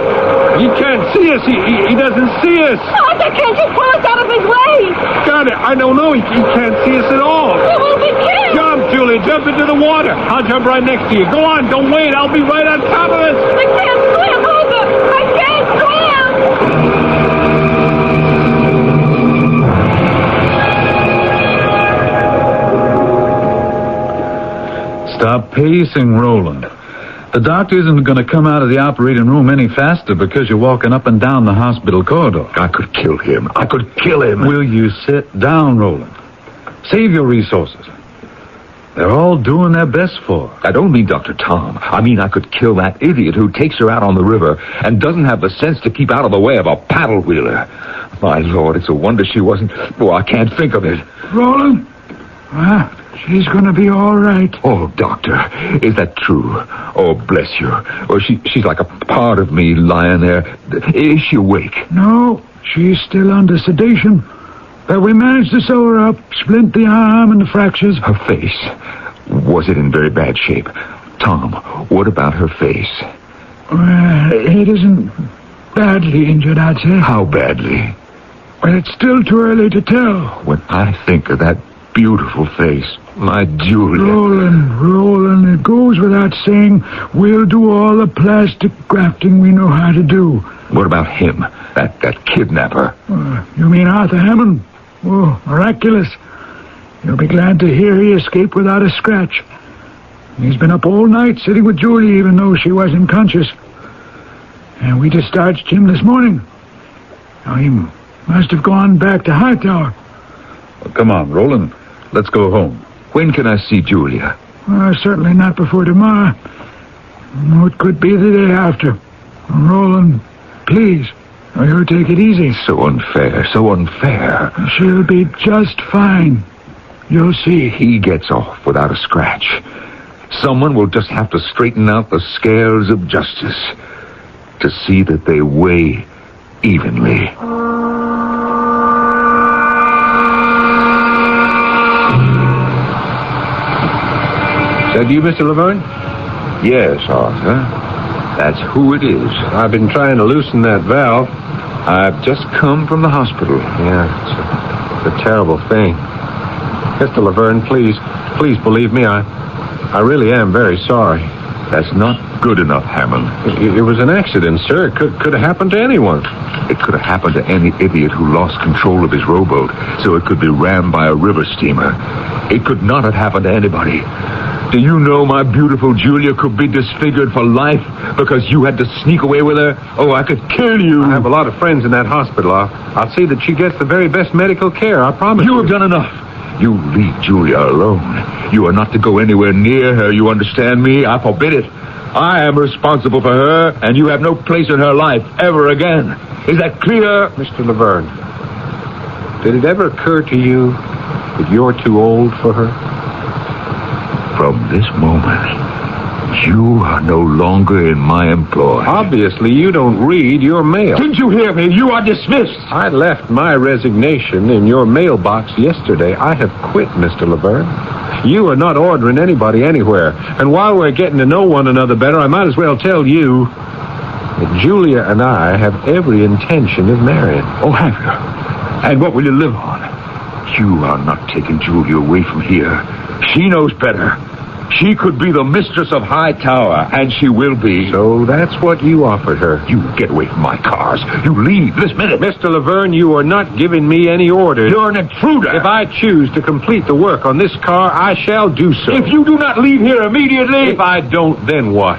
He can't see us. He doesn't see us. Arthur, can't you pull us out of his way? Got it. I don't know. He can't see us at all. We'll be killed. Jump, Julie. Jump into the water. I'll jump right next to you. Go on. Don't wait. I'll be right on top of us. I can't swim, Arthur. I can't swim. Stop pacing, Roland. The doctor isn't going to come out of the operating room any faster because you're walking up and down the hospital corridor. I could kill him. Will you sit down, Roland? Save your resources. They're all doing their best for her. I don't mean Dr. Tom. I mean I could kill that idiot who takes her out on the river and doesn't have the sense to keep out of the way of a paddle wheeler. My Lord, it's a wonder she wasn't... Oh, I can't think of it. Roland? She's going to be all right. Oh, Doctor, is that true? Oh, bless you. Oh, she's like a part of me lying there. Is she awake? No, she's still under sedation. But we managed to sew her up, splint the arm and the fractures. Her face. Was it in very bad shape? Tom, what about her face? It isn't badly injured, I'd say. How badly? Well, it's still too early to tell. When I think of that beautiful face, my Julia. Roland, it goes without saying, we'll do all the plastic grafting we know how to do. What about him, that kidnapper? You mean Arthur Hammond? Oh, miraculous. You'll be glad to hear he escaped without a scratch. He's been up all night sitting with Julie, even though she wasn't conscious. And we discharged him this morning. Now, he must have gone back to Hightower. Well, come on, Roland. Let's go home. When can I see Julia? Certainly not before tomorrow. No, it could be the day after. Roland, please, you take it easy. So unfair, so unfair. She'll be just fine. You'll see. He gets off without a scratch. Someone will just have to straighten out the scales of justice to see that they weigh evenly. Is that you, Mr. Laverne? Yes, Arthur. That's who it is. I've been trying to loosen that valve. I've just come from the hospital. Yeah, it's a terrible thing. Mr. Laverne, please believe me. I really am very sorry. That's not good enough, Hammond. It was an accident, sir. It could have happened to anyone. It could have happened to any idiot who lost control of his rowboat, so it could be rammed by a river steamer. It could not have happened to anybody. Do you know my beautiful Julia could be disfigured for life because you had to sneak away with her? Oh, I could kill you. I have a lot of friends in that hospital. I'll see that she gets the very best medical care, I promise you. You have done enough. You leave Julia alone. You are not to go anywhere near her, you understand me? I forbid it. I am responsible for her, and you have no place in her life ever again. Is that clear? Mr. Laverne, did it ever occur to you that you're too old for her? From this moment, you are no longer in my employ. Obviously, you don't read your mail. Didn't you hear me? You are dismissed. I left my resignation in your mailbox yesterday. I have quit, Mr. Laverne. You are not ordering anybody anywhere. And while we're getting to know one another better, I might as well tell you that Julia and I have every intention of marrying. Oh, have you? And what will you live on? You are not taking Julia away from here. She knows better. She could be the mistress of Hightower, and she will be. So that's what you offered her. You get away from my cars. You leave this minute. Mr. Laverne, you are not giving me any orders. You're an intruder. If I choose to complete the work on this car, I shall do so. If you do not leave here immediately... If I don't, then what?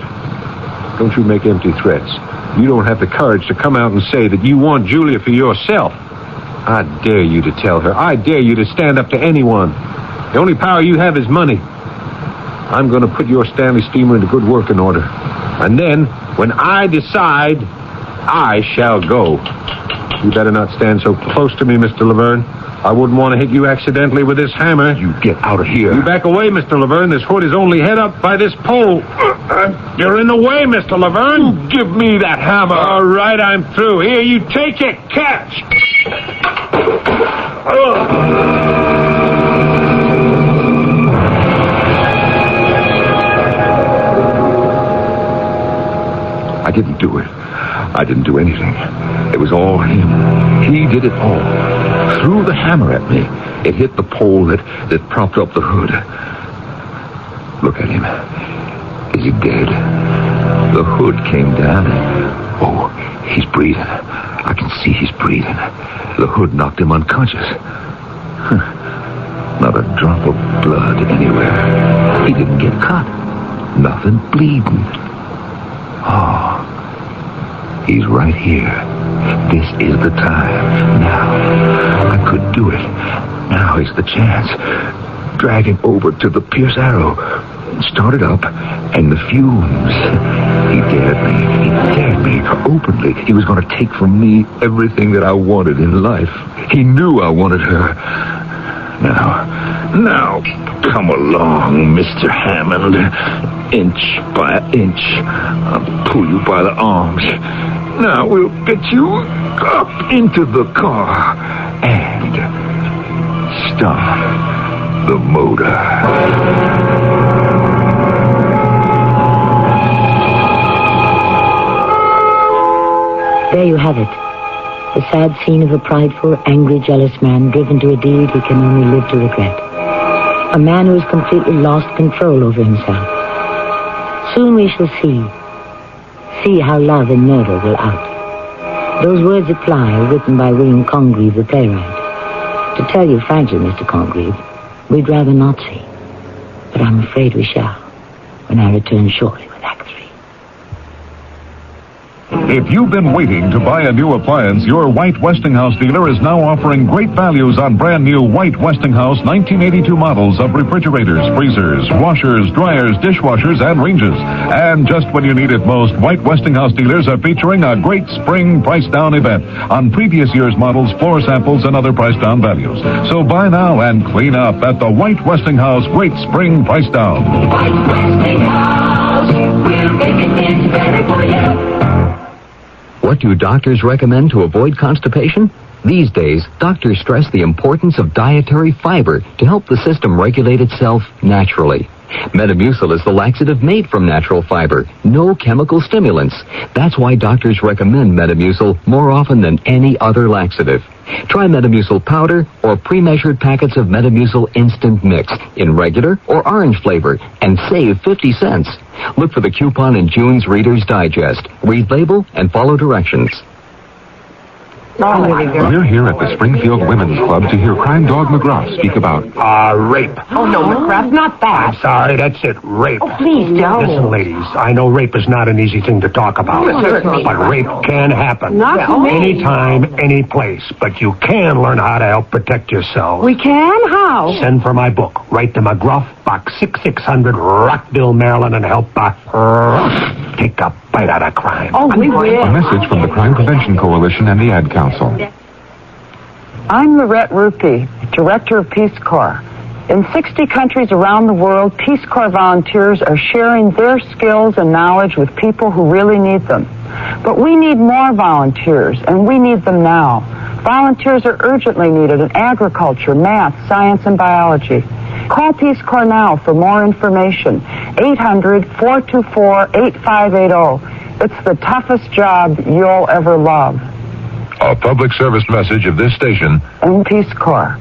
Don't you make empty threats. You don't have the courage to come out and say that you want Julia for yourself. I dare you to tell her. I dare you to stand up to anyone. The only power you have is money. I'm going to put your Stanley steamer into good working order. And then, when I decide, I shall go. You better not stand so close to me, Mr. Laverne. I wouldn't want to hit you accidentally with this hammer. You get out of here. You back away, Mr. Laverne. This hood is only held up by this pole. You're in the way, Mr. Laverne. You give me that hammer. All right, I'm through. Here, you take it. Catch. I didn't do it. I didn't do anything. It was all him. He did it all. Threw the hammer at me. It hit the pole that propped up the hood. Look at him. Is he dead? The hood came down and... Oh, he's breathing. I can see he's breathing. The hood knocked him unconscious. Not a drop of blood anywhere. He didn't get cut. Nothing bleeding. Oh, he's right here. This is the time. Now, I could do it. Now is the chance. Drag him over to the Pierce Arrow. Start it up, and the fumes. He dared me. He dared me openly. He was going to take from me everything that I wanted in life. He knew I wanted her. Now, come along, Mr. Hammond. Inch by inch, I'll pull you by the arms. Now we'll get you up into the car and start the motor. There you have it. The sad scene of a prideful, angry, jealous man driven to a deed he can only live to regret. A man who has completely lost control over himself. Soon we shall see how love and murder will out. Those words apply are written by William Congreve, the playwright. To tell you frankly, Mr. Congreve, we'd rather not see. But I'm afraid we shall, when I return shortly with Act 3. If you've been waiting to buy a new appliance, your White Westinghouse dealer is now offering great values on brand new White Westinghouse 1982 models of refrigerators, freezers, washers, dryers, dishwashers, and ranges. And just when you need it most, White Westinghouse dealers are featuring a great spring price down event on previous year's models, floor samples, and other price down values. So buy now and clean up at the White Westinghouse Great Spring Price Down. White Westinghouse, we're making things better for you. What do doctors recommend to avoid constipation? These days, doctors stress the importance of dietary fiber to help the system regulate itself naturally. Metamucil is the laxative made from natural fiber. No chemical stimulants. That's why doctors recommend Metamucil more often than any other laxative. Try Metamucil powder or pre-measured packets of Metamucil instant mix in regular or orange flavor and save 50 cents. Look for the coupon in June's Reader's Digest. Read label and follow directions. We're here at the Springfield Women's Club to hear Crime Dog McGrath speak about... Rape. Oh, no, McGrath, not that. I'm sorry, that's it, rape. Oh, please don't. Listen, ladies, I know rape is not an easy thing to talk about. Certainly. But rape can happen. Not to me. Anytime, any place. But you can learn how to help protect yourself. We can? How? Send for my book. Write to McGruff, Box 6600, Rockville, Maryland, and help take a bite out of crime. Oh, we will. A message from the Crime Prevention Coalition and the Ad Council. I'm Lorette Rupke, Director of Peace Corps. In 60 countries around the world, Peace Corps volunteers are sharing their skills and knowledge with people who really need them. But we need more volunteers, and we need them now. Volunteers are urgently needed in agriculture, math, science, and biology. Call Peace Corps now for more information. 800-424-8580. It's the toughest job you'll ever love. A public service message of this station And Peace Corps.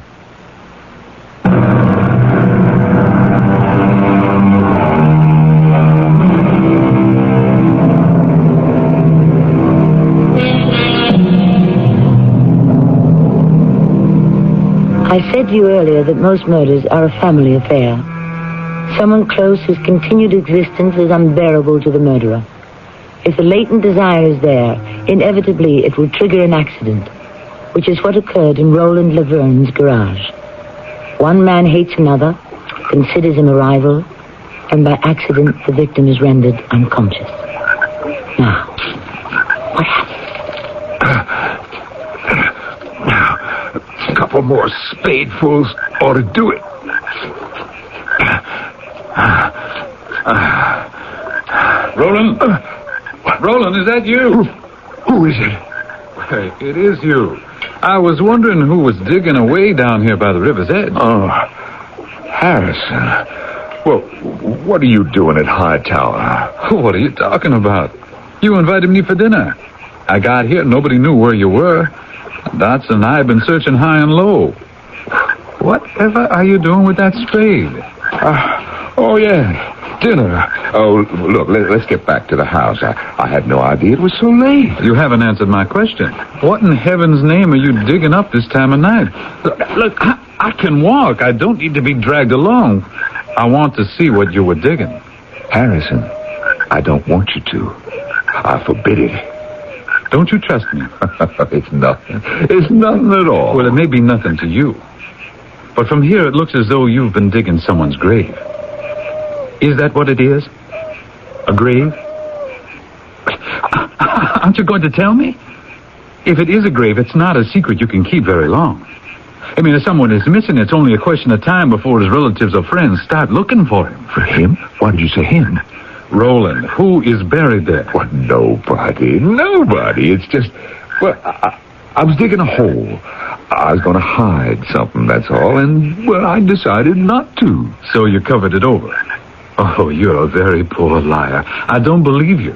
I said to you earlier that most murders are a family affair. Someone close whose continued existence is unbearable to the murderer. If the latent desire is there, inevitably it will trigger an accident, which is what occurred in Roland Laverne's garage. One man hates another, considers him a rival, and by accident the victim is rendered unconscious. Now, what happened? A couple more spadefuls ought to do it. Roland? Roland, is that you? Who is it? Hey, it is you. I was wondering who was digging away down here by the river's edge. Oh, Harrison. Well, what are you doing at Hightower? What are you talking about? You invited me for dinner. I got here, nobody knew where you were. Dots and I have been searching high and low. Whatever are you doing with that spade? Oh, yeah. Dinner. Oh, look, let's get back to the house. I had no idea it was so late. You haven't answered my question. What in heaven's name are you digging up this time of night? Look, I can walk. I don't need to be dragged along. I want to see what you were digging. Harrison, I don't want you to. I forbid it. Don't you trust me? It's nothing. It's nothing at all. Well, it may be nothing to you. But from here, it looks as though you've been digging someone's grave. Is that what it is? A grave? Aren't you going to tell me? If it is a grave, it's not a secret you can keep very long. I mean, if someone is missing, it's only a question of time before his relatives or friends start looking for him. For him? Why did you say him? Roland, who is buried there? Well, nobody. Nobody. It's just... Well, I was digging a hole. I was going to hide something, that's all, and, well, I decided not to. So you covered it over? Oh, you're a very poor liar. I don't believe you.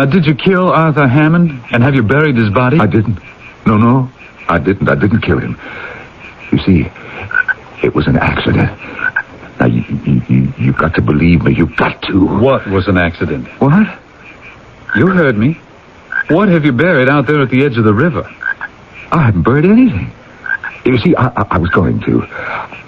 Now, did you kill Arthur Hammond, and have you buried his body? I didn't. No, I didn't. I didn't kill him. You see, it was an accident. Now, you've got to believe me. You've got to. What was an accident? What? You heard me. What have you buried out there at the edge of the river? I haven't buried anything. You see, I was going to.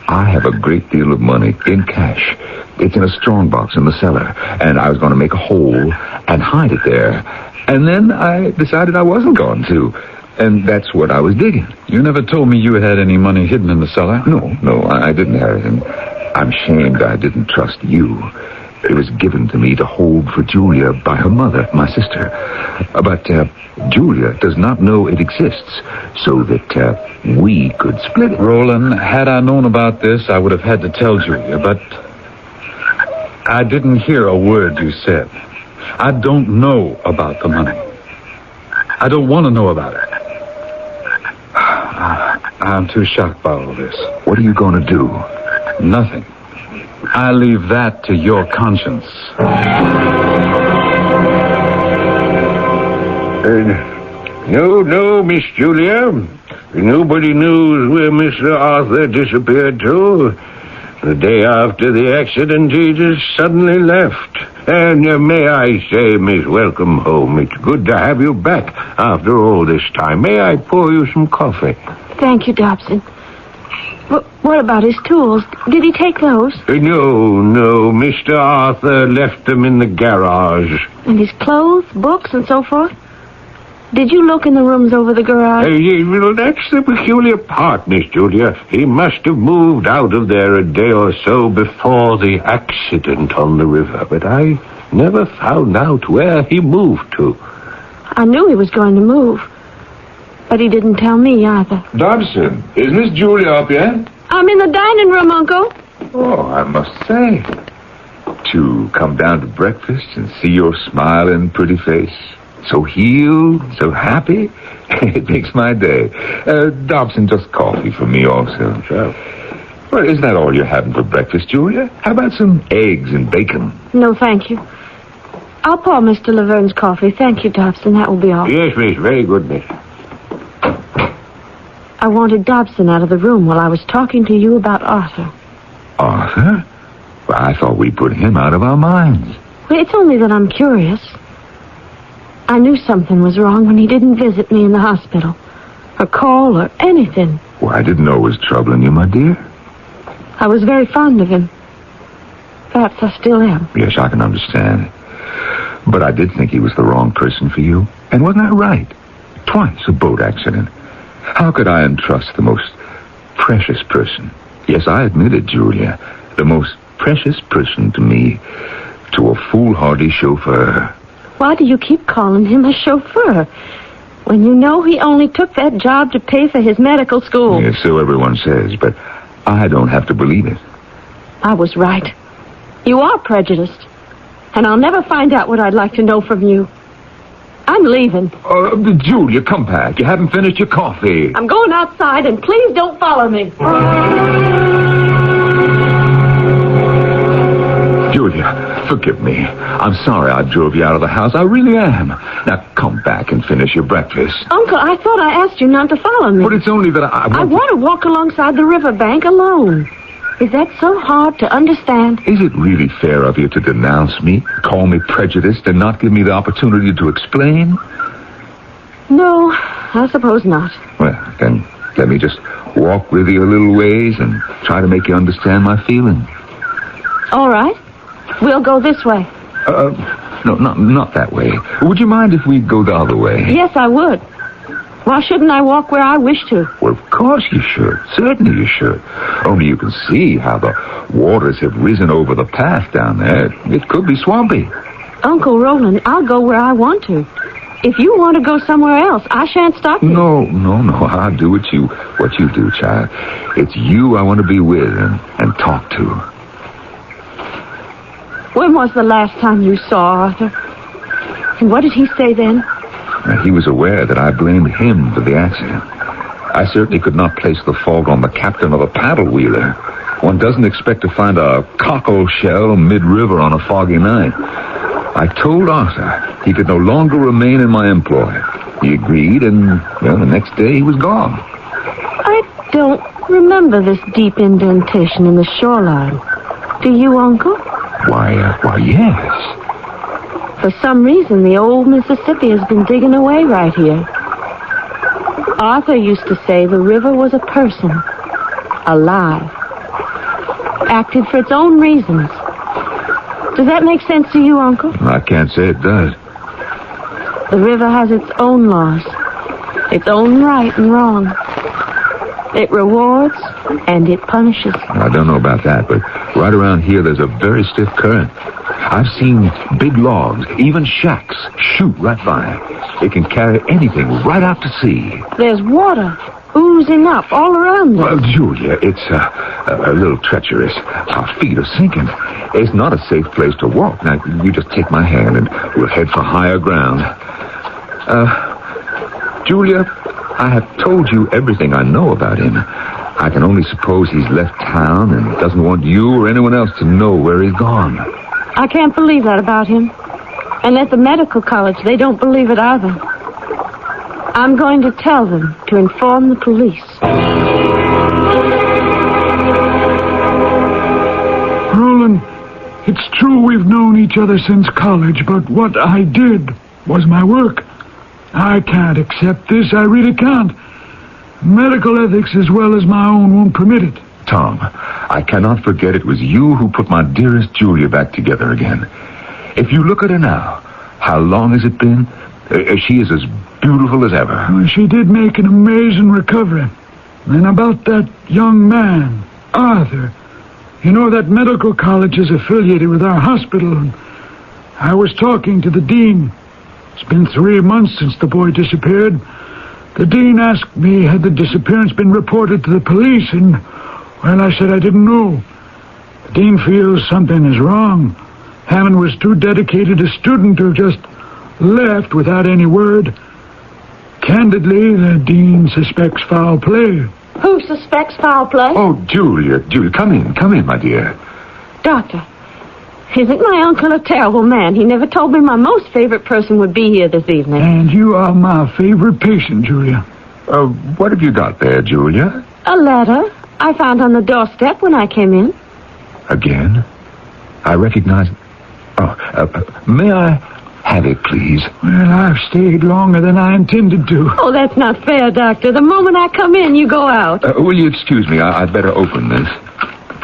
I have a great deal of money in cash. It's in a strong box in the cellar, and I was going to make a hole and hide it there. And then I decided I wasn't going to, and that's what I was digging. You never told me you had any money hidden in the cellar? No, I didn't have it, and I'm ashamed I didn't trust you. It was given to me to hold for Julia by her mother, my sister. But Julia does not know it exists, so that we could split it. Roland, had I known about this, I would have had to tell Julia, but I didn't hear a word you said. I don't know about the money. I don't want to know about it. I'm too shocked by all this. What are you going to do? Nothing. I leave that to your conscience. No, Miss Julia. Nobody knows where Mr. Arthur disappeared to. The day after the accident, he just suddenly left. And may I say, Miss, welcome home. It's good to have you back after all this time. May I pour you some coffee? Thank you, Dobson. What about his tools? Did he take those? No. Mr. Arthur left them in the garage. And his clothes, books, and so forth? Did you look in the rooms over the garage? Well, that's the peculiar part, Miss Julia. He must have moved out of there a day or so before the accident on the river, but I never found out where he moved to. I knew he was going to move, but he didn't tell me either. Dobson, is Miss Julia up yet? I'm in the dining room, Uncle. Oh, I must say, to come down to breakfast and see your smiling, pretty face, so healed, so happy, it makes my day. Dobson, just coffee for me also. Sure. Well, isn't that all you're having for breakfast, Julia? How about some eggs and bacon? No, thank you. I'll pour Mr. Laverne's coffee. Thank you, Dobson. That will be all. Yes, Miss. Very good, Miss. I wanted Dobson out of the room while I was talking to you about Arthur. Arthur? Well, I thought we put him out of our minds. Well, it's only that I'm curious. I knew something was wrong when he didn't visit me in the hospital, or call, or anything. Well, I didn't know it was troubling you, my dear. I was very fond of him. Perhaps I still am. Yes, I can understand. But I did think he was the wrong person for you. And wasn't that right? Twice a boat accident. How could I entrust the most precious person? Yes, I admit it, Julia. The most precious person to me, to a foolhardy chauffeur. Why do you keep calling him a chauffeur when you know he only took that job to pay for his medical school? Yes, so everyone says, but I don't have to believe it. I was right. You are prejudiced, and I'll never find out what I'd like to know from you. I'm leaving. Julia, come back. You haven't finished your coffee. I'm going outside, and please don't follow me. Julia, forgive me. I'm sorry I drove you out of the house. I really am. Now, come back and finish your breakfast. Uncle, I thought I asked you not to follow me. But it's only that I want to walk alongside the riverbank alone. Is that so hard to understand? Is it really fair of you to denounce me, call me prejudiced, and not give me the opportunity to explain? No, I suppose not. Well, then let me just walk with you a little ways and try to make you understand my feelings. All right. We'll go this way. No, not that way. Would you mind if we go the other way? Yes, I would. Why shouldn't I walk where I wish to? Well, of course you should. Certainly you should. Only you can see how the waters have risen over the path down there. It could be swampy. Uncle Roland, I'll go where I want to. If you want to go somewhere else, I shan't stop you. No. I'll do what you do, child. It's you I want to be with and talk to. When was the last time you saw Arthur? And what did he say then? He was aware that I blamed him for the accident. I certainly could not place the fault on the captain of a paddle-wheeler. One doesn't expect to find a cockle shell mid-river on a foggy night. I told Arthur he could no longer remain in my employ. He agreed, and, well, the next day he was gone. I don't remember this deep indentation in the shoreline. Do you, Uncle? Why, yes. For some reason, the old Mississippi has been digging away right here. Arthur used to say the river was a person, alive, acted for its own reasons. Does that make sense to you, Uncle? I can't say it does. The river has its own laws, its own right and wrong. It rewards and it punishes. I don't know about that, but right around here there's a very stiff current. I've seen big logs, even shacks, shoot right by. It can carry anything right out to sea. There's water oozing up all around us. Well, Julia, it's a little treacherous. Our feet are sinking. It's not a safe place to walk. Now, you just take my hand and we'll head for higher ground. Julia, I have told you everything I know about him. I can only suppose he's left town and doesn't want you or anyone else to know where he's gone. I can't believe that about him. And at the medical college, they don't believe it either. I'm going to tell them to inform the police. Roland, it's true we've known each other since college, but what I did was my work. I can't accept this. I really can't. Medical ethics as well as my own won't permit it. Tom, I cannot forget it was you who put my dearest Julia back together again. If you look at her now, how long has it been? She is as beautiful as ever. Well, she did make an amazing recovery. And about that young man, Arthur, you know that medical college is affiliated with our hospital, and I was talking to the dean. It's been 3 months since the boy disappeared. The dean asked me, had the disappearance been reported to the police, and, well, I said I didn't know. The dean feels something is wrong. Hammond was too dedicated a student to have just left without any word. Candidly, the dean suspects foul play. Who suspects foul play? Oh, Julia, come in, my dear. Doctor, isn't my uncle a terrible man? He never told me my most favorite person would be here this evening. And you are my favorite patient, Julia. What have you got there, Julia? A letter I found on the doorstep when I came in. Again? I recognize... may I have it, please? Well, I've stayed longer than I intended to. Oh, that's not fair, Doctor. The moment I come in, you go out. Will you excuse me? I'd better open this.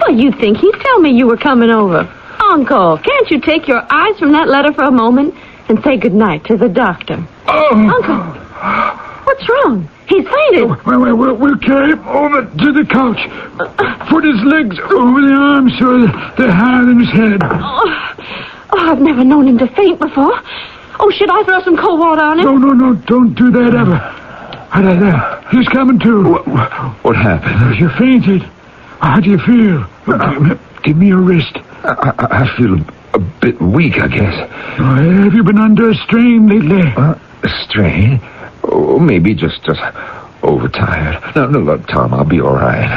Well, you'd think he'd tell me you were coming over. Uncle, can't you take your eyes from that letter for a moment and say goodnight to the doctor? Oh! Uncle, what's wrong? He's fainted. We'll carry him over to the couch. Put his legs over the arms so they're higher than his head. Oh, I've never known him to faint before. Oh, should I throw some cold water on him? No, don't do that ever. There. He's coming to. What happened? You fainted. How do you feel? Give me your wrist. I feel a bit weak, I guess. Have you been under a strain lately? A strain? Oh, maybe just overtired. No, look, Tom, I'll be all right.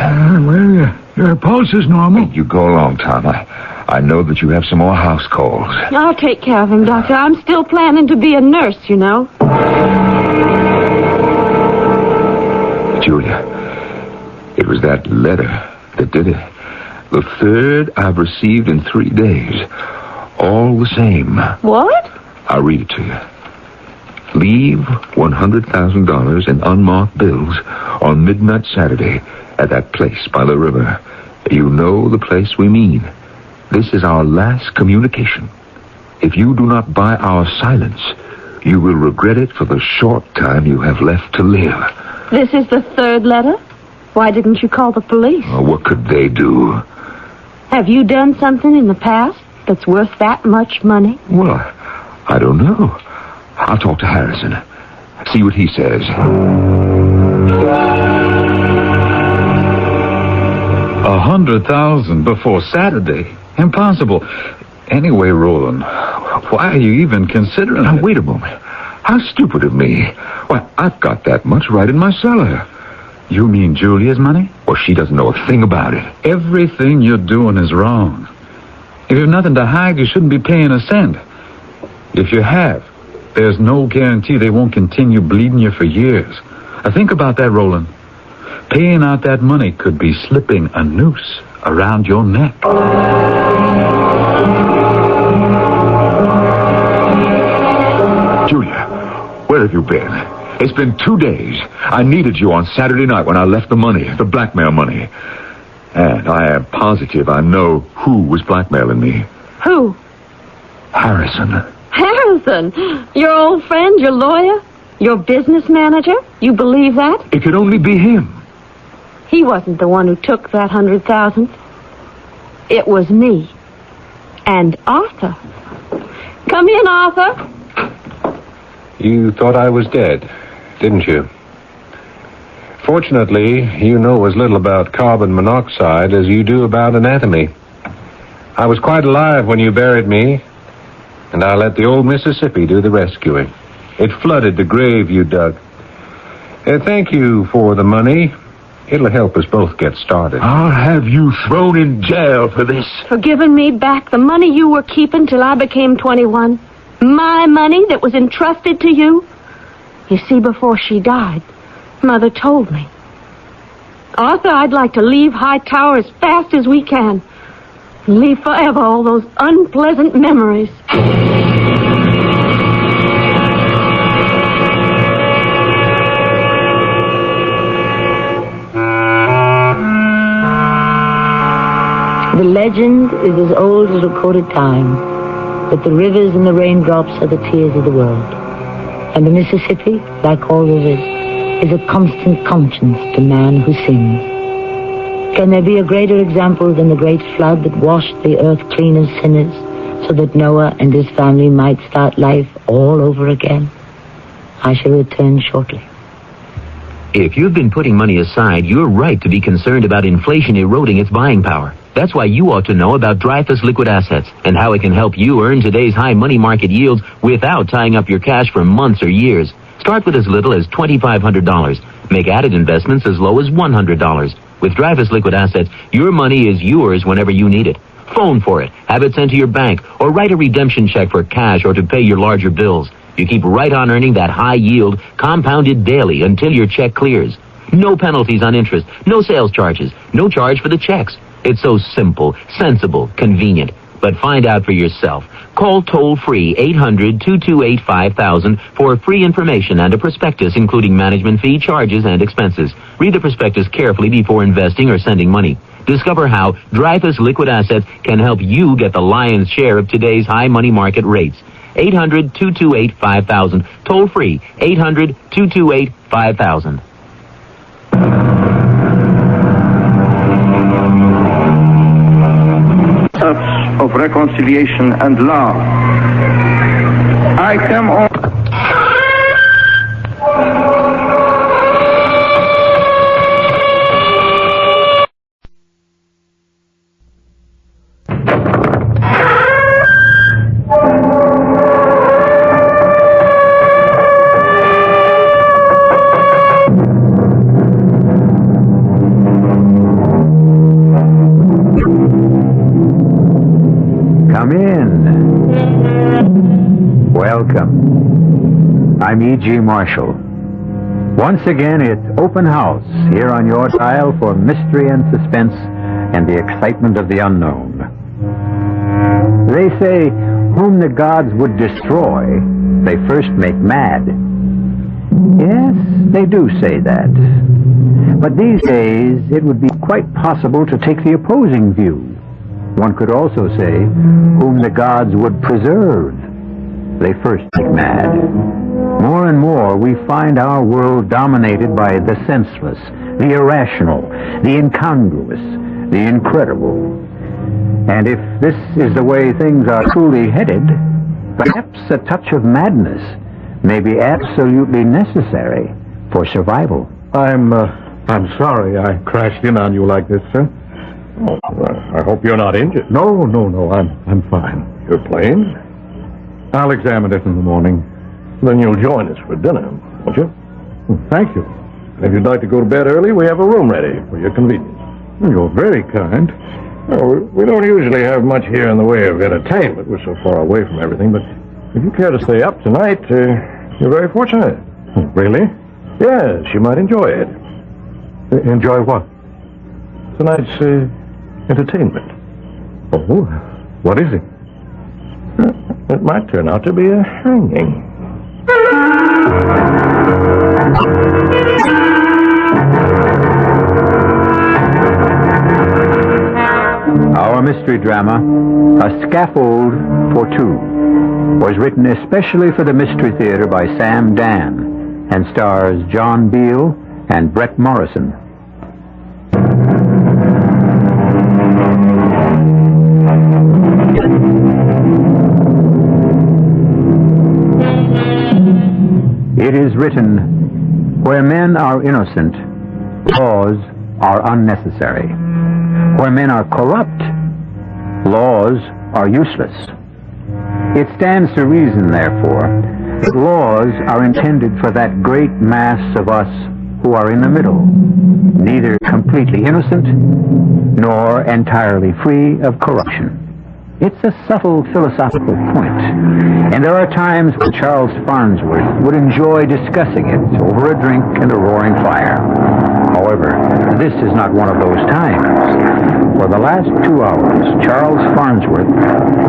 Your pulse is normal. You go along, Tom. I know that you have some more house calls. I'll take care of him, Doctor. I'm still planning to be a nurse, you know. Julia, it was that letter that did it. The third I've received in 3 days. All the same. What? I'll read it to you. Leave $100,000 in unmarked bills on midnight Saturday at that place by the river. You know the place we mean. This is our last communication. If you do not buy our silence, you will regret it for the short time you have left to live. This is the third letter? Why didn't you call the police? What could they do? Have you done something in the past that's worth that much money? Well, I don't know. I'll talk to Harrison. See what he says. $100,000 before Saturday? Impossible. Anyway, Roland, why are you even considering Now, it? wait a moment. How stupid of me. Why, I've got that much right in my cellar. You mean Julia's money? Well, she doesn't know a thing about it. Everything you're doing is wrong. If you've nothing to hide, you shouldn't be paying a cent. If you have, there's no guarantee they won't continue bleeding you for years. Think about that, Roland. Paying out that money could be slipping a noose around your neck. Julia, where have you been? It's been 2 days. I needed you on Saturday night when I left the money, the blackmail money. And I am positive I know who was blackmailing me. Who? Harrison. Harrison? Your old friend, your lawyer, your business manager? You believe that? It could only be him. He wasn't the one who took that 100,000. It was me. And Arthur. Come in, Arthur. You thought I was dead, didn't you? Fortunately, you know as little about carbon monoxide as you do about anatomy. I was quite alive when you buried me, and I let the old Mississippi do the rescuing. It flooded the grave you dug. Thank you for the money. It'll help us both get started. I'll have you thrown in jail for this. For giving me back the money you were keeping till I became 21. My money that was entrusted to you. You see, before she died, Mother told me. Arthur, I'd like to leave Hightower as fast as we can. And leave forever all those unpleasant memories. The legend is as old as recorded time, that the rivers and the raindrops are the tears of the world. And the Mississippi, like all rivers, is a constant conscience to man who sings. Can there be a greater example than the great flood that washed the earth clean of sinners, so that Noah and his family might start life all over again? I shall return shortly. If you've been putting money aside, you're right to be concerned about inflation eroding its buying power. That's why you ought to know about Dreyfus Liquid Assets and how it can help you earn today's high money market yields without tying up your cash for months or years. Start with as little as $2,500. Make added investments as low as $100. With Dreyfus Liquid Assets, your money is yours whenever you need it. Phone for it, have it sent to your bank, or write a redemption check for cash or to pay your larger bills. You keep right on earning that high yield, compounded daily until your check clears. No penalties on interest, no sales charges, no charge for the checks. It's so simple, sensible, convenient. But find out for yourself. Call toll-free 800-228-5000 for free information and a prospectus including management fee, charges, and expenses. Read the prospectus carefully before investing or sending money. Discover how Dreyfus Liquid Assets can help you get the lion's share of today's high money market rates. 800-228-5000. Toll-free 800-228-5000. Of reconciliation and love. I come on. I'm E.G. Marshall. Once again, it's open house here on your dial for mystery and suspense and the excitement of the unknown. They say, whom the gods would destroy, they first make mad. Yes, they do say that. But these days, it would be quite possible to take the opposing view. One could also say, whom the gods would preserve, they first make mad. More and more, we find our world dominated by the senseless, the irrational, the incongruous, the incredible. And if this is the way things are truly headed, perhaps a touch of madness may be absolutely necessary for survival. I'm sorry I crashed in on you like this, sir. Oh, I hope you're not injured. No, I'm fine. Your plane? I'll examine it in the morning. Then you'll join us for dinner, won't you? Thank you. And if you'd like to go to bed early, we have a room ready for your convenience. You're very kind. Well, we don't usually have much here in the way of entertainment. We're so far away from everything, but If you care to stay up tonight, you're very fortunate. Really? Yes, you might enjoy it. Enjoy what? Tonight's entertainment. Oh, what is it? It might turn out to be a hanging. Our mystery drama, A Scaffold for Two, was written especially for the Mystery Theater by Sam Dan and stars John Beale and Brett Morrison. It is written, where men are innocent, laws are unnecessary. Where men are corrupt, laws are useless. It stands to reason, therefore, that laws are intended for that great mass of us who are in the middle, neither completely innocent nor entirely free of corruption. It's a subtle philosophical point, and there are times when Charles Farnsworth would enjoy discussing it over a drink and a roaring fire. However, this is not one of those times. For the last 2 hours, Charles Farnsworth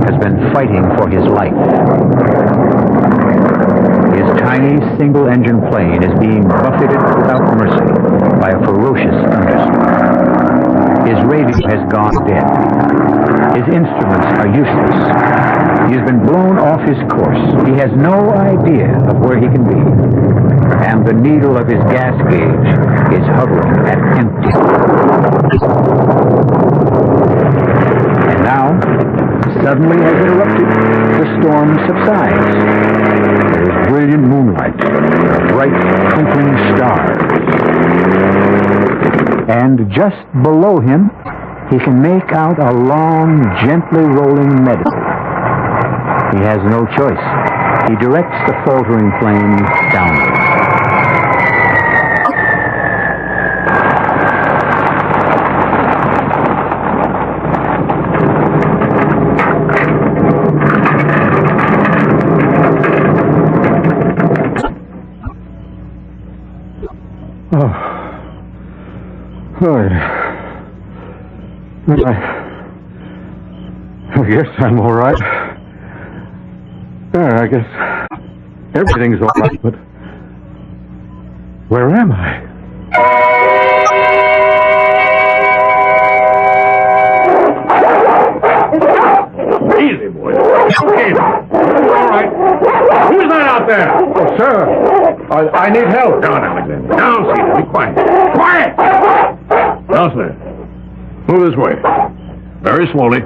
has been fighting for his life. His tiny single-engine plane is being buffeted without mercy by a ferocious thunderstorm. His radio has gone dead. His instruments are useless. He has been blown off his course. He has no idea of where he can be. And the needle of his gas gauge is hovering at empty. And now, suddenly as it erupted, the storm subsides. There is brilliant moonlight, bright twinkling stars. And just below him, he can make out a long, gently rolling meadow. He has no choice. He directs the faltering plane downward. I guess I'm all right. I guess everything's all right, but where am I? Easy, boy. Okay. All right. Who's that out there? Oh, sir. I need help. Down, Alexander. Down, Cedar. Be quiet. Quiet! Now, sir. Move this way. Very slowly.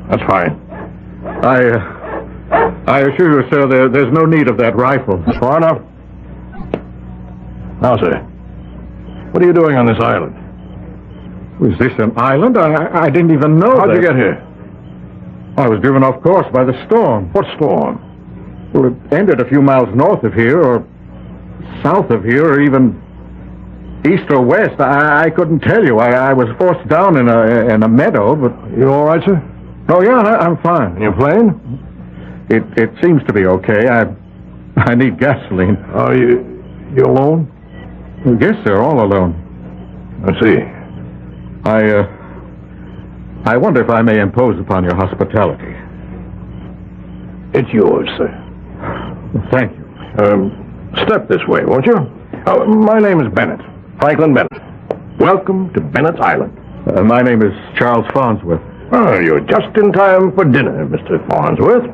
That's fine. I assure you, sir, there's no need of that rifle. Far enough? Now, sir, what are you doing on this island? Was this an island? I didn't even know. How'd you get here? I was driven off course by the storm. What storm? Well, it ended a few miles north of here, or south of here, or even east or west. I couldn't tell you. I was forced down in a meadow, but... You all right, sir? Oh, yeah, I'm fine. And your plane? It seems to be okay. I need gasoline. Oh, you alone? Yes, sir, all alone. I see. I wonder if I may impose upon your hospitality. It's yours, sir. Thank you. Step this way, won't you? My name is Bennett. Franklin Bennett. Welcome to Bennett's Island. My name is Charles Farnsworth. Oh, you're just in time for dinner, Mr. Farnsworth.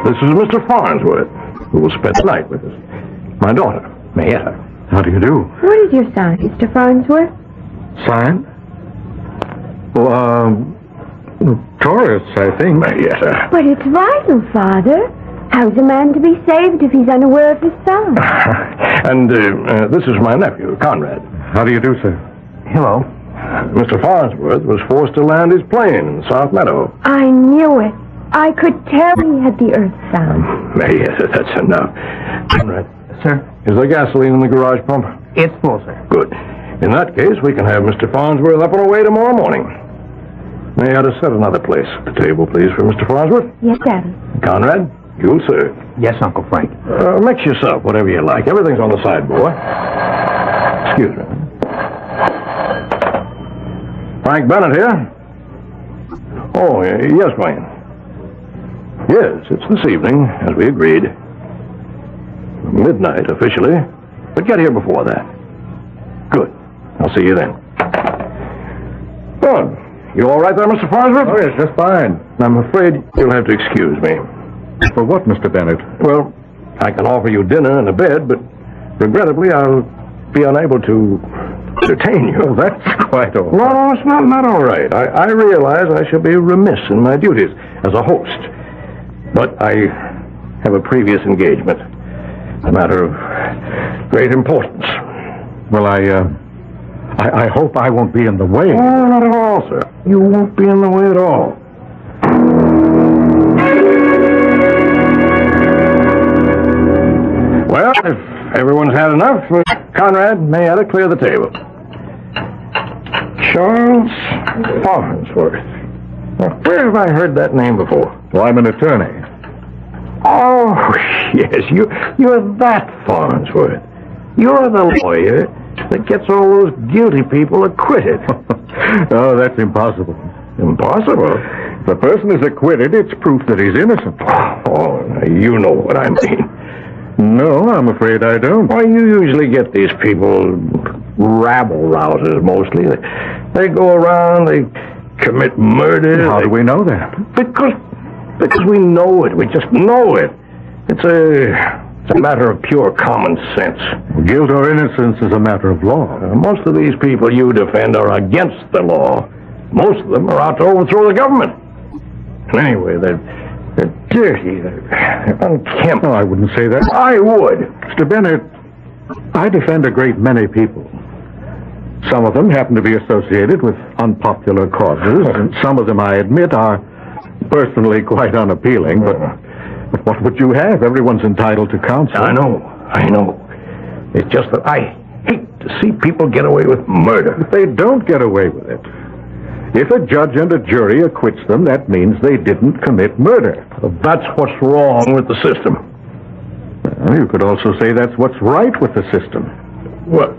This is Mr. Farnsworth, who will spend the night with us. My daughter, Mayetta. How do you do? What is your sign, Mr. Farnsworth? Sign? Well, Taurus, I think. Mayetta. But it's vital, Father. How's a man to be saved if he's unaware of his sign? And this is my nephew, Conrad. How do you do, sir? Hello. Mr. Farnsworth was forced to land his plane in the South Meadow. I knew it. I could tell he had the earth sound. Yes, that's enough. Conrad. Sir? Is there gasoline in the garage pump? It's full, sir. Good. In that case, we can have Mr. Farnsworth up and away tomorrow morning. May I set another place at the table, please, for Mr. Farnsworth? Yes, Daddy. Conrad, you'll serve. Yes, Uncle Frank. Mix yourself, whatever you like. Everything's on the sideboard. Excuse me. Frank Bennett here. Oh, yes, Wayne. Yes, it's this evening, as we agreed. Midnight, officially. But get here before that. Good. I'll see you then. Good. You all right there, Mr. Farnsworth? Oh, yes, just fine. I'm afraid you'll have to excuse me. For what, Mr. Bennett? Well, I can offer you dinner and a bed, but regrettably I'll be unable to entertain you. Oh, that's quite all right. No, it's not all right. I realize I shall be remiss in my duties as a host. But I have a previous engagement. A matter of great importance. Well, I hope I won't be in the way. Oh, not at all, sir. You won't be in the way at all. Well, if everyone's had enough, Conrad, Mayetta, clear the table. Charles Farnsworth. Now, where have I heard that name before? Well, I'm an attorney. Oh, yes, you're that Farnsworth. You're the lawyer that gets all those guilty people acquitted. Oh, that's impossible. Impossible? If a person is acquitted, it's proof that he's innocent. Oh, now you know what I mean. No, I'm afraid I don't. Why, you usually get these people rabble-rousers, mostly. They go around, they commit murder. How do we know that? Because we know it. We just know it. It's a matter of pure common sense. Guilt or innocence is a matter of law. Most of these people you defend are against the law. Most of them are out to overthrow the government. And anyway, they're dirty. They're unkempt. No, I wouldn't say that. I would. Mr. Bennett, I defend a great many people. Some of them happen to be associated with unpopular causes, and some of them, I admit, are personally quite unappealing, but what would you have? Everyone's entitled to counsel. I know. It's just that I hate to see people get away with murder. But they don't get away with it. If a judge and a jury acquits them, that means they didn't commit murder. Well, that's what's wrong with the system. Well, you could also say that's what's right with the system. Well,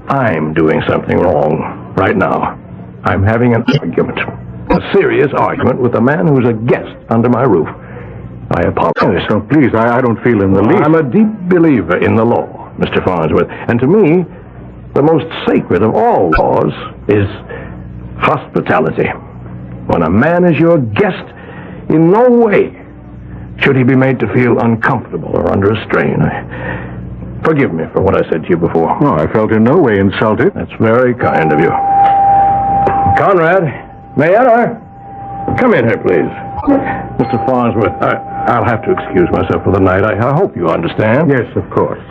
I'm doing something wrong right now. I'm having an argument. A serious argument with a man who's a guest under my roof. I apologize. Oh, please, I don't feel in the least. I'm a deep believer in the law, Mr. Farnsworth. And to me, the most sacred of all laws is hospitality. When a man is your guest, in no way should he be made to feel uncomfortable or under a strain. Forgive me for what I said to you before. No, I felt in no way insulted. That's very kind of you. Conrad, Mayetta, come in here, please. Mr. Farnsworth, I'll have to excuse myself for the night. I hope you understand. Yes, of course.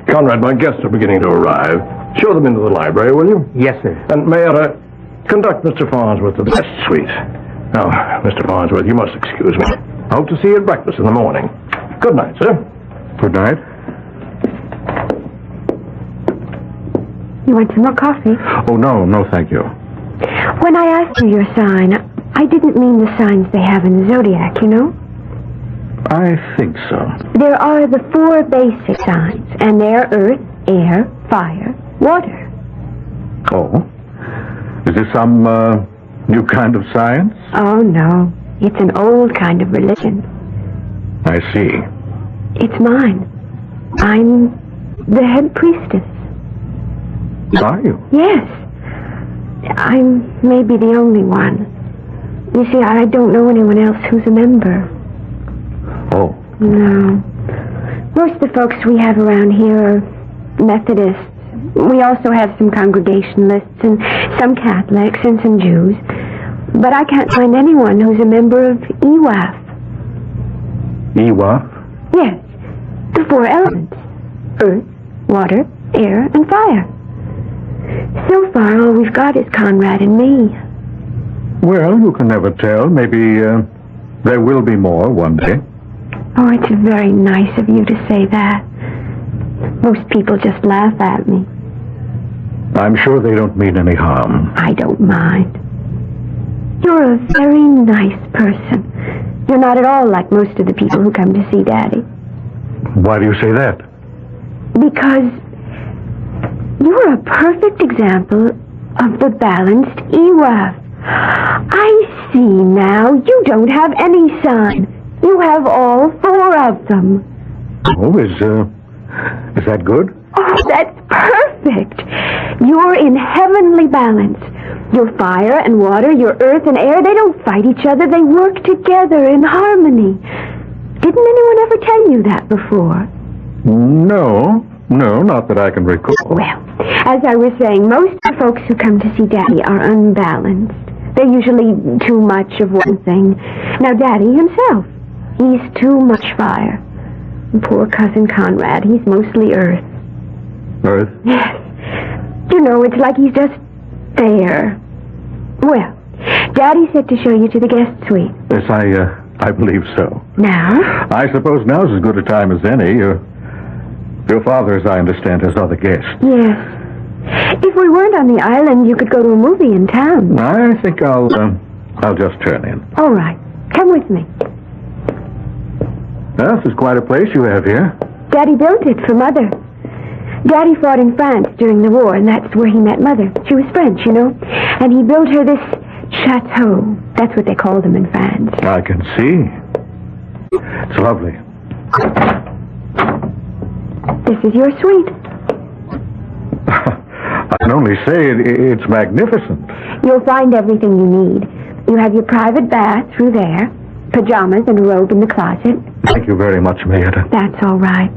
Conrad, my guests are beginning to arrive. Show them into the library, will you? Yes, sir. And Mayetta, conduct Mr. Farnsworth to the guest suite. Now, Mr. Farnsworth, you must excuse me. I hope to see you at breakfast in the morning. Good night, sir. Good night. You want some more coffee? Oh, no, thank you. When I asked you your sign, I didn't mean the signs they have in the zodiac, you know? I think so. There are the 4 basic signs, and they're earth, air, fire, water. Oh? Is this some new kind of science? Oh, no. It's an old kind of religion. I see. It's mine. I'm the head priestess. Are you? Yes. I'm maybe the only one. You see, I don't know anyone else who's a member. Oh. No. Most of the folks we have around here are Methodists. We also have some Congregationalists and some Catholics and some Jews. But I can't find anyone who's a member of EWAF. EWAF? Yes. The 4 elements. Earth, water, air, and fire. So far, all we've got is Conrad and me. Well, you can never tell. Maybe there will be more one day. Oh, it's very nice of you to say that. Most people just laugh at me. I'm sure they don't mean any harm. I don't mind. You're a very nice person. You're not at all like most of the people who come to see Daddy. Why do you say that? Because you're a perfect example of the balanced EWAF. I see now. You don't have any sign. You have all 4 of them. Oh, is that good? Oh, that's perfect. You're in heavenly balance. Your fire and water, your earth and air, they don't fight each other. They work together in harmony. Didn't anyone ever tell you that before? No, not that I can recall. Well, as I was saying, most of the folks who come to see Daddy are unbalanced. They're usually too much of one thing. Now, Daddy himself, he's too much fire. And poor Cousin Conrad, he's mostly earth. Earth? Yes. You know, it's like he's just there. Well, Daddy said to show you to the guest suite. Yes, I believe so. Now? I suppose now's as good a time as any. Your father, as I understand, has other guests. Yes. If we weren't on the island, you could go to a movie in town. I think I'll just turn in. All right. Come with me. Well, this is quite a place you have here. Daddy built it for Mother. Daddy fought in France during the war, and that's where he met Mother. She was French, you know. And he built her this chateau. That's what they call them in France. I can see. It's lovely. This is your suite. I can only say it's magnificent. You'll find everything you need. You have your private bath through there, pajamas and a robe in the closet. Thank you very much, Mayetta. That's all right.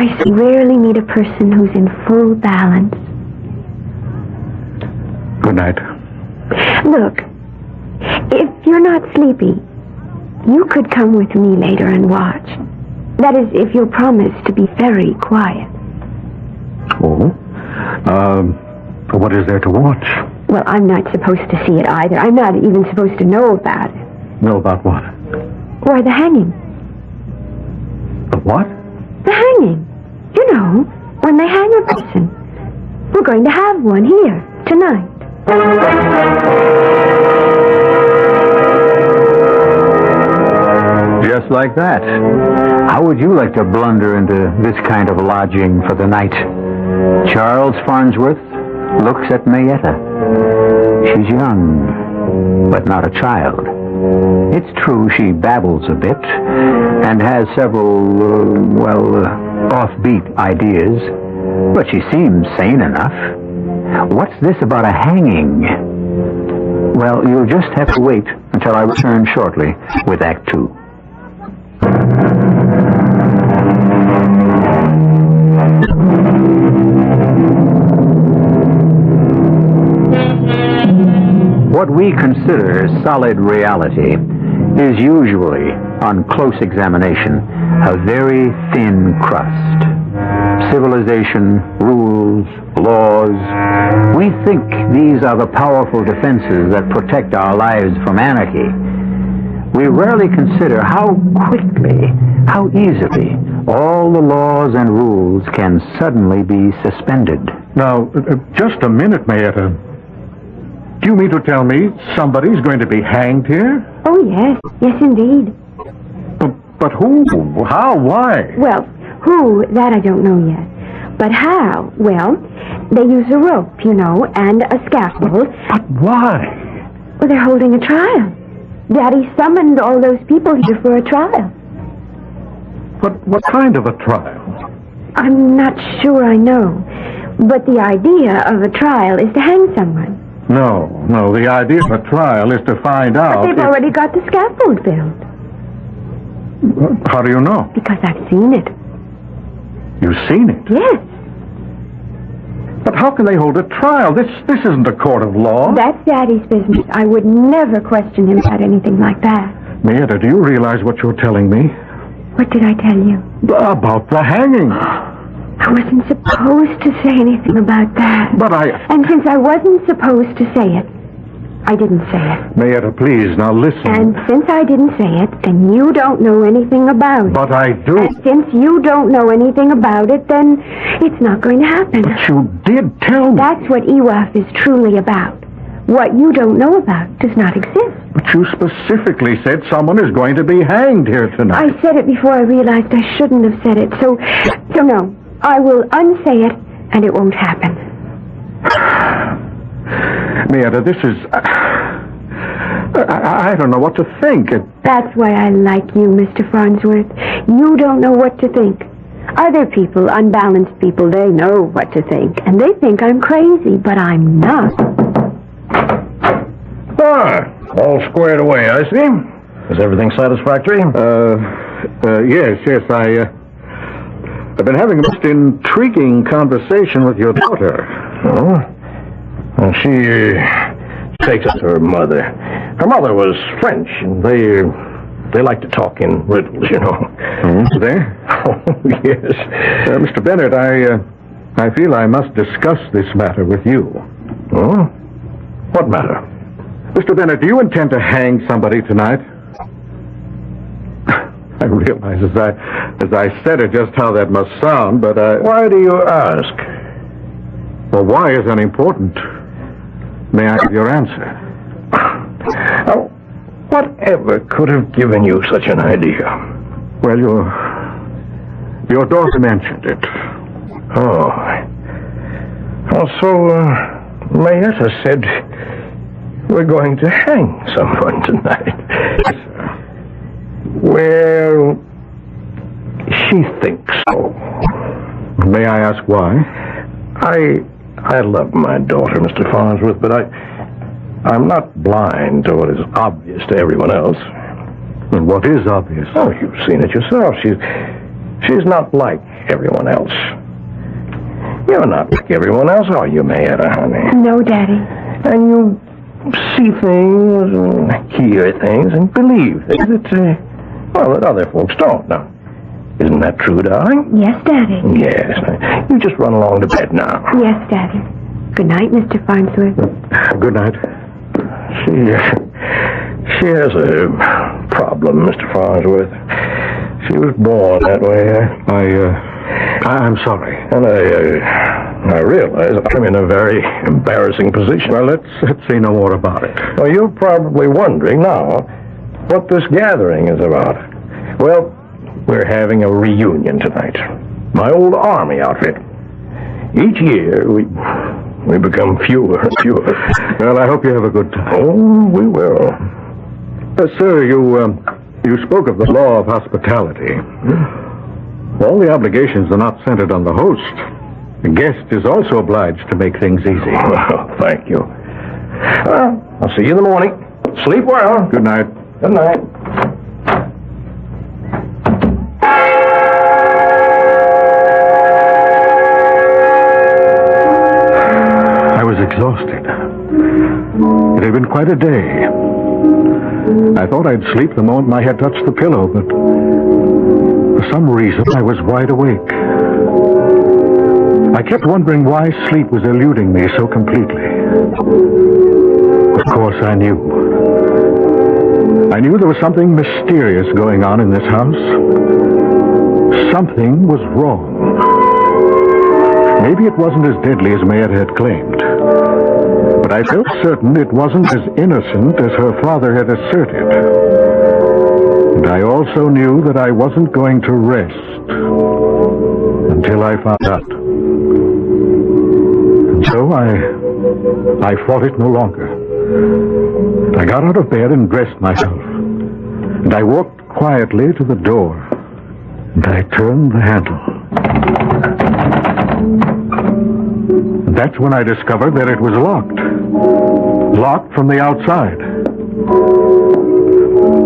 I rarely meet a person who's in full balance. Good night. Look, if you're not sleepy, you could come with me later and watch. That is, if you'll promise to be very quiet. Oh? What is there to watch? Well, I'm not supposed to see it either. I'm not even supposed to know about it. Know about what? Why, the hanging. The what? The hanging. You know, when they hang a person. We're going to have one here, tonight. Just like that. How would you like to blunder into this kind of lodging for the night? Charles Farnsworth looks at Mayetta. She's young, but not a child. It's true she babbles a bit and has several, offbeat ideas, but she seems sane enough. What's this about a hanging? Well, you'll just have to wait until I return shortly with Act 2. What we consider solid reality is usually, on close examination, a very thin crust. Civilization, rules, laws. We think these are the powerful defenses that protect our lives from anarchy. We rarely consider how quickly, how easily, all the laws and rules can suddenly be suspended. Now, just a minute, Mayetta. Do you mean to tell me somebody's going to be hanged here? Oh, yes. Yes, indeed. But who? How? Why? Well, who, that I don't know yet. But how? Well, they use a rope, you know, and a scaffold. But why? Well, they're holding a trial. Daddy summoned all those people here for a trial. But what kind of a trial? I'm not sure I know. But the idea of a trial is to hang someone. No, the idea of a trial is to find out. But they've already got the scaffold built. How do you know? Because I've seen it. You've seen it? Yes. But how can they hold a trial? This isn't a court of law. That's Daddy's business. I would never question him about anything like that. Mayetta, do you realize what you're telling me? What did I tell you? About the hanging. I wasn't supposed to say anything about that. But And since I wasn't supposed to say it, I didn't say it. Mayetta, please, now listen. And since I didn't say it, then you don't know anything about it. But I do. And since you don't know anything about it, then it's not going to happen. But you did tell me. That's what EWAF is truly about. What you don't know about does not exist. But you specifically said someone is going to be hanged here tonight. I said it before I realized I shouldn't have said it. So no. I will unsay it, and it won't happen. Mayetta, this is... I don't know what to think. That's why I like you, Mr. Farnsworth. You don't know what to think. Other people, unbalanced people, they know what to think. And they think I'm crazy, but I'm not. All squared away, I see. Is everything satisfactory? Yes. I've been having a most intriguing conversation with your daughter. Oh? Well, she takes us to her mother. Her mother was French, and they like to talk in riddles, you know. Do they? Oh, yes. Mr. Bennett, I feel I must discuss this matter with you. Oh? What matter? Mr. Bennett, do you intend to hang somebody tonight? I realize as I said it just how that must sound, but Why do you ask? Well, why is unimportant. May I have your answer? Oh, whatever could have given you such an idea? Well, your daughter mentioned it. Oh. Also, Mayetta said we're going to hang someone tonight. Well, she thinks so. May I ask why? I love my daughter, Mr. Farnsworth, but I'm not blind to what is obvious to everyone else. And what is obvious? Oh, you've seen it yourself. She's not like everyone else. You're not like everyone else, are you, Mayetta, honey? No, Daddy. And you see things, and hear things, and believe things that other folks don't. Now, isn't that true, darling? Yes, Daddy. Yes. You just run along to bed now. Yes, Daddy. Good night, Mr. Farnsworth. Good night. She has a problem, Mr. Farnsworth. She was born that way. I'm sorry. And I realize I'm in a very embarrassing position. Well, let's say no more about it. Well, you're probably wondering now what this gathering is about. Well, we're having a reunion tonight. My old army outfit. Each year, we become fewer and fewer. Well, I hope you have a good time. Oh, we will. Sir, you spoke of the law of hospitality. All the obligations are not centered on the host. The guest is also obliged to make things easy. Well, thank you. Well, I'll see you in the morning. Sleep well. Good night. Good night. I was exhausted. It had been quite a day. I thought I'd sleep the moment my head touched the pillow, but for some reason I was wide awake. I kept wondering why sleep was eluding me so completely. Of course, I knew. I knew there was something mysterious going on in this house. Something was wrong. Maybe it wasn't as deadly as Mayetta had claimed. But I felt certain it wasn't as innocent as her father had asserted. And I also knew that I wasn't going to rest until I found out. And so I fought it no longer. I got out of bed and dressed myself. And I walked quietly to the door. And I turned the handle. And that's when I discovered that it was locked. Locked from the outside.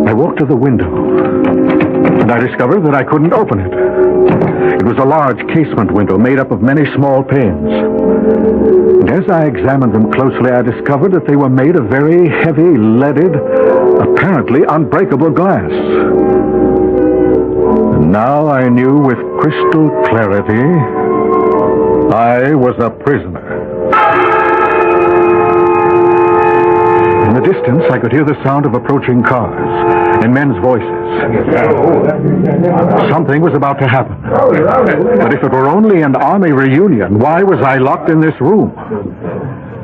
I walked to the window. And I discovered that I couldn't open it. It was a large casement window made up of many small panes. And as I examined them closely, I discovered that they were made of very heavy, leaded, apparently unbreakable glass. And now I knew with crystal clarity I was a prisoner. And distance, I could hear the sound of approaching cars and men's voices. Something was about to happen. But if it were only an army reunion, why was I locked in this room?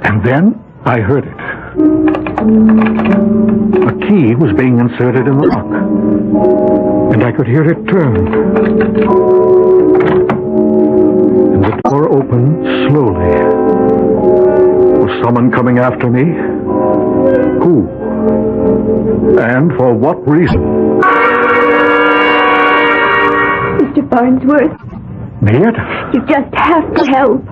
And then I heard it. A key was being inserted in the lock. And I could hear it turn. And the door opened slowly. Was someone coming after me? Who? And for what reason? Mr. Farnsworth. Marietta? You just have to help.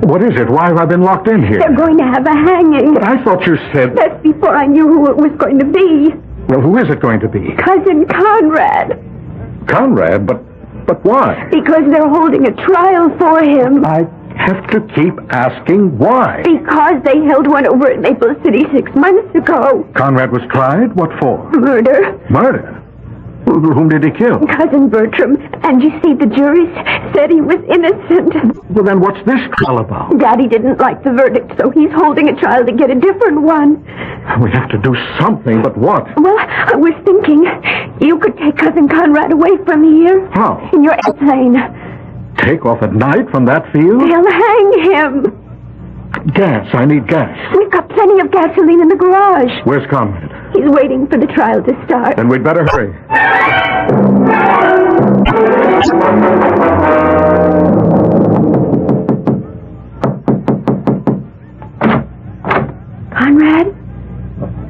What is it? Why have I been locked in here? They're going to have a hanging. But I thought you said... That's before I knew who it was going to be. Well, who is it going to be? Cousin Conrad. Conrad? But why? Because they're holding a trial for him. I have to keep asking why. Because they held one over at Maple City 6 months ago. Conrad was tried? What for? Murder. Murder? Whom did he kill? Cousin Bertram. And you see, the jury said he was innocent. Well, then what's this trial about? Daddy didn't like the verdict, so he's holding a trial to get a different one. We have to do something, but what? Well, I was thinking you could take Cousin Conrad away from here. How? In your airplane. Take off at night from that field? They'll hang him. Gas. I need gas. We've got plenty of gasoline in the garage. Where's Conrad? He's waiting for the trial to start. Then we'd better hurry. Conrad?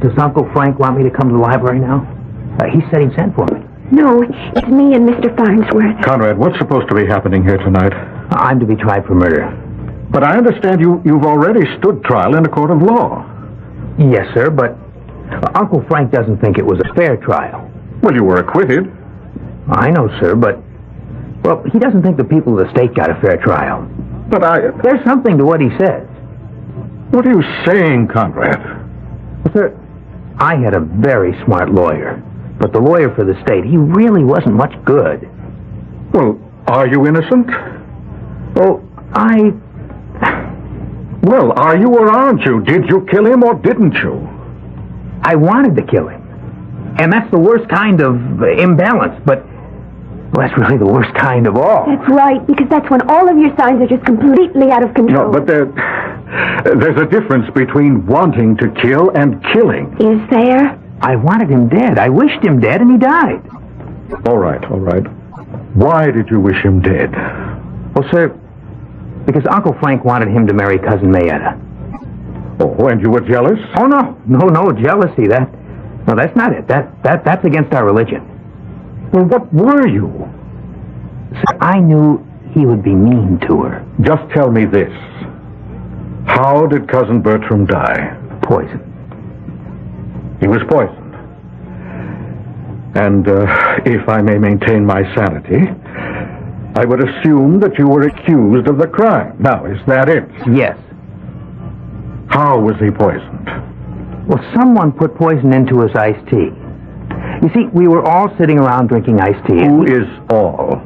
Does Uncle Frank want me to come to the library now? He said he'd sent for me. No, it's me and Mr. Farnsworth. Conrad, what's supposed to be happening here tonight? I'm to be tried for murder. But I understand you've already stood trial in a court of law. Yes, sir, but Uncle Frank doesn't think it was a fair trial. Well, you were acquitted. I know, sir, but... Well, he doesn't think the people of the state got a fair trial. But There's something to what he says. What are you saying, Conrad? Well, sir, I had a very smart lawyer. But the lawyer for the state, he really wasn't much good. Well, are you innocent? Oh, Well, are you or aren't you? Did you kill him or didn't you? I wanted to kill him. And that's the worst kind of imbalance, but... Well, that's really the worst kind of all. That's right, because that's when all of your signs are just completely out of control. No, but there's a difference between wanting to kill and killing. Is there? I wanted him dead. I wished him dead, and he died. All right. Why did you wish him dead? Well, sir, because Uncle Frank wanted him to marry Cousin Mayetta. Oh, and you were jealous? Oh, no jealousy. No, that's not it. That's against our religion. Well, what were you? Sir, I knew he would be mean to her. Just tell me this. How did Cousin Bertram die? Poison. He was poisoned. And if I may maintain my sanity, I would assume that you were accused of the crime. Now, is that it? Yes. How was he poisoned? Well, someone put poison into his iced tea. You see, we were all sitting around drinking iced tea. Who is all?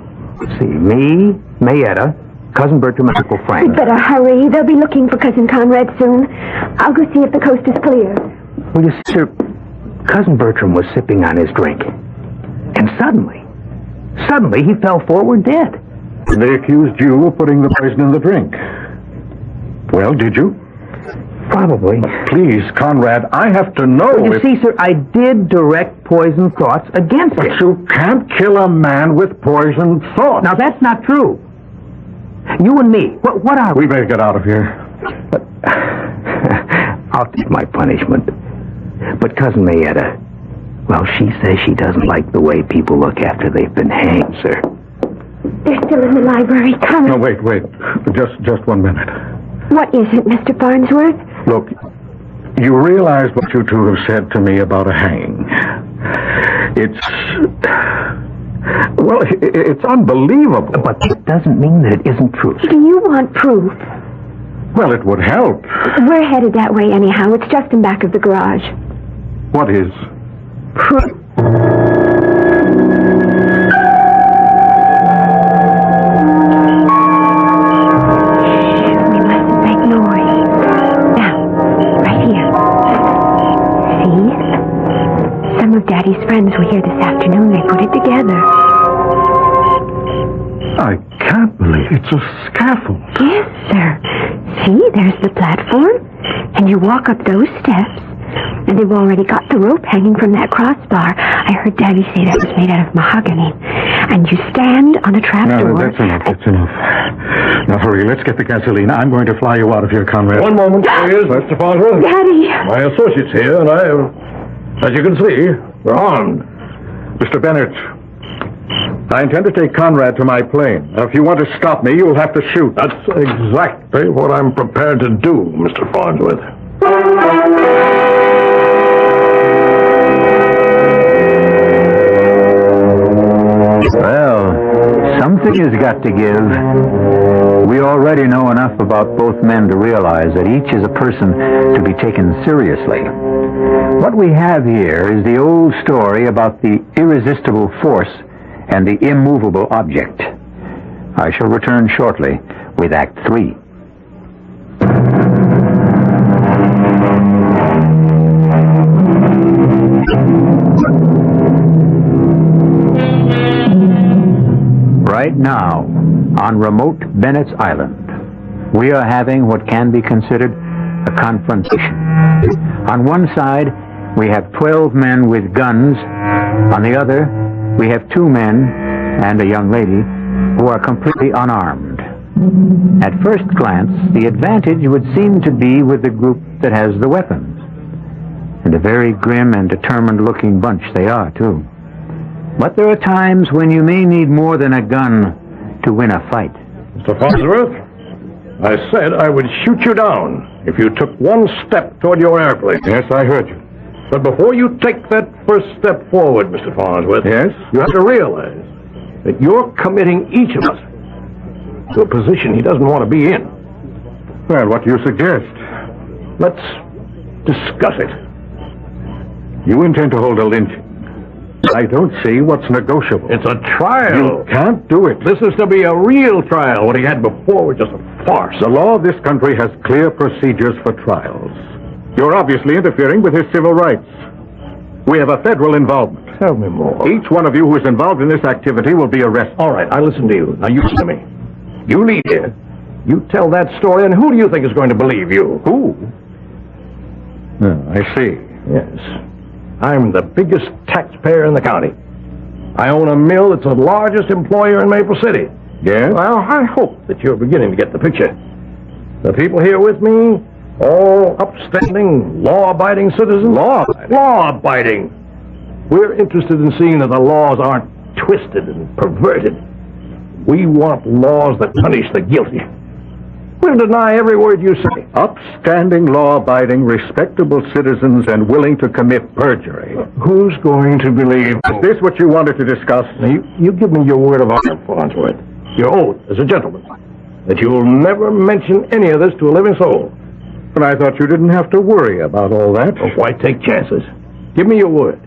See, me, Mayetta, Cousin Bertram, and Uncle Frank. We'd better hurry. They'll be looking for Cousin Conrad soon. I'll go see if the coast is clear. Well, you see, sir, Cousin Bertram was sipping on his drink. And suddenly he fell forward dead. And they accused you of putting the poison in the drink. Well, did you? Probably. Please, Conrad, I have to know. Well, you see, sir, I did direct poison thoughts against him. But you can't kill a man with poisoned thoughts. Now, that's not true. You and me, what are we? We better get out of here. I'll take my punishment. But Cousin Mayetta, well, she says she doesn't like the way people look after they've been hanged, sir. They're still in the library. Come. No, wait. Just 1 minute. What is it, Mr. Farnsworth? Look, you realize what you two have said to me about a hanging. It's unbelievable. But it doesn't mean that it isn't true. Do you want proof? Well, it would help. We're headed that way anyhow. It's just in back of the garage. What is? Proof. It's a scaffold. Yes, sir. See, there's the platform, and you walk up those steps, and they've already got the rope hanging from that crossbar. I heard Daddy say that was made out of mahogany. And you stand on a trapdoor. No, that's enough. That's enough. Now, hurry. Let's get the gasoline. I'm going to fly you out of here, Conrad. One moment, please, Mr. Farnsworth. Daddy! My associate's here, and as you can see, we're armed. Mr. Bennett, I intend to take Conrad to my plane. Now, if you want to stop me, you'll have to shoot. That's exactly what I'm prepared to do, Mr. Farnsworth. Well, something has got to give. We already know enough about both men to realize that each is a person to be taken seriously. What we have here is the old story about the irresistible force and the immovable object. I shall return shortly with Act 3. Right now, on remote Bennett's Island, we are having what can be considered a confrontation. On one side, we have 12 men with guns. On the other, we have 2 men and a young lady who are completely unarmed. At first glance, the advantage would seem to be with the group that has the weapons. And a very grim and determined-looking bunch they are, too. But there are times when you may need more than a gun to win a fight. Mr. Farnsworth, I said I would shoot you down if you took one step toward your airplane. Yes, I heard you. But before you take that first step forward, Mr. Farnsworth, yes, you have to realize that you're committing each of us to a position he doesn't want to be in. Well, what do you suggest? Let's discuss it. You intend to hold a lynching. I don't see what's negotiable. It's a trial. You can't do it. This is to be a real trial. What he had before was just a farce. The law of this country has clear procedures for trials. You're obviously interfering with his civil rights. We have a federal involvement. Tell me more. Each one of you who is involved in this activity will be arrested. All right, I listen to you. Now you listen to me. You lead here. You tell that story, and who do you think is going to believe you? Who? Oh, I see. Yes. I'm the biggest taxpayer in the county. I own a mill that's the largest employer in Maple City. Yes? Well, I hope that you're beginning to get the picture. The people here with me, all upstanding, law-abiding citizens. Law-abiding. We're interested in seeing that the laws aren't twisted and perverted. We want laws that punish the guilty. We'll deny every word you say. Upstanding, law-abiding, respectable citizens and willing to commit perjury. Who's going to believe? Is this what you wanted to discuss? Now, you give me your word of honor, Farnsworth. Your oath as a gentleman. That you'll never mention any of this to a living soul. But I thought you didn't have to worry about all that. Well, why take chances? Give me your word.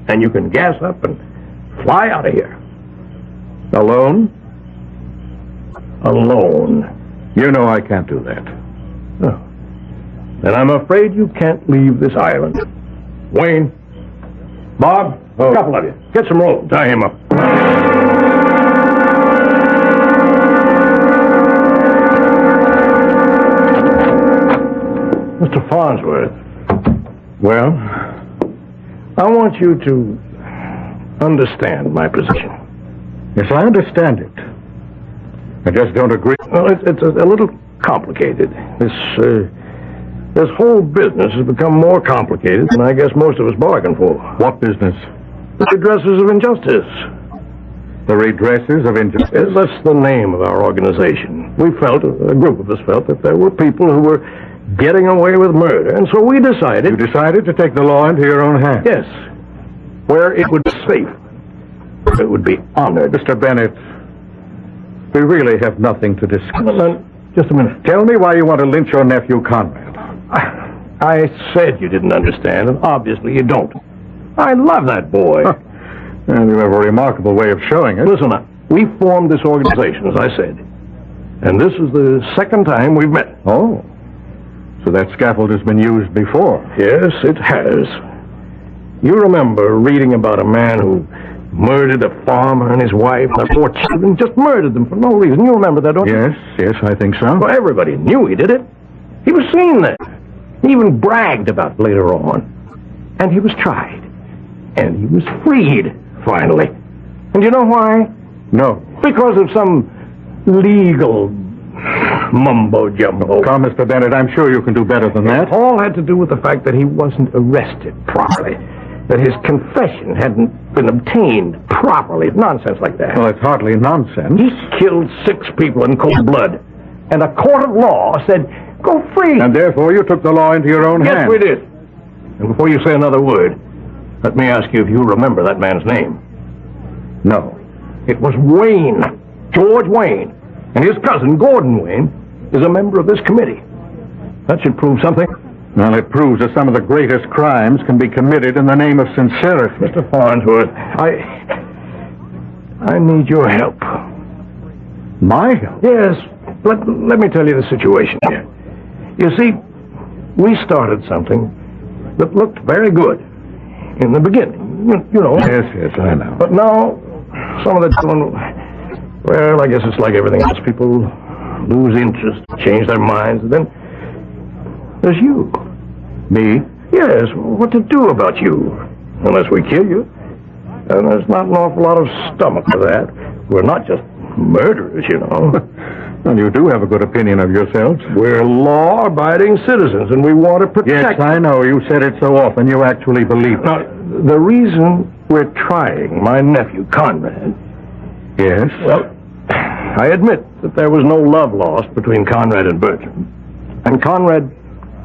And you can gas up and fly out of here. Alone? Alone. You know I can't do that. Oh. Then I'm afraid you can't leave this island. Wayne, Bob, a couple of you. Get some rope. Tie him up. Mr. Farnsworth. Well? I want you to understand my position. Yes, I understand it. I just don't agree. Well, it's a little complicated. This whole business has become more complicated than I guess most of us bargained for. What business? The redressers of injustice. The redressers of injustice? That's the name of our organization. We felt, a group of us felt, that there were people who were getting away with murder, and so we decided... You decided to take the law into your own hands? Yes. Where it would be safe. Where it would be honored. Mr. Bennett, we really have nothing to discuss. Just a minute. Tell me why you want to lynch your nephew, Conrad. I said you didn't understand, and obviously you don't. I love that boy. Huh. And you have a remarkable way of showing it. Listen, we formed this organization, as I said. And this is the second time we've met. Oh. So that scaffold has been used before? Yes, it has. You remember reading about a man who Murdered a farmer and his wife and their 4 children. Just murdered them for no reason. You remember that, don't you? Yes, I think so. Well, everybody knew he did it. He was seen there. He even bragged about it later on. And he was tried. And he was freed, finally. And you know why? No. Because of some legal mumbo-jumbo. Come, Mr. Bennett, I'm sure you can do better than that. It all had to do with the fact that he wasn't arrested properly. That his confession hadn't been obtained properly. Nonsense like that. Well, it's hardly nonsense. He killed 6 people in cold blood. And a court of law said, go free. And therefore you took the law into your own hands. Yes, we did. And before you say another word, let me ask you if you remember that man's name. No. It was Wayne. George Wayne. And his cousin, Gordon Wayne, is a member of this committee. That should prove something. Well, it proves that some of the greatest crimes can be committed in the name of sincerity. Mr. Farnsworth, I need your help. My help? Yes. Let me tell you the situation here. You see, we started something that looked very good in the beginning. You know. Yes, I know. But now, some of the gentlemen, well, I guess it's like everything else. People lose interest, change their minds, and then there's you. Me? Yes, what to do about you? Unless we kill you. And there's not an awful lot of stomach for that. We're not just murderers, you know. Well, you do have a good opinion of yourselves. We're law-abiding citizens, and we want to protect... Yes, I know. You said it so often. You actually believe it. Now, the reason we're trying my nephew, Conrad... Yes? Well, I admit that there was no love lost between Conrad and Bertram. And Conrad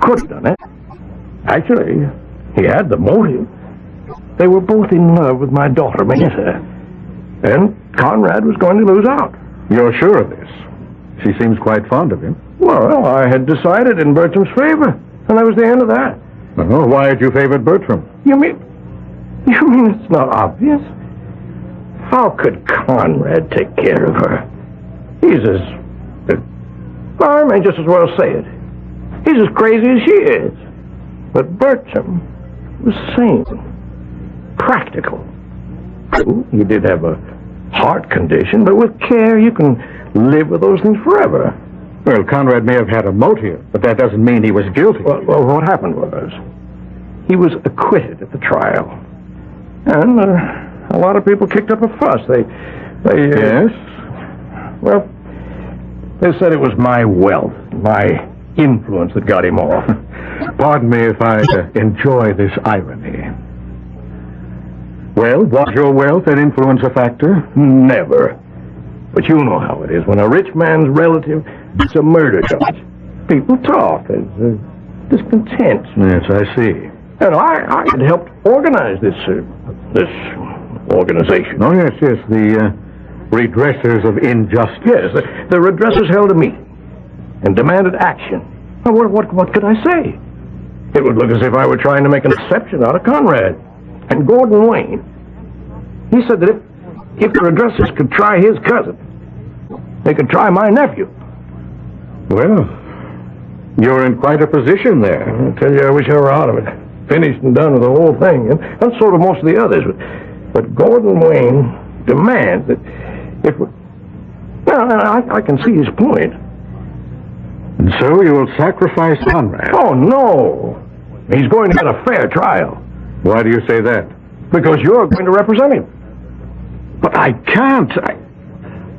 could have done it. Actually, he had the motive. They were both in love with my daughter, Maeta. And Conrad was going to lose out. You're sure of this? She seems quite fond of him. Well, I had decided in Bertram's favor, and that was the end of that. Oh, why had you favored Bertram? You mean it's not obvious? How could Conrad take care of her? He's I may just as well say it. He's as crazy as she is. But Bertram was sane, practical. He did have a heart condition, but with care you can live with those things forever. Well, Conrad may have had a motive, but that doesn't mean he was guilty. Well, what happened was, he was acquitted at the trial. And a lot of people kicked up a fuss. Yes? Well, they said it was my wealth, my influence that got him off. Pardon me if I enjoy this irony. Well, was your wealth and influence a factor? Never. But you know how it is. When a rich man's relative gets a murder charge, people talk. There's discontent. Yes, I see. And I had helped organize this organization. Oh, yes, the redressers of injustice. Yes, the redressers held a meeting and demanded action. Now, what could I say? It would look as if I were trying to make an exception out of Conrad. And Gordon Wayne, he said that if the redressers could try his cousin, they could try my nephew. Well, you're in quite a position there. I tell you, I wish I were out of it. Finished and done with the whole thing. And so do most of the others. But Gordon Wayne demands that if... Well, I can see his point. And so you will sacrifice Conrad? Oh, no. He's going to get a fair trial. Why do you say that? Because you're going to represent him. But I can't.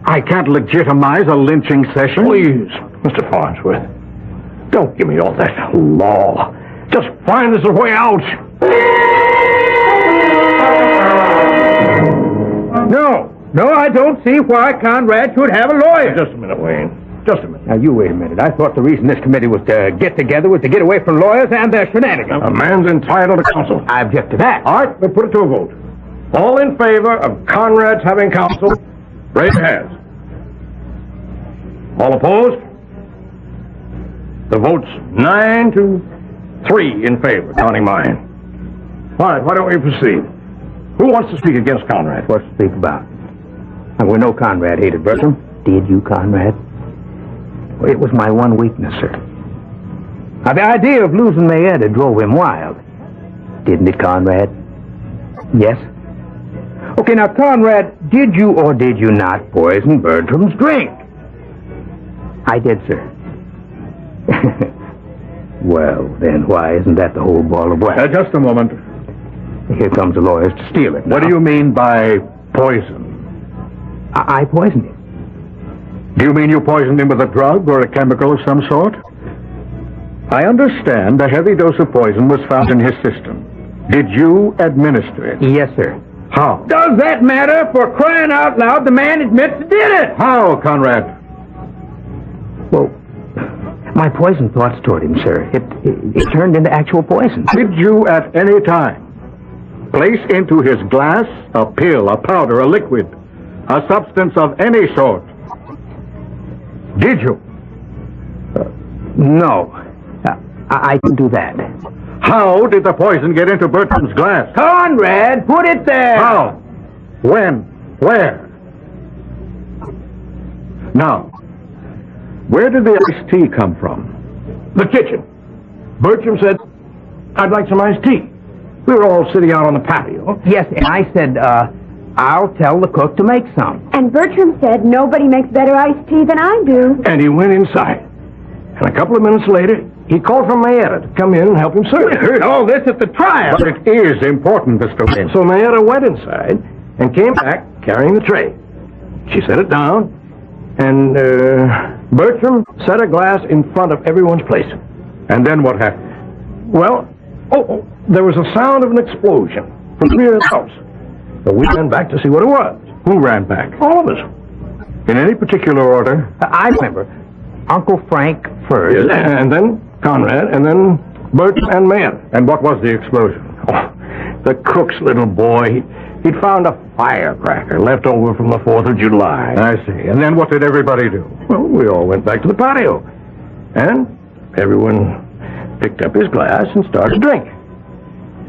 I can't legitimize a lynching session. Please, Mr. Farnsworth, don't give me all that law. Just find us a way out. No, I don't see why Conrad should have a lawyer. Just a minute, Wayne. Just a minute. Now, you wait a minute. I thought the reason this committee was to get together was to get away from lawyers and their shenanigans. A man's entitled to counsel. I object to that. All right, we'll put it to a vote. All in favor of Conrad's having counsel, raise your hands. All opposed? The vote's 9-3 in favor, counting mine. All right, why don't we proceed? Who wants to speak against Conrad? What's to speak about? And we know Conrad hated Bertram. Did you, Conrad? Well, it was my one weakness, sir. Now, the idea of losing Maeta drove him wild. Didn't it, Conrad? Yes? Okay, now, Conrad, did you or did you not poison Bertram's drink? I did, sir. Well, then why isn't that the whole ball of wax? Just a moment. Here comes the lawyers to steal it. What do you mean by poison? I poisoned him. Do you mean you poisoned him with a drug or a chemical of some sort? I understand a heavy dose of poison was found in his system. Did you administer it? Yes, sir. How? Does that matter? For crying out loud, the man admits he did it. How, Conrad? Well, my poison thoughts toward him, sir. It turned into actual poison. Did you at any time place into his glass a pill, a powder, a liquid, a substance of any sort? Did you? No. I didn't do that. How did the poison get into Bertram's glass? Conrad, put it there. How? When? Where? Now, where did the iced tea come from? The kitchen. Bertram said, I'd like some iced tea. We were all sitting out on the patio. Yes, and I said, I'll tell the cook to make some. And Bertram said nobody makes better iced tea than I do. And he went inside. And a couple of minutes later, he called for Mayetta to come in and help him serve. We heard all this at the trial. But it is important, Mr. Wynn. So Mayetta went inside and came back carrying the tray. She set it down, and Bertram set a glass in front of everyone's place. And then what happened? Well, there was a sound of an explosion from the rear of the house. So we ran back to see what it was. Who ran back? All of us. In any particular order? I remember. Uncle Frank first. Yes, and then Conrad, and then Bertram and Mayetta. And what was the explosion? Oh, the cook's little boy. He'd found a firecracker left over from the 4th of July. I see. And then what did everybody do? Well, we all went back to the patio. And everyone picked up his glass and started to drink.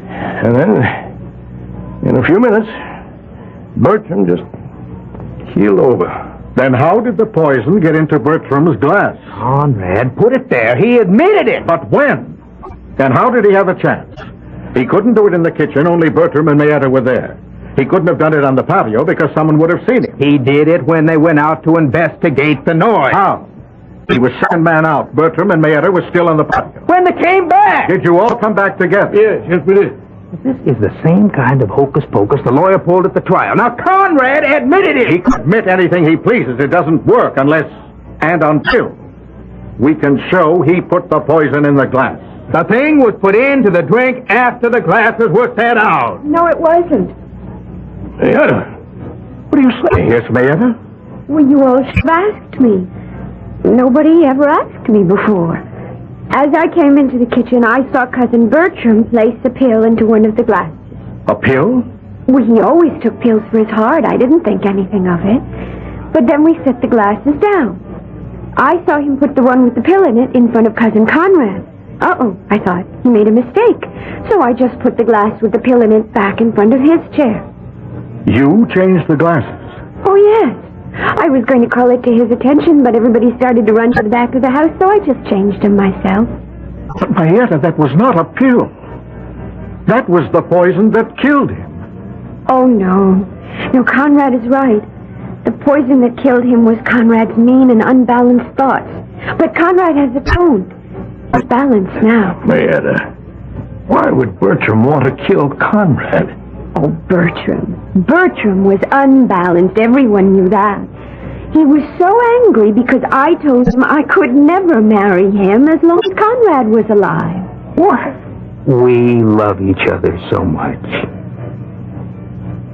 And then, in a few minutes, Bertram just keeled over. Then how did the poison get into Bertram's glass? Conrad, put it there. He admitted it. But when? And how did he have a chance? He couldn't do it in the kitchen. Only Bertram and Mayetta were there. He couldn't have done it on the patio because someone would have seen him. He did it when they went out to investigate the noise. How? He was second man out. Bertram and Mayetta were still on the patio. When they came back! Did you all come back together? Yes, we did. This is the same kind of hocus pocus the lawyer pulled at the trial. Now, Conrad admitted it. He can admit anything he pleases. It doesn't work unless and until we can show he put the poison in the glass. The thing was put into the drink after the glasses were set out. No, it wasn't. Mayetta, what are you saying? Yes, Mayetta? Well, you all should have asked me. Nobody ever asked me before. As I came into the kitchen, I saw Cousin Bertram place a pill into one of the glasses. A pill? Well, he always took pills for his heart. I didn't think anything of it. But then we set the glasses down. I saw him put the one with the pill in it in front of Cousin Conrad. Uh-oh, I thought. He made a mistake. So I just put the glass with the pill in it back in front of his chair. You changed the glasses? Oh, yes. I was going to call it to his attention, but everybody started to run to the back of the house, so I just changed them myself. But Mayetta, that was not a pill. That was the poison that killed him. Oh, no. No, Conrad is right. The poison that killed him was Conrad's mean and unbalanced thoughts. But Conrad has atoned. He's balanced now. Mayetta, why would Bertram want to kill Conrad? Oh, Bertram. Bertram was unbalanced. Everyone knew that. He was so angry because I told him I could never marry him as long as Conrad was alive. What? We love each other so much.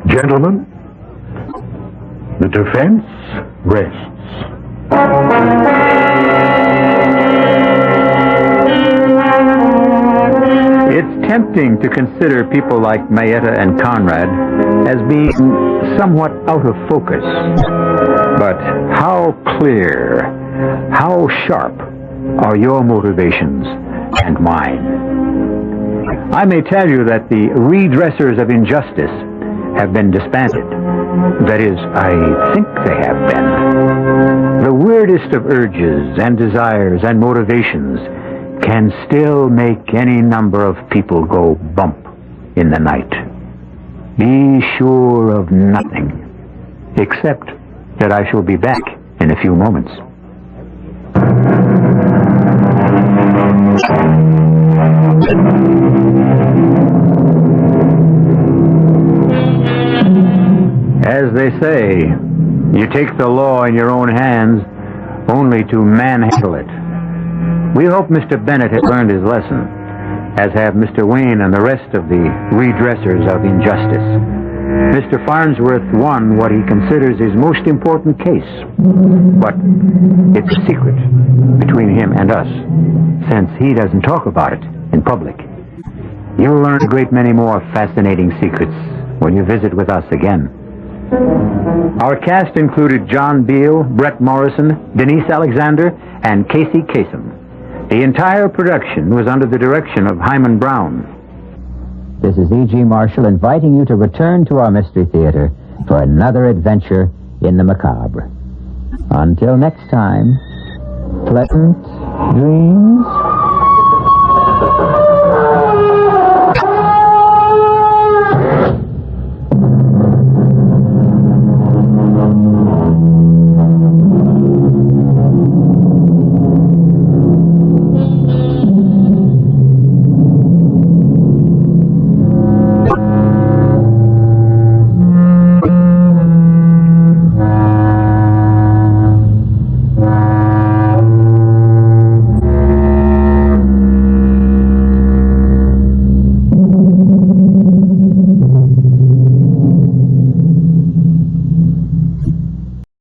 Gentlemen, the defense rests. It's tempting to consider people like Mayetta and Conrad as being somewhat out of focus. But how clear, how sharp are your motivations and mine? I may tell you that the redressers of injustice have been disbanded. That is, I think they have been. The weirdest of urges and desires and motivations can still make any number of people go bump in the night. Be sure of nothing, except that I shall be back in a few moments. As they say, you take the law in your own hands only to manhandle it. We hope Mr. Bennett has learned his lesson, as have Mr. Wayne and the rest of the redressers of injustice. Mr. Farnsworth won what he considers his most important case, but it's a secret between him and us, since he doesn't talk about it in public. You'll learn a great many more fascinating secrets when you visit with us again. Our cast included John Beale, Brett Morrison, Denise Alexander, and Casey Kasem. The entire production was under the direction of Hyman Brown. This is E.G. Marshall inviting you to return to our Mystery Theater for another adventure in the macabre. Until next time, pleasant dreams.